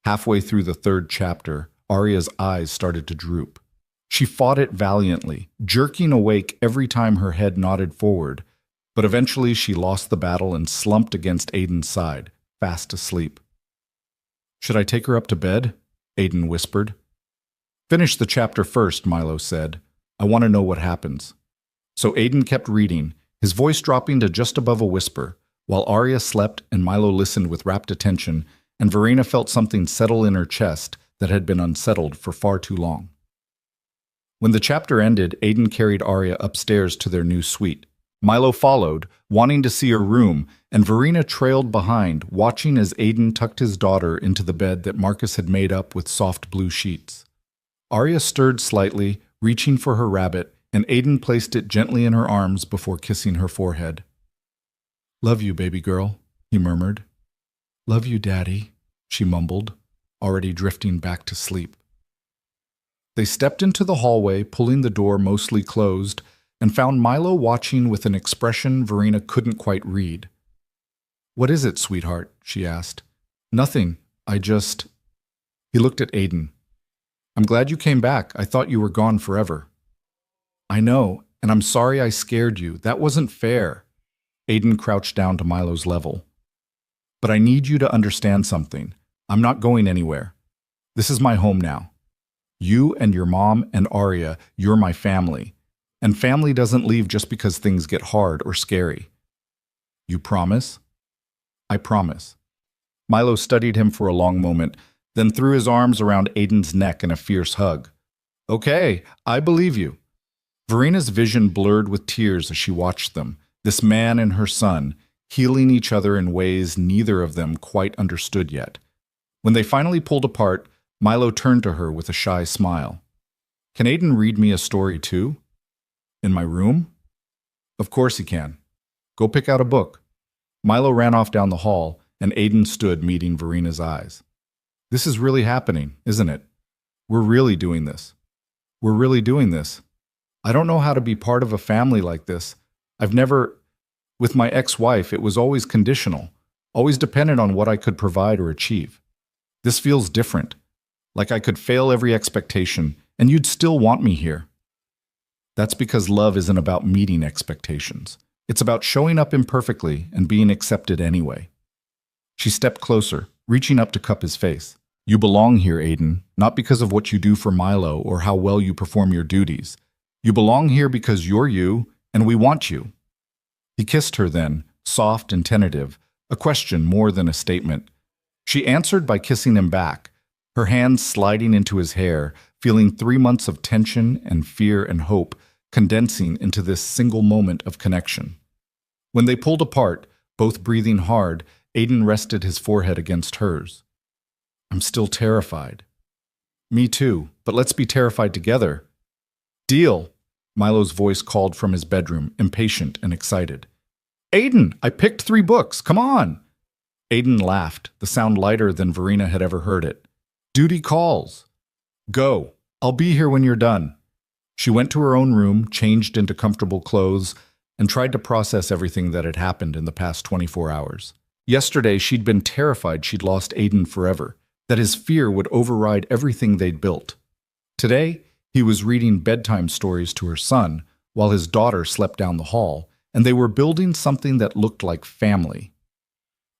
Halfway through the 3rd chapter, Arya's eyes started to droop. She fought it valiantly, jerking awake every time her head nodded forward, but eventually she lost the battle and slumped against Aiden's side, fast asleep. "Should I take her up to bed?" Aiden whispered. "Finish the chapter first," Milo said. "I want to know what happens." So Aiden kept reading, his voice dropping to just above a whisper, while Arya slept and Milo listened with rapt attention, and Verena felt something settle in her chest that had been unsettled for far too long. When the chapter ended, Aiden carried Arya upstairs to their new suite. Milo followed, wanting to see her room, and Verena trailed behind, watching as Aiden tucked his daughter into the bed that Marcus had made up with soft blue sheets. Arya stirred slightly, reaching for her rabbit, and Aiden placed it gently in her arms before kissing her forehead. "Love you, baby girl," he murmured. "Love you, Daddy," she mumbled, already drifting back to sleep. They stepped into the hallway, pulling the door mostly closed, and found Milo watching with an expression Verena couldn't quite read. "What is it, sweetheart?" she asked. "Nothing. He looked at Aiden. "I'm glad you came back. I thought you were gone forever." "I know, and I'm sorry I scared you. That wasn't fair." Aiden crouched down to Milo's level. "But I need you to understand something. I'm not going anywhere. This is my home now. You and your mom and Arya, you're my family. And family doesn't leave just because things get hard or scary." "You promise?" "I promise." Milo studied him for a long moment, then threw his arms around Aiden's neck in a fierce hug. "Okay, I believe you." Verena's vision blurred with tears as she watched them, this man and her son, healing each other in ways neither of them quite understood yet. When they finally pulled apart, Milo turned to her with a shy smile. "Can Aiden read me a story too? In my room?" "Of course he can. Go pick out a book." Milo ran off down the hall, and Aiden stood meeting Verena's eyes. "This is really happening, isn't it? We're really doing this. We're really doing this. I don't know how to be part of a family like this. With my ex-wife, it was always conditional, always dependent on what I could provide or achieve. This feels different, like I could fail every expectation, and you'd still want me here." "That's because love isn't about meeting expectations. It's about showing up imperfectly and being accepted anyway." She stepped closer, reaching up to cup his face. "You belong here, Aiden, not because of what you do for Milo or how well you perform your duties. You belong here because you're you, and we want you." He kissed her then, soft and tentative, a question more than a statement. She answered by kissing him back, her hands sliding into his hair, feeling 3 months of tension and fear and hope condensing into this single moment of connection. When they pulled apart, both breathing hard, Aiden rested his forehead against hers. "I'm still terrified." "Me too, but let's be terrified together." "Deal," Milo's voice called from his bedroom, impatient and excited. "Aiden, I picked 3 books, come on!" Aiden laughed, the sound lighter than Verena had ever heard it. "Duty calls." "Go, I'll be here when you're done." She went to her own room, changed into comfortable clothes, and tried to process everything that had happened in the past 24 hours. Yesterday, she'd been terrified she'd lost Aiden forever, that his fear would override everything they'd built. Today, he was reading bedtime stories to her son, while his daughter slept down the hall, and they were building something that looked like family.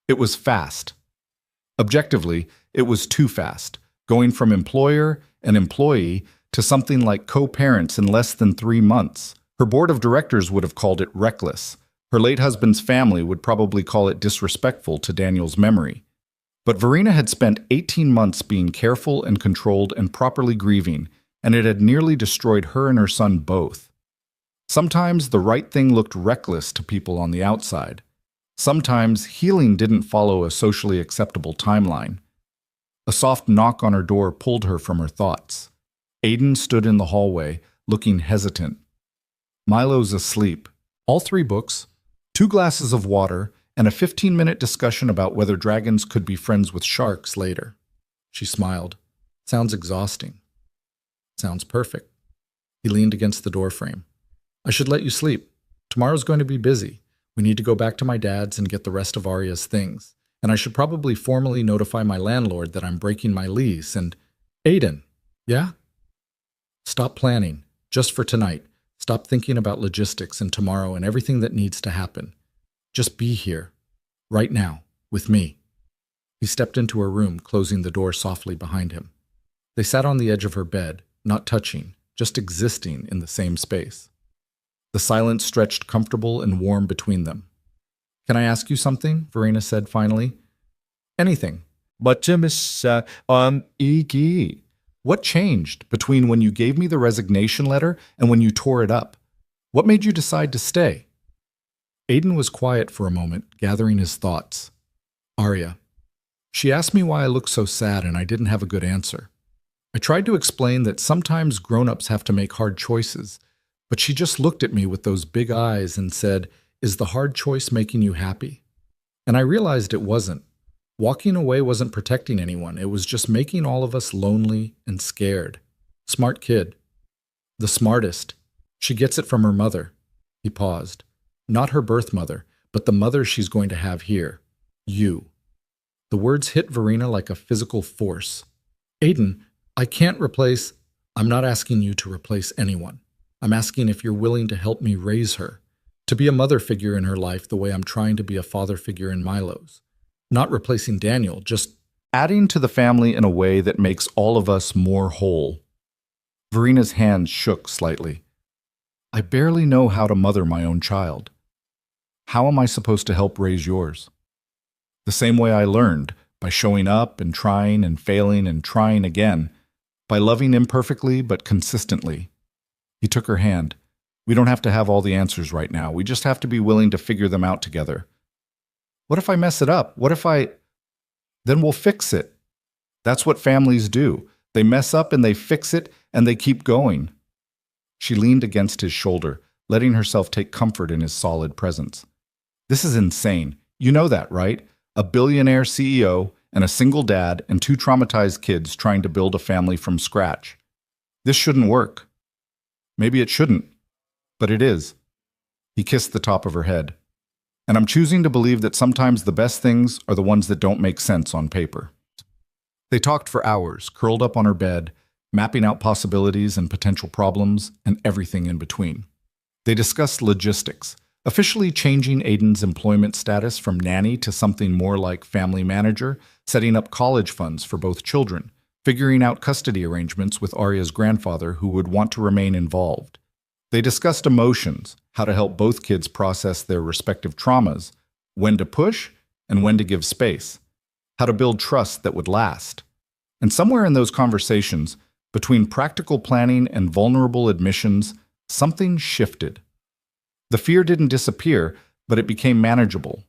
It was fast. Objectively, it was too fast, going from employer and employee to something like co-parents in less than 3 months. Her board of directors would have called it reckless. Her late husband's family would probably call it disrespectful to Daniel's memory. But Verena had spent 18 months being careful and controlled and properly grieving, and it had nearly destroyed her and her son both. Sometimes the right thing looked reckless to people on the outside. Sometimes healing didn't follow a socially acceptable timeline. A soft knock on her door pulled her from her thoughts. Aiden stood in the hallway, looking hesitant. Milo's asleep. All 3 books, 2 glasses of water, and a 15-minute discussion about whether dragons could be friends with sharks later. She smiled. "Sounds exhausting." "Sounds perfect." He leaned against the doorframe. "I should let you sleep. Tomorrow's going to be busy. We need to go back to my dad's and get the rest of Arya's things. And I should probably formally notify my landlord that I'm breaking my lease and—" "Aiden." "Yeah?" "Stop planning. Just for tonight. Stop thinking about logistics and tomorrow and everything that needs to happen. Just be here. Right now. With me." He stepped into her room, closing the door softly behind him. They sat on the edge of her bed, not touching, just existing in the same space. The silence stretched comfortable and warm between them. "Can I ask you something?" Verena said finally. "Anything." Iggy. What changed between when you gave me the resignation letter and when you tore it up? What made you decide to stay? Aiden was quiet for a moment, gathering his thoughts. "Arya. She asked me why I looked so sad and I didn't have a good answer. I tried to explain that sometimes grown-ups have to make hard choices, but she just looked at me with those big eyes and said, 'Is the hard choice making you happy?' And I realized it wasn't. Walking away wasn't protecting anyone. It was just making all of us lonely and scared. Smart kid. The smartest. She gets it from her mother." He paused. "Not her birth mother, but the mother she's going to have here. You." The words hit Verena like a physical force. "Aiden, I can't replace—" "I'm not asking you to replace anyone. I'm asking if you're willing to help me raise her, to be a mother figure in her life the way I'm trying to be a father figure in Milo's. Not replacing Daniel, just adding to the family in a way that makes all of us more whole." Verena's hands shook slightly. "I barely know how to mother my own child. How am I supposed to help raise yours? The same way I learned, by showing up and trying and failing and trying again, by loving imperfectly but consistently." He took her hand. "We don't have to have all the answers right now. We just have to be willing to figure them out together. What if I mess it up? Then we'll fix it. That's what families do. They mess up and they fix it and they keep going." She leaned against his shoulder, letting herself take comfort in his solid presence. "This is insane. You know that, right? A billionaire CEO and a single dad and 2 traumatized kids trying to build a family from scratch. This shouldn't work. Maybe it shouldn't, but it is." He kissed the top of her head. "And I'm choosing to believe that sometimes the best things are the ones that don't make sense on paper." They talked for hours, curled up on her bed, mapping out possibilities and potential problems and everything in between. They discussed logistics, officially changing Aiden's employment status from nanny to something more like family manager, setting up college funds for both children, figuring out custody arrangements with Arya's grandfather who would want to remain involved. They discussed emotions, how to help both kids process their respective traumas, when to push and when to give space, how to build trust that would last. And somewhere in those conversations, between practical planning and vulnerable admissions, something shifted. The fear didn't disappear, but it became manageable,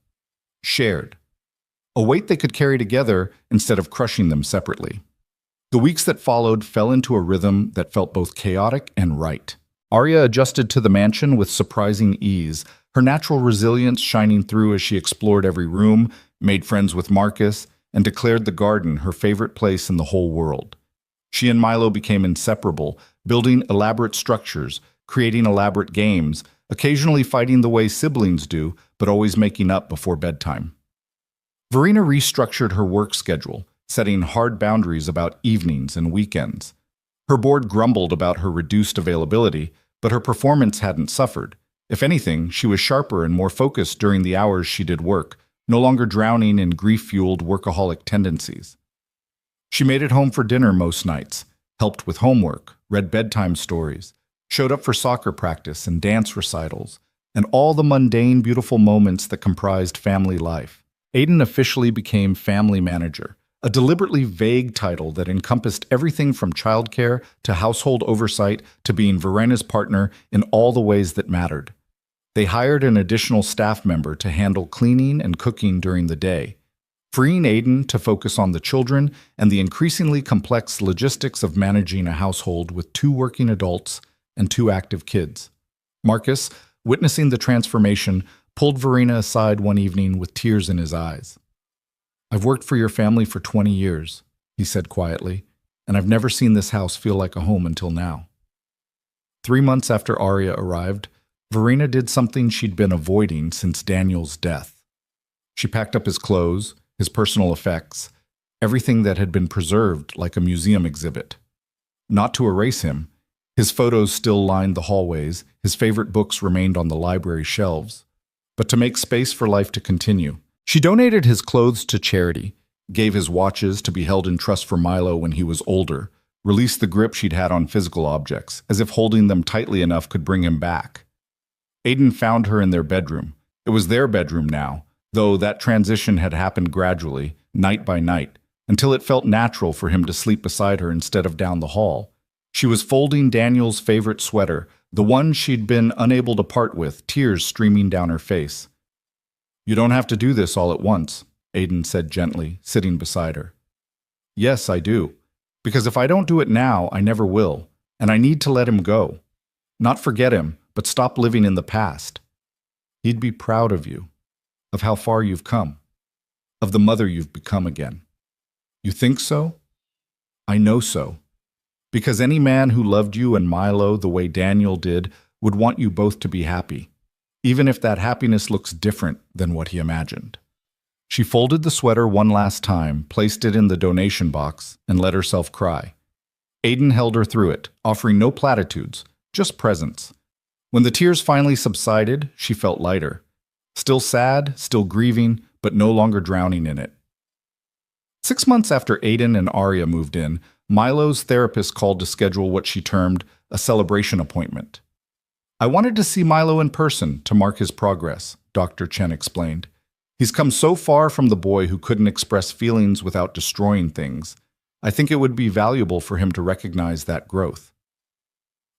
shared. A weight they could carry together instead of crushing them separately. The weeks that followed fell into a rhythm that felt both chaotic and right. Arya adjusted to the mansion with surprising ease, her natural resilience shining through as she explored every room, made friends with Marcus, and declared the garden her favorite place in the whole world. She and Milo became inseparable, building elaborate structures, creating elaborate games, occasionally fighting the way siblings do, but always making up before bedtime. Verena restructured her work schedule, setting hard boundaries about evenings and weekends. Her board grumbled about her reduced availability, but her performance hadn't suffered. If anything, she was sharper and more focused during the hours she did work, no longer drowning in grief-fueled workaholic tendencies. She made it home for dinner most nights, helped with homework, read bedtime stories, showed up for soccer practice and dance recitals, and all the mundane, beautiful moments that comprised family life. Aiden officially became family manager, a deliberately vague title that encompassed everything from childcare to household oversight to being Verena's partner in all the ways that mattered. They hired an additional staff member to handle cleaning and cooking during the day, freeing Aiden to focus on the children and the increasingly complex logistics of managing a household with 2 working adults and 2 active kids. Marcus, witnessing the transformation, pulled Verena aside one evening with tears in his eyes. "I've worked for your family for 20 years, he said quietly, "and I've never seen this house feel like a home until now." 3 months after Arya arrived, Verena did something she'd been avoiding since Daniel's death. She packed up his clothes, his personal effects, everything that had been preserved like a museum exhibit. Not to erase him, his photos still lined the hallways, his favorite books remained on the library shelves, but to make space for life to continue. She donated his clothes to charity, gave his watches to be held in trust for Milo when he was older, released the grip she'd had on physical objects, as if holding them tightly enough could bring him back. Aiden found her in their bedroom. It was their bedroom now, though that transition had happened gradually, night by night, until it felt natural for him to sleep beside her instead of down the hall. She was folding Daniel's favorite sweater, the one she'd been unable to part with, tears streaming down her face. "You don't have to do this all at once," Aiden said gently, sitting beside her. "Yes, I do. Because if I don't do it now, I never will, and I need to let him go. Not forget him, but stop living in the past. He'd be proud of you, of how far you've come, of the mother you've become again." "You think so?" "I know so. Because any man who loved you and Milo the way Daniel did would want you both to be happy, even if that happiness looks different than what he imagined." She folded the sweater one last time, placed it in the donation box, and let herself cry. Aiden held her through it, offering no platitudes, just presence. When the tears finally subsided, she felt lighter. Still sad, still grieving, but no longer drowning in it. 6 months after Aiden and Arya moved in, Milo's therapist called to schedule what she termed a celebration appointment. "I wanted to see Milo in person to mark his progress," Dr. Chen explained. "He's come so far from the boy who couldn't express feelings without destroying things. I think it would be valuable for him to recognize that growth."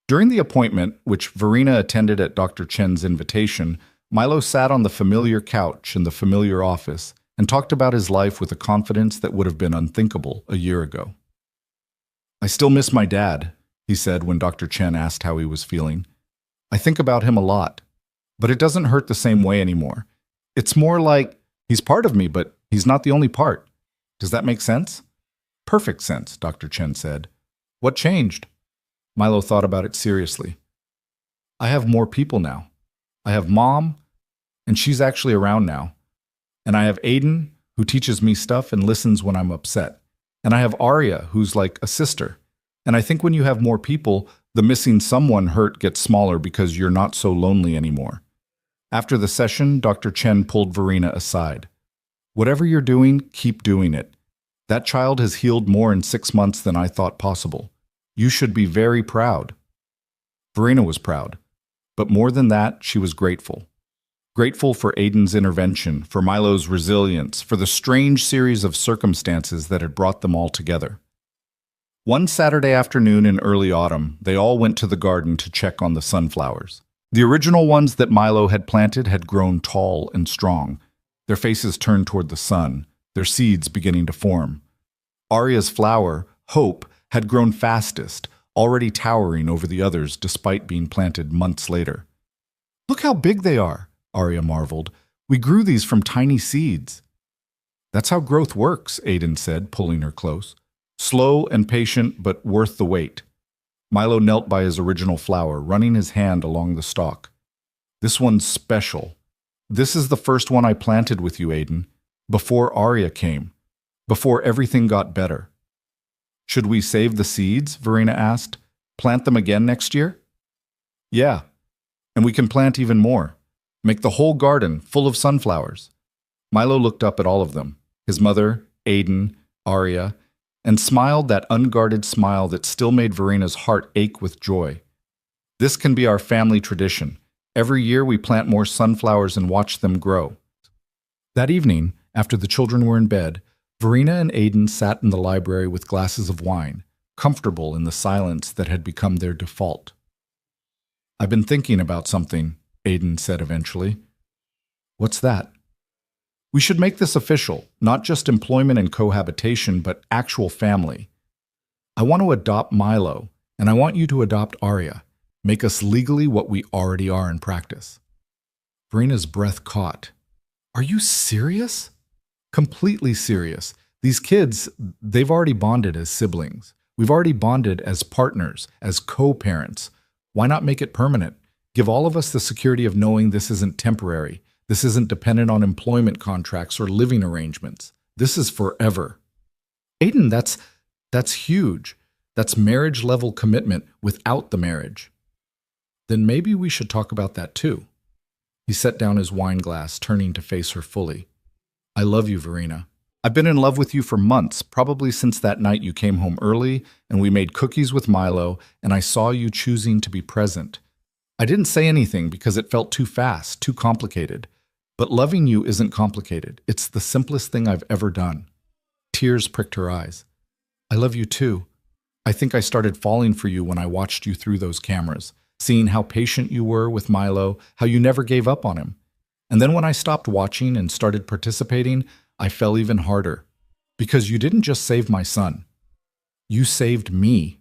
During the appointment, which Verena attended at Dr. Chen's invitation, Milo sat on the familiar couch in the familiar office and talked about his life with a confidence that would have been unthinkable a year ago. "I still miss my dad," he said when Dr. Chen asked how he was feeling. "I think about him a lot, but it doesn't hurt the same way anymore. It's more like he's part of me, but he's not the only part. Does that make sense?" "Perfect sense," Dr. Chen said. "What changed?" Milo thought about it seriously. "I have more people now. I have Mom, and she's actually around now. And I have Aiden, who teaches me stuff and listens when I'm upset. And I have Arya, who's like a sister. And I think when you have more people, the missing someone hurt gets smaller because you're not so lonely anymore." After the session, Dr. Chen pulled Verena aside. "Whatever you're doing, keep doing it. That child has healed more in 6 months than I thought possible. You should be very proud." Verena was proud. But more than that, she was grateful. Grateful for Aiden's intervention, for Milo's resilience, for the strange series of circumstances that had brought them all together. One Saturday afternoon in early autumn, they all went to the garden to check on the sunflowers. The original ones that Milo had planted had grown tall and strong, their faces turned toward the sun, their seeds beginning to form. Arya's flower, Hope, had grown fastest, already towering over the others despite being planted months later. "Look how big they are," Arya marveled. "We grew these from tiny seeds." "That's how growth works," Aiden said, pulling her close. "Slow and patient, but worth the wait." Milo knelt by his original flower, running his hand along the stalk. "This one's special. This is the first one I planted with you, Aiden, before Arya came, before everything got better." "Should we save the seeds?" Verena asked. "Plant them again next year?" "Yeah, and we can plant even more. Make the whole garden full of sunflowers." Milo looked up at all of them, his mother, Aiden, Arya, and smiled that unguarded smile that still made Verena's heart ache with joy. "This can be our family tradition. Every year we plant more sunflowers and watch them grow." That evening, after the children were in bed, Verena and Aiden sat in the library with glasses of wine, comfortable in the silence that had become their default. "I've been thinking about something," Aiden said eventually. "What's that?" "We should make this official, not just employment and cohabitation, but actual family. I want to adopt Milo, and I want you to adopt Arya. Make us legally what we already are in practice." Verena's breath caught. "Are you serious?" "Completely serious. These kids, they've already bonded as siblings. We've already bonded as partners, as co-parents. Why not make it permanent? Give all of us the security of knowing this isn't temporary. This isn't dependent on employment contracts or living arrangements. This is forever." "Aiden, that's huge. That's marriage-level commitment without the marriage." "Then maybe we should talk about that too." He set down his wine glass, turning to face her fully. "I love you, Verena. I've been in love with you for months, probably since that night you came home early and we made cookies with Milo and I saw you choosing to be present. I didn't say anything because it felt too fast, too complicated. But loving you isn't complicated. It's the simplest thing I've ever done. Tears pricked her eyes. I love you too. I think I started falling for you when I watched you through those cameras, seeing how patient you were with Milo, how you never gave up on him. And then when I stopped watching and started participating, I fell even harder. Because you didn't just save my son. You saved me.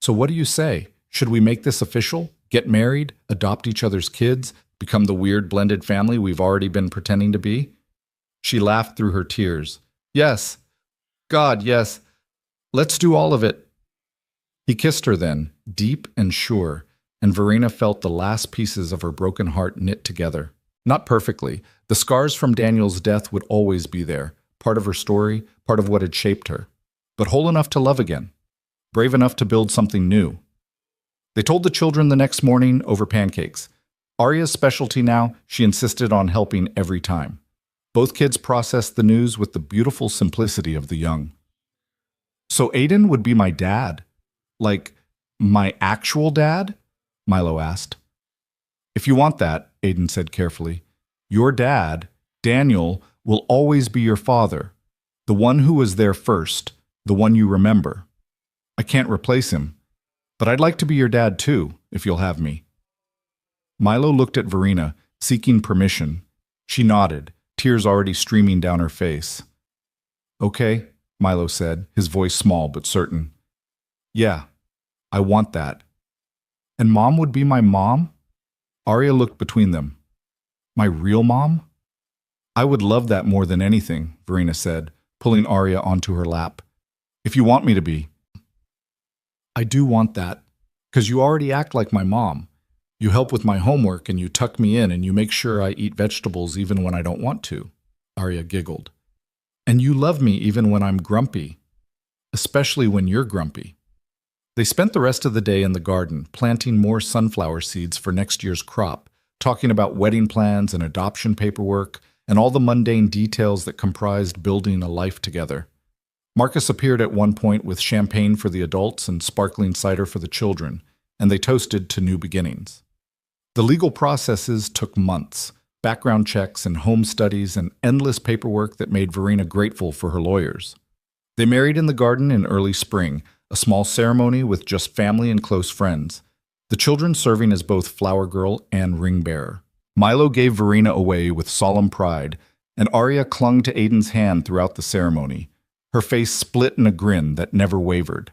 So what do you say? Should we make this official? Get married? Adopt each other's kids? Become the weird blended family we've already been pretending to be? She laughed through her tears. Yes. God, yes. Let's do all of it. He kissed her then, deep and sure, and Verena felt the last pieces of her broken heart knit together. Not perfectly. The scars from Daniel's death would always be there, part of her story, part of what had shaped her. But whole enough to love again, brave enough to build something new. They told the children the next morning over pancakes. Arya's specialty now, she insisted on helping every time. Both kids processed the news with the beautiful simplicity of the young. So Aiden would be my dad? Like, my actual dad? Milo asked. If you want that, Aiden said carefully, your dad, Daniel, will always be your father, the one who was there first, the one you remember. I can't replace him, but I'd like to be your dad too, if you'll have me. Milo looked at Verena, seeking permission. She nodded, tears already streaming down her face. Okay, Milo said, his voice small but certain. Yeah, I want that. And Mom would be my mom? Arya looked between them. My real mom? I would love that more than anything, Verena said, pulling Arya onto her lap. If you want me to be. I do want that, 'cause you already act like my mom. You help with my homework and you tuck me in and you make sure I eat vegetables even when I don't want to, Arya giggled. And you love me even when I'm grumpy, especially when you're grumpy. They spent the rest of the day in the garden, planting more sunflower seeds for next year's crop, talking about wedding plans and adoption paperwork, and all the mundane details that comprised building a life together. Marcus appeared at one point with champagne for the adults and sparkling cider for the children, and they toasted to new beginnings. The legal processes took months, background checks and home studies and endless paperwork that made Verena grateful for her lawyers. They married in the garden in early spring, a small ceremony with just family and close friends, the children serving as both flower girl and ring bearer. Milo gave Verena away with solemn pride, and Arya clung to Aiden's hand throughout the ceremony, her face split in a grin that never wavered.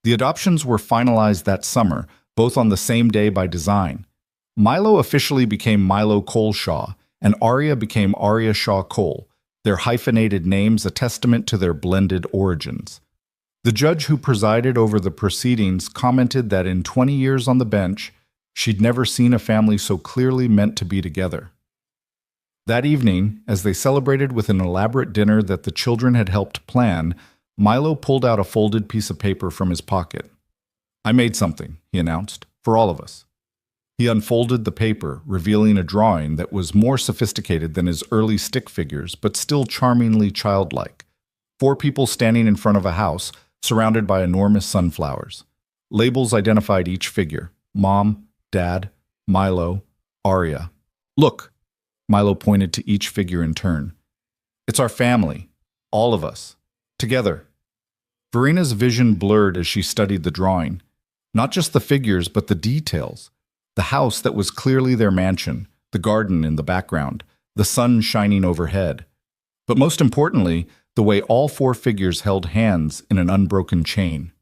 The adoptions were finalized that summer, both on the same day by design. Milo officially became Milo Coleshaw, and Arya became Arya Shaw Cole, their hyphenated names a testament to their blended origins. The judge who presided over the proceedings commented that in 20 years on the bench, she'd never seen a family so clearly meant to be together. That evening, as they celebrated with an elaborate dinner that the children had helped plan, Milo pulled out a folded piece of paper from his pocket. I made something, he announced, for all of us. He unfolded the paper, revealing a drawing that was more sophisticated than his early stick figures, but still charmingly childlike. 4 people standing in front of a house, surrounded by enormous sunflowers. Labels identified each figure: Mom, Dad, Milo, Arya. Look, Milo pointed to each figure in turn. It's our family, all of us, together. Verena's vision blurred as she studied the drawing. Not just the figures, but the details. The house that was clearly their mansion, the garden in the background, the sun shining overhead. But most importantly, the way all 4 figures held hands in an unbroken chain.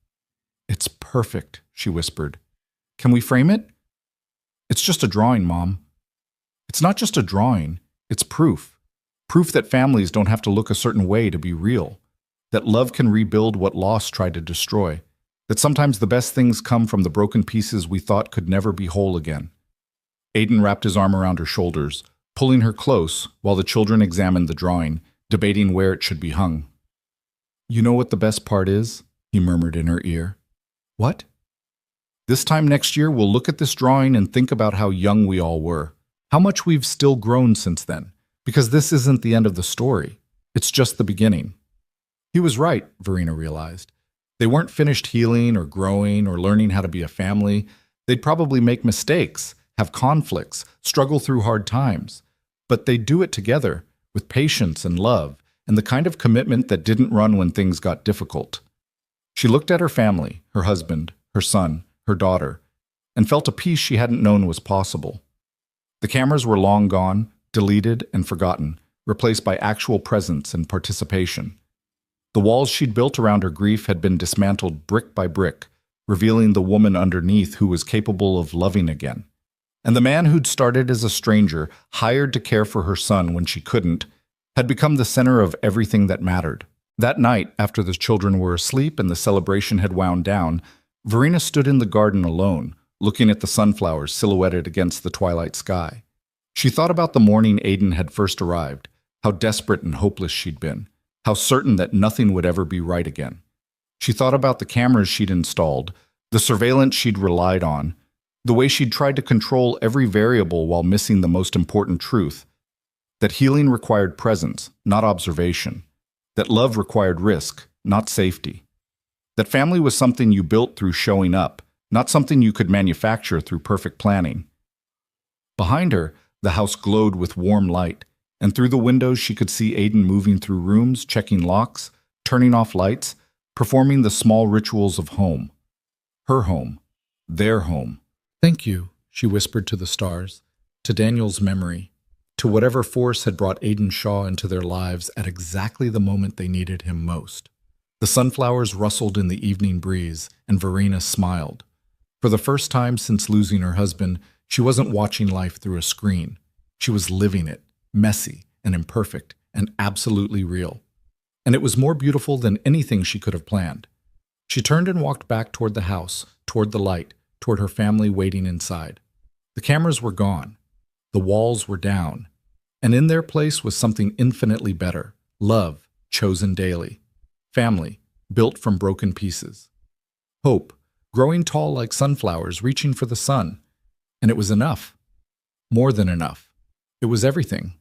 It's perfect, she whispered. Can we frame it? It's just a drawing, Mom. It's not just a drawing, it's proof. Proof that families don't have to look a certain way to be real. That love can rebuild what loss tried to destroy. That sometimes the best things come from the broken pieces we thought could never be whole again. Aiden wrapped his arm around her shoulders, pulling her close while the children examined the drawing, debating where it should be hung. You know what the best part is? He murmured in her ear. What? This time next year, we'll look at this drawing and think about how young we all were, how much we've still grown since then, because this isn't the end of the story. It's just the beginning. He was right, Verena realized. They weren't finished healing or growing or learning how to be a family. They'd probably make mistakes, have conflicts, struggle through hard times. But they'd do it together, with patience and love, and the kind of commitment that didn't run when things got difficult. She looked at her family, her husband, her son, her daughter, and felt a peace she hadn't known was possible. The cameras were long gone, deleted and forgotten, replaced by actual presence and participation. The walls she'd built around her grief had been dismantled brick by brick, revealing the woman underneath who was capable of loving again. And the man who'd started as a stranger, hired to care for her son when she couldn't, had become the center of everything that mattered. That night, after the children were asleep and the celebration had wound down, Verena stood in the garden alone, looking at the sunflowers silhouetted against the twilight sky. She thought about the morning Aiden had first arrived, how desperate and hopeless she'd been, how certain that nothing would ever be right again. She thought about the cameras she'd installed, the surveillance she'd relied on, the way she'd tried to control every variable while missing the most important truth, that healing required presence, not observation, that love required risk, not safety, that family was something you built through showing up, not something you could manufacture through perfect planning. Behind her, the house glowed with warm light, and through the windows she could see Aiden moving through rooms, checking locks, turning off lights, performing the small rituals of home. Her home. Their home. "Thank you," she whispered to the stars, to Daniel's memory, to whatever force had brought Aiden Shaw into their lives at exactly the moment they needed him most. The sunflowers rustled in the evening breeze, and Verena smiled. For the first time since losing her husband, she wasn't watching life through a screen. She was living it, messy and imperfect and absolutely real. And it was more beautiful than anything she could have planned. She turned and walked back toward the house, toward the light, toward her family waiting inside. The cameras were gone. The walls were down. And in their place was something infinitely better: love, chosen daily. Family, built from broken pieces. Hope, growing tall like sunflowers, reaching for the sun. And it was enough. More than enough. It was everything.